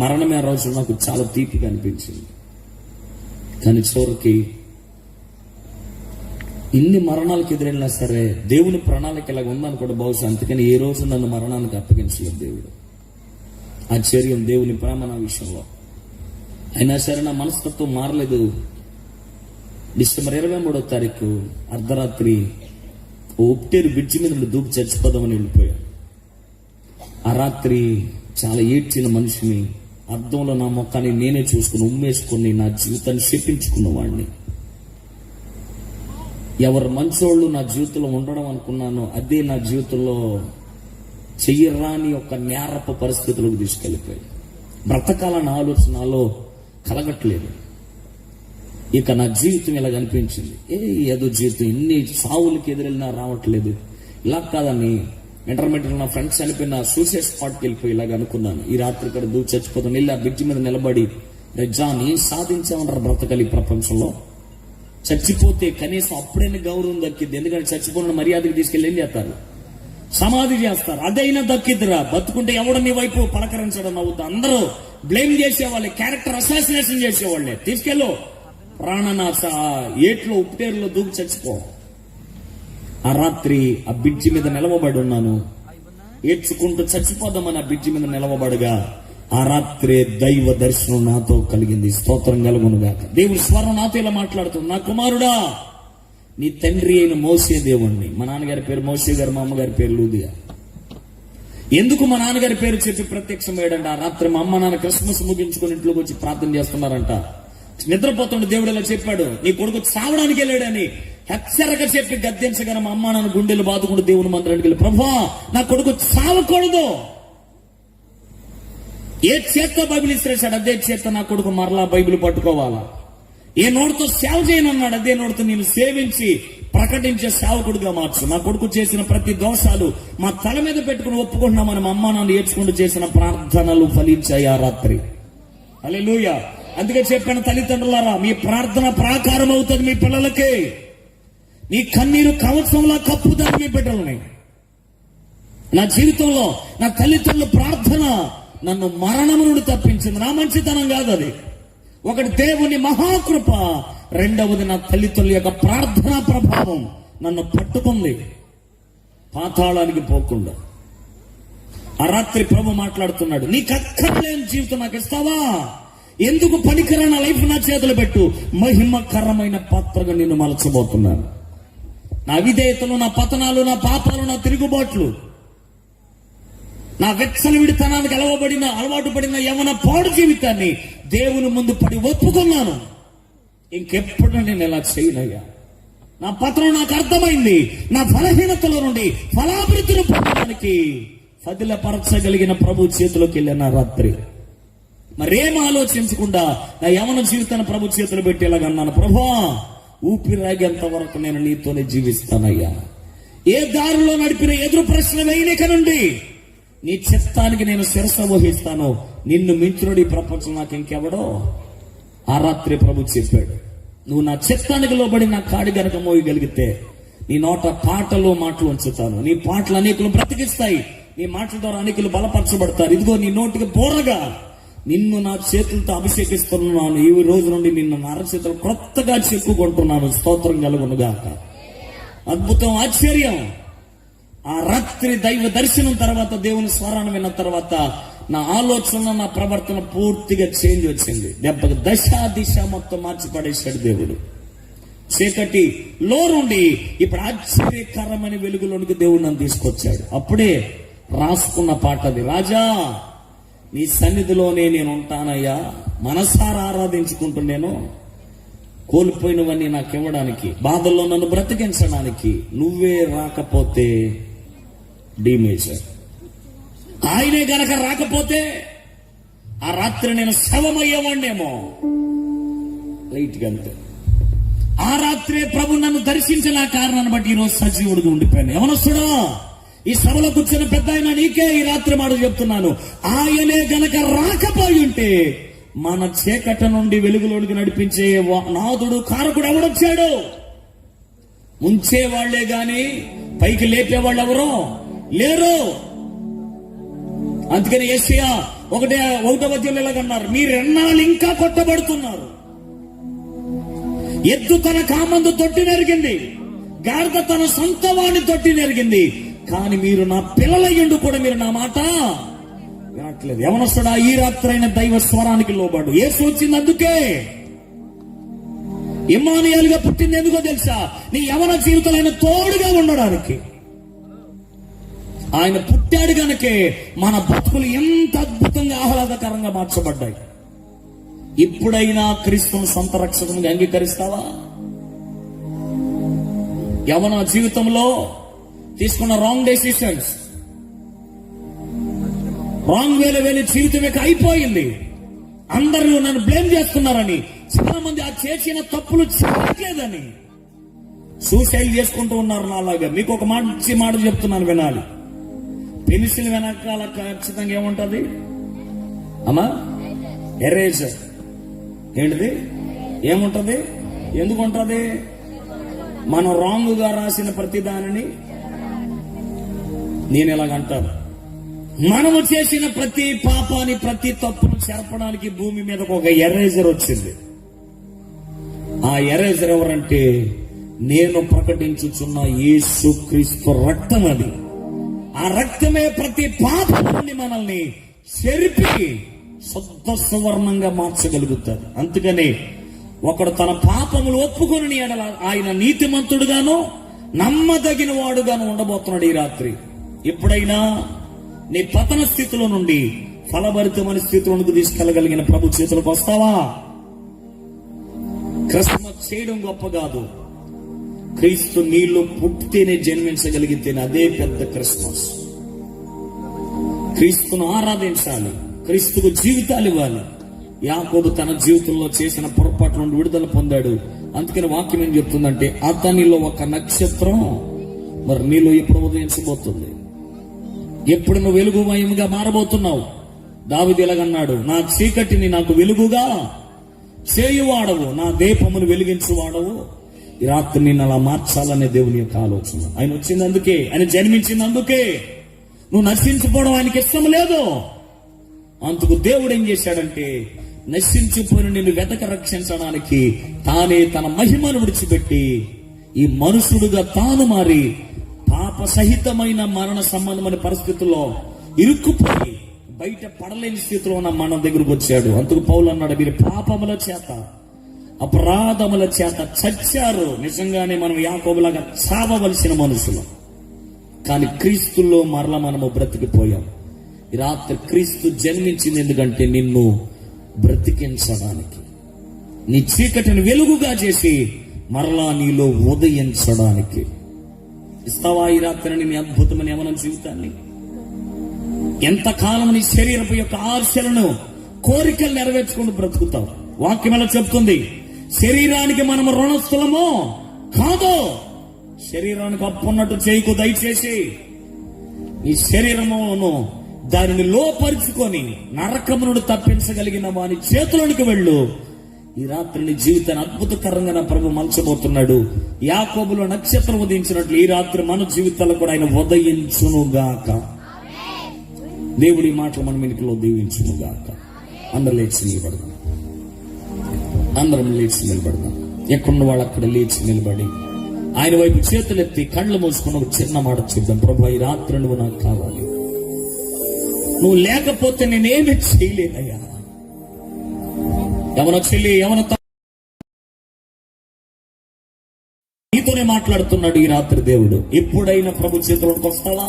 మరణమే రోజు నాకు చాలా తీపిగా అనిపించింది. కానీ చివరికి ఇన్ని మరణాలకు ఎదురైనా సరే దేవుని ప్రణాళిక ఇలాగ ఉందని కూడా బహుశా. అందుకని ఏ రోజు నన్ను మరణానికి అప్పగించలేదు దేవుడు. ఆశ్చర్యం దేవుని ప్రేమ నా విషయంలో. అయినా సరే నా మనస్తత్వం మారలేదు. డిసెంబర్ 23వ తారీఖు అర్ధరాత్రి ఒప్టేరు బ్రిడ్జి మీద నుండి దూకి చచ్చిపోదామని వెళ్ళిపోయాను. ఆ రాత్రి చాలా ఏడ్చిన మనిషిని, అద్దంలో నా మొక్కాన్ని నేనే చూసుకుని ఉమ్మేసుకుని నా జీవితాన్ని శపించుకున్న వాడిని. ఎవరు మంచోళ్ళు నా జీవితంలో ఉండడం అనుకున్నానో అదే నా జీవితంలో చెయ్యరాని ఒక నేరపు పరిస్థితులకు తీసుకెళ్ళిపోయి బ్రతకాలన్న ఆలోచనలో కలగట్లేదు. ఇక నా జీవితం ఇలా కనిపించింది. ఏదో జీవితం ఎన్ని సావులకి ఎదురెళ్ళినా రావట్లేదు. ఇలా కాదని ఇంటర్మీడియట్ నా ఫ్రెండ్స్ చనిపోయిన సూసైడ్ స్పాట్కి వెళ్ళిపోయి ఇలాగ అనుకున్నాను. ఈ రాత్రి ఇక్కడ దూకి చచ్చిపోతాను. వెళ్ళి ఆ బ్రిడ్జి మీద నిలబడి, జాన్ ఏం సాధించామన్నారు బ్రతకలి ప్రపంచంలో? చచ్చిపోతే కనీసం అప్పుడైనా గౌరవం దక్కిద్ది. ఎందుకంటే చచ్చిపోయిన మర్యాదకి తీసుకెళ్ళి ఏం చేస్తారు? సమాధి చేస్తారు. అదైనా దక్కిద్దిరా. బతుకుంటే ఎవడు నీ వైపు పలకరించడం నవ్వుతా. అందరూ బ్లేమ్ చేసేవాళ్ళే, క్యారెక్టర్ అసాసినేషన్ చేసేవాళ్ళే. తీసుకెళ్ళు ప్రాణనాశ ఏట్లో ఉప్టేరులో దూకి చచ్చిపో. ఆ రాత్రి ఆ బ్రిడ్జి మీద నిలవబడి ఉన్నాను. ఏడ్చుకుంటూ చచ్చిపోదామని ఆ బ్రిడ్జి మీద నిలవబడగా ఆ రాత్రి దైవ దర్శనం నాతో కలిగింది. స్తోత్రం కలుగునుగాక. దేవుని స్వరం నాతో ఇలా మాట్లాడుతుంది, నా కుమారుడా, నీ తండ్రి అయిన మోసే దేవుణ్ణి. మా నాన్నగారి పేరు మోసే గారు, మా అమ్మగారి పేరు లూదియా. ఎందుకు మా నాన్నగారి పేరు చెప్పి ప్రత్యక్షమయ్యాడంట? ఆ రాత్రి మా అమ్మ నాన్న క్రిస్మస్ ముగించుకుని ఇంట్లోకి వచ్చి ప్రార్థన చేస్తున్నారంట. నిద్రపోతుండే దేవుడు ఇలా చెప్పాడు, నీ కొడుకు చావడానికి వెళ్ళాడని హెచ్చరిక చెప్పి గద్దించగానే మా అమ్మ నాన్న గుండెలు బాదుకుంటూ దేవుని మందిరానికి వెళ్ళి, ప్రభా నా కొడుకు చావకూడదు. ఏ చేత్తో బైబిల్ ఇస్తాడు అదే చేత్తో నా కొడుకు మరలా బైబిల్ పట్టుకోవాలా. ఏ నోటితో సేవ చేయనన్నాడు అదే నోటితో నేను సేవించి ప్రకటించే సేవకుడిగా మార్చు. నా కొడుకు చేసిన ప్రతి దోషాలు మా తల మీద పెట్టుకుని ఒప్పుకుంటున్నామని మా అమ్మ నాన్న ఏడ్చుకుంటూ చేసిన ప్రార్థనలు ఫలించాయి ఆ రాత్రి. హల్లెలూయా. అందుకే చెప్పాను, తల్లిదండ్రులారా, మీ ప్రార్థన ప్రాకారం అవుతుంది మీ పిల్లలకి. నీ కన్నీరు కవచంలా కప్పుతారు మీ బిడ్డలని. నా జీవితంలో నా తల్లిదండ్రుల ప్రార్థన నన్ను మరణము నుండి తప్పించింది. నా మంచితనం కాదు అది. ఒకటి దేవుని మహాకృప, రెండవది నా తల్లిదండ్రుల యొక్క ప్రార్థనా ప్రభావం నన్ను పట్టుకుంది పాతాళానికి పోకుండా. ఆ రాత్రి ప్రభు మాట్లాడుతున్నాడు, నీకు అక్కర్లేని జీవితం నాకు ఇస్తావా? ఎందుకు పనికిరా నా లైఫ్ నా చేతులు పెట్టు. మహిమకరమైన పాత్రగా నిన్ను మలచబోతున్నాను. నా విధేయతలు, నా పతనాలు, నా పాపాలు, నా తిరుగుబాట్లు, నా విచ్చలవిడితనానికి అలవాటు పడిన యవన పాడు జీవితాన్ని దేవుని ముందు పడి ఒప్పుకున్నాను. ఇంకెప్పుడు నేను ఇలా చేయనయ్యా. నా పత్రం నాకు అర్థమైంది. నా బలహీనతల నుండి ఫలాభివృద్ధిని పొందడానికి ఫదిలపరచగలిగిన ప్రభు చేతిలోకి వెళ్ళిన రాత్రి మరేం ఆలోచించకుండా నా యవన జీవితాన్ని ప్రభు చేతులు పెట్టేలాగన్నాను, ప్రభా ఊపిరాగేంత వరకు నేను నీతోనే జీవిస్తానయ్యా. ఏ దారిలో నడిపిన ఎదురు ప్రశ్న వేయనిక నుండి నీ చిత్తానికి నేను శిరస వహిస్తాను. నిన్ను మించునుడి ప్రపంచం నాకు ఇంకెవడో. ఆ రాత్రి ప్రభు చెప్పాడు, నువ్వు నా చిత్తానికి లోబడి నా కాడి గనక మోయగలిగితే నీ నోట పాటలు మాటలు ఉంచుతాను. నీ పాటలు అనేకులు బ్రతికిస్తాయి. నీ మాటల ద్వారా అనేకులు బలపరచబడతారు. ఇదిగో నీ నోటికి బోరగా నిన్ను నా చేతులతో అభిషేకిస్తున్నాను. ఈ రోజు నుండి నిన్ను నా అరచేతులు కొత్తగా చెప్పుకుంటున్నాను. స్తోత్రం కలుగునుగాక. అద్భుతం, ఆశ్చర్యం. ఆ రాత్రి దైవ దర్శనం తర్వాత, దేవుని స్వరాన్ని విన్న తర్వాత నా ఆలోచన, నా ప్రవర్తన పూర్తిగా చేంజ్ వచ్చింది. దెబ్బకి దిశ మొత్తం మార్చి పడేశాడు దేవుడు. చీకటిలో నుండి ఇప్పుడు ఆశ్చర్యకరమైన వెలుగులోనికి దేవుడు నన్ను తీసుకొచ్చాడు. అప్పుడే రాసుకున్న పాట అది, రాజా నీ సన్నిధిలోనే నేను ఉంటానయ్యా, మనసారా ఆరాధించుకుంటున్నాను. కోల్పోయినవన్నీ నాకు ఇవ్వడానికి, బాధల్లో నన్ను బ్రతికించడానికి నువ్వే రాకపోతే డీమేజర్. ఆయనే గనక రాకపోతే ఆ రాత్రి నేను శవమయ్యేవాడినేమో. లైట్గా అంతే. ఆ రాత్రే ప్రభు నన్ను దర్శించిన కారణాన్ని బట్టి ఈరోజు సజీవుడిగా ఉండిపోయాను. యవనస్తుడా, ఈ సభలో కూర్చున్న పెద్ద ఆయన నీకే ఈ రాత్రి మాట చెప్తున్నాను, ఆయనే గనక రాకపోయి ఉంటే మన చీకటి నుండి వెలుగులోనికి నడిపించే నాదుడు కారకుడు ఎవడొచ్చాడు? ముంచే వాళ్లే గాని పైకి లేపే వాళ్ళు ఎవరో లేరు. అందుకని యేసయ్య 1వ అధ్యాయంలో ఇలాగన్నారు, మీరు ఎన్నాళ్ళు ఇంకా కొట్టబడుతున్నారు. ఎద్దు తన కామందు తొట్టి నెరిగింది, గాడిద తన సొంత వాడిని తొట్టి నెరిగింది, కానీ మీరు నా పిల్లలయ్యుండు కూడా మీరు నా మాట వినట్లేదు. యవనస్తుడా, ఈ రాత్రైన దైవ స్వరానికి లోబడు. యేసు వచ్చింది అందుకే. ఇమ్మానుయేలుగా పుట్టింది ఎందుకో తెలుసా? నీ యవన జీవితంలో ఆయన తోడుగా ఉండడానికి. ఆయన పుట్టాడు గనకే మన బతుకులు ఎంత అద్భుతంగా ఆహ్లాదకరంగా మార్చబడ్డాయి. ఇప్పుడైనా క్రీస్తును సొంత రక్షకునిగా అంగీకరిస్తావా? యవన జీవితంలో తీసుకున్న రాంగ్ డెసిషన్స్, రాంగ్ వేలో వెళ్ళి జీవితం ఇక అయిపోయింది. అందరూ నన్ను బ్లేమ్ చేస్తున్నారని, చాలా మంది ఆ చేసిన తప్పులు చేయట్లేదని సూసైడ్ చేసుకుంటూ ఉన్నారు. నాలాగా మీకు ఒక మంచి మాట చెప్తున్నాను, వినాలి. పెన్సిల్ వెనకాల ఖచ్చితంగా ఏముంటది అమ్మా? ఎరేజర్. ఏంటిది? ఏముంటది? ఎందుకు ఉంటది? మనం రాంగ్ గా రాసిన ప్రతి దానిని నేను ఎలాగంటాను, మనము చేసిన ప్రతి పాపాన్ని, ప్రతి తప్పును చెరపడానికి భూమి మీదకు ఒక ఎరేజర్ వచ్చింది. ఆ ఎరేజర్ ఎవరంటే నేను ప్రకటించుచున్న యేసుక్రీస్తు రక్తం. అది ఆ రక్తమే ప్రతి పాపం నుండి మనల్ని చెరిపి శుద్ధ సువర్ణంగా మార్చగలుగుతాడు. అందుకనే ఒకడు తన పాపములు ఒప్పుకొని ఎడల ఆయన నీతిమంతుడుగాను నమ్మదగిన వాడుగాను ఉండబోతున్నాడు ఈ రాత్రి. ఎప్పుడైనా నీ పతన స్థితిలో నుండి ఫలభరితమైన స్థితిలోనికి తీసుకెళ్లగలిగిన ప్రభు చేతులకు వస్తావా? క్రిస్మస్ చేయడం గొప్ప కాదు, క్రీస్తు నీళ్లు పుట్టితేనే జన్మించగలిగితేనే అదే పెద్ద క్రిస్మస్. క్రీస్తును ఆరాధించాలి, క్రీస్తుకు జీవితాలు ఇవ్వాలి. యాకోబు తన జీవితంలో చేసిన పొరపాటు నుండి విడుదల పొందాడు. అందుకని వాక్యం ఏం చెప్తుందంటే, అతనిలో ఒక నక్షత్రం మరి నీలో ఎప్పుడు ఉదయించబోతుంది, ఎప్పుడు నువ్వు వెలుగుమయముగా మారబోతున్నావు. దావీదు ఇలాగన్నాడు, నా చీకటిని నాకు వెలుగుగా చేయువాడవు, నా దీపమును వెలిగించువాడవు. ఈ రాత్రి నిన్ను అలా మార్చాలనే దేవుని యొక్క ఆలోచన. ఆయన వచ్చింది అందుకే, ఆయన జన్మించింది అందుకే. నువ్వు నశించిపోవడం ఆయనకి ఇష్టం లేదు. అందుకు దేవుడు ఏం చేశాడంటే, నశించిపోయిన నిన్ను వెతక రక్షించడానికి తానే తన మహిమను విడిచిపెట్టి ఈ మనుషుడుగా తాను మారి పాప సహితమైన మరణ సంబంధమైన పరిస్థితుల్లో ఇరుక్కుపోయి బయట పడలేని స్థితిలో ఉన్న మన దగ్గరకు వచ్చాడు. అందుకు పౌలు అన్నాడు, మీరు పాపముల చేత అపరాధముల చేత చచ్చారు. నిజంగానే మనం యాకోబులాగా చావవలసిన మనుషులు, కానీ క్రీస్తుల్లో మరల మనము బ్రతికిపోయాం. ఈ రాత్రి క్రీస్తు జన్మించింది ఎందుకంటే నిన్ను బ్రతికించడానికి, నీ చీకటిని వెలుగుగా చేసి మరలా నీలో ఉదయించడానికి. ఇస్తావా ఈ రాత్రిని నీ అద్భుతమైన యవన జీవితాన్ని? ఎంతకాలం నీ శరీరపు యొక్క ఆశలను, కోరికలు నెరవేర్చుకుంటూ బ్రతుకుతావు? వాక్యం ఎలా చెప్తుంది? శరీరానికి మనము రుణస్థులమో కాదు. శరీరానికి అప్పున్నట్టు చేయకు దయచేసి. ఈ శరీరమును దానిని లోపరుచుకొని నరకము నుండి తప్పించగలిగిన వాని చేతులోనికి వెళ్ళు. ఈ రాత్రి నీ జీవితాన్ని అద్భుతకరంగా నా ప్రభు మలచబోతున్నాడు. యాకోబులో నక్షత్రం ఉదయించినట్లు ఈ రాత్రి మన జీవితాల్లో కూడా ఆయన ఉదయించునుగాక. దేవుడి మాటలు మన వెనుకలో దీవించునుగాక. అందరూ లేచి నిలబడదాం, అందరం లేచి నిలబడదాం. ఎక్కడున్న వాళ్ళు అక్కడ లేచి నిలబడి ఆయన వైపు చేతులెత్తి కళ్ళు మూసుకుని ఒక చిన్న మాట చూద్దాం. ప్రభు, ఈ రాత్రి నువ్వు నాకు కావాలి, నువ్వు లేకపోతే నేనేమి చేయలేదయ్యా. ఎవరో చెల్లి, ఎవరో నీతోనే మాట్లాడుతున్నాడు ఈ రాత్రి దేవుడు. ఎప్పుడైనా ప్రభు చేతుల్లోకి వస్తావా?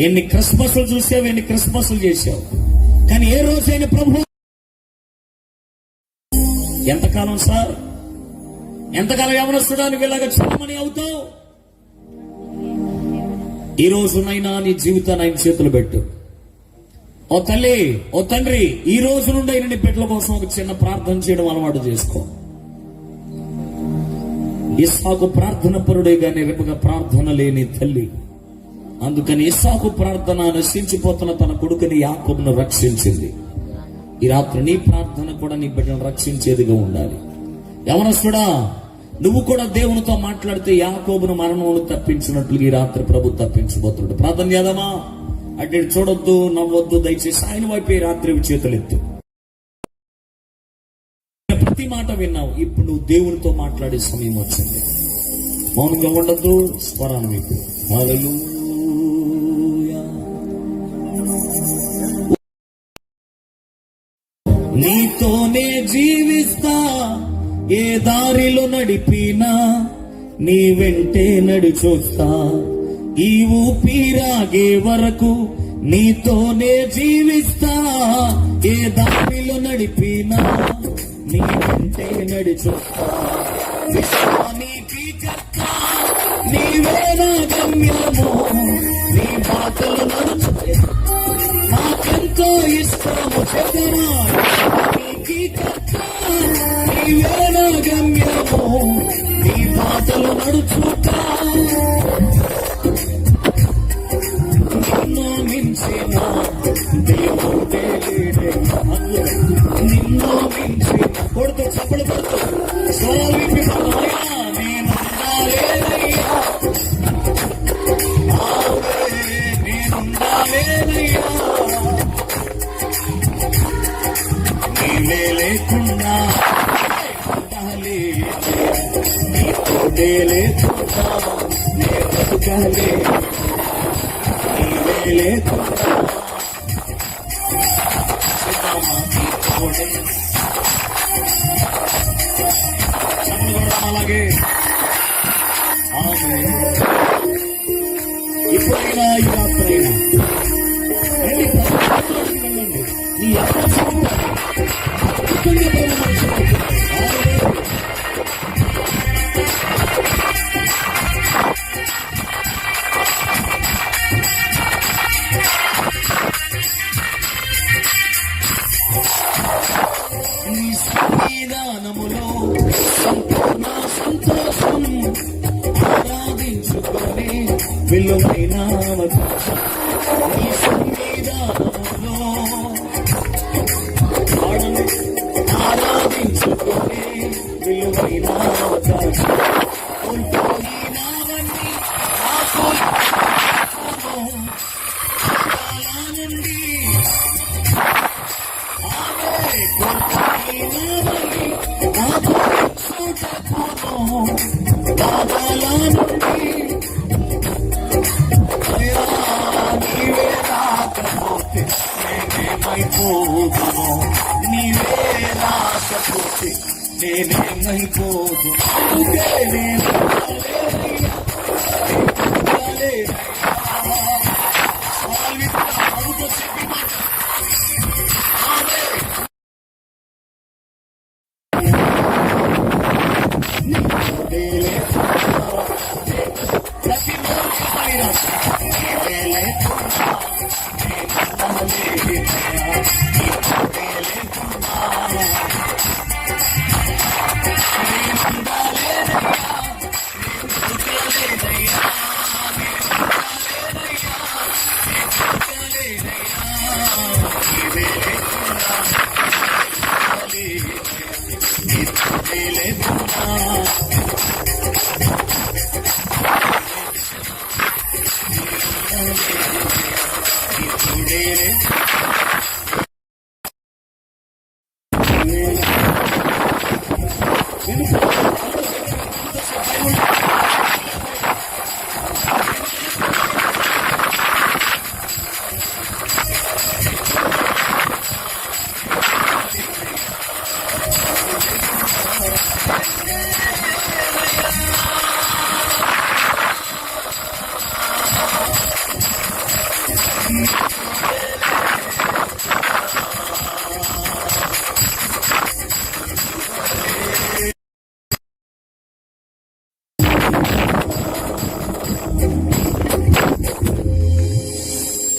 ఎన్ని క్రిస్మస్లు చూసావు, ఎన్ని క్రిస్మస్లు చేసావు, కానీ ఏ రోజైనా ప్రభు ఎంతకాలం సార్, ఎంతకాలం యవనస్తుడానికి ఇలాగా చూడమని అవుతావు? ఈ రోజునైనా నీ జీవితాన్ని ఆయన చేతులు పెట్టు. ఓ తల్లి, ఓ తండ్రి, ఈ రోజు నుండి అయిన నీ బిడ్డల కోసం ఒక చిన్న ప్రార్థన చేయడం అలవాటు చేసుకో. ఇస్సాకు ప్రార్థన పరుడే గాని రెప్పగా ప్రార్థన లేని తల్లి. అందుకని ఇస్సాకు ప్రార్థన నశించిపోతున్న తన కొడుకుని యాకోబును రక్షించింది. ఈ రాత్రి నీ ప్రార్థన కూడా నీ బిడ్డను రక్షించేదిగా ఉండాలి. యవనస్తుడా, నువ్వు కూడా దేవునితో మాట్లాడితే యాకోబును మరణంలో తప్పించినట్లు ఈ రాత్రి ప్రభు తప్పించబోతున్నాడు. ప్రార్థన చేద్దామా? అటు చూడొద్దు, నవ్వొద్దు, దయచేసి ఆయన వైపు ఈ రాత్రి చేతులెత్తు. ప్రతి మాట విన్నావు, ఇప్పుడు నువ్వు దేవునితో మాట్లాడే సమయం వచ్చింది. మౌనంగా ఉండద్దు, స్వరాన్ని వైపు. హల్లెలూయా. నీతోనే జీవిస్తా, ఏ దారిలో నడిపినా నీ వెంటే నడిచొస్తా, ఈ ఊపిరాగే వరకు నీతోనే జీవిస్తా, ఏ దారిలో నడిపినా నీ వెంటే నడిచొస్తా. విశ్వానికి కర్త నీవే నా గమ్యము, నీ బాటలు నడుచుతే నాకెంతో ఇష్టము. చెదరా నీకి కర్త నీవే నా గమ్యము, నీ బాటలు నడుచుతా. నిన్ను మించిన దేవుడే లేడే, నిన్ను మించిన కొడుతూ చప్పలు కొడుతూ స్వామి నేనుండాలేనయ్యా, నేనుండాలేనయ్యా. నీవే లేకుండా ఉండాలి, నీ తోడే లేకుండా నే బతుకాలే. నీవే లేకుండా అలాగే ఇప్పుడైనా ఈ రాత్రైనా వెళ్ళండి. నీ అవకాశం నీ సంవిధానములో సంపూర్ణ సంతోషం, ఆరాధించుకొని విలువైన అవకాశం. నీ సంవిధానములో ఆరాధించుకొని విలువైన అవకాశం. కోల్పోయినవన్నీ నాకు నుండి నీవే రాకపోతే నేనేమైపోదు.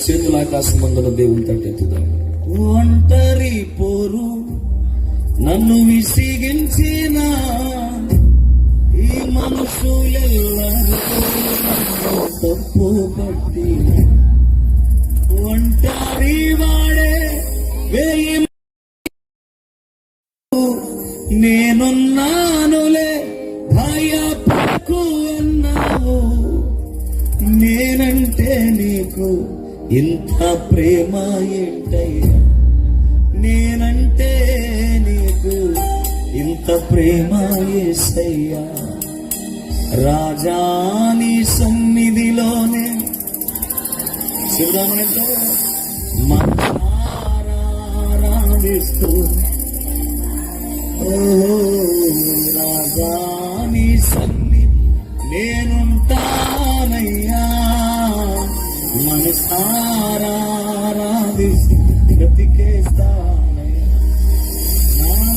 చేతుల ఆకాశమందున దేవుని తట్టెత్తుదాం. ఒంటరి పోరు నన్ను విసిగించిన ఈ మనుషులెల్లరూ తప్పు పట్టి, ఒంటరి వాడే వేయి నేనున్నానులే భయపడకు అన్నావు. నేనంటే నీకు ఇంత ప్రేమ ఏంటయ్యా, నేనంటే నీకు ఇంత ప్రేమ యేసయ్యా. రాజాని సన్నిధిలోనే శివరామనితో మనసారాధిస్తూ ఓ రాజా నీ సన్ని నేనుంటానయ్యా, మనసారాధిస్తూ బ్రతికేస్తా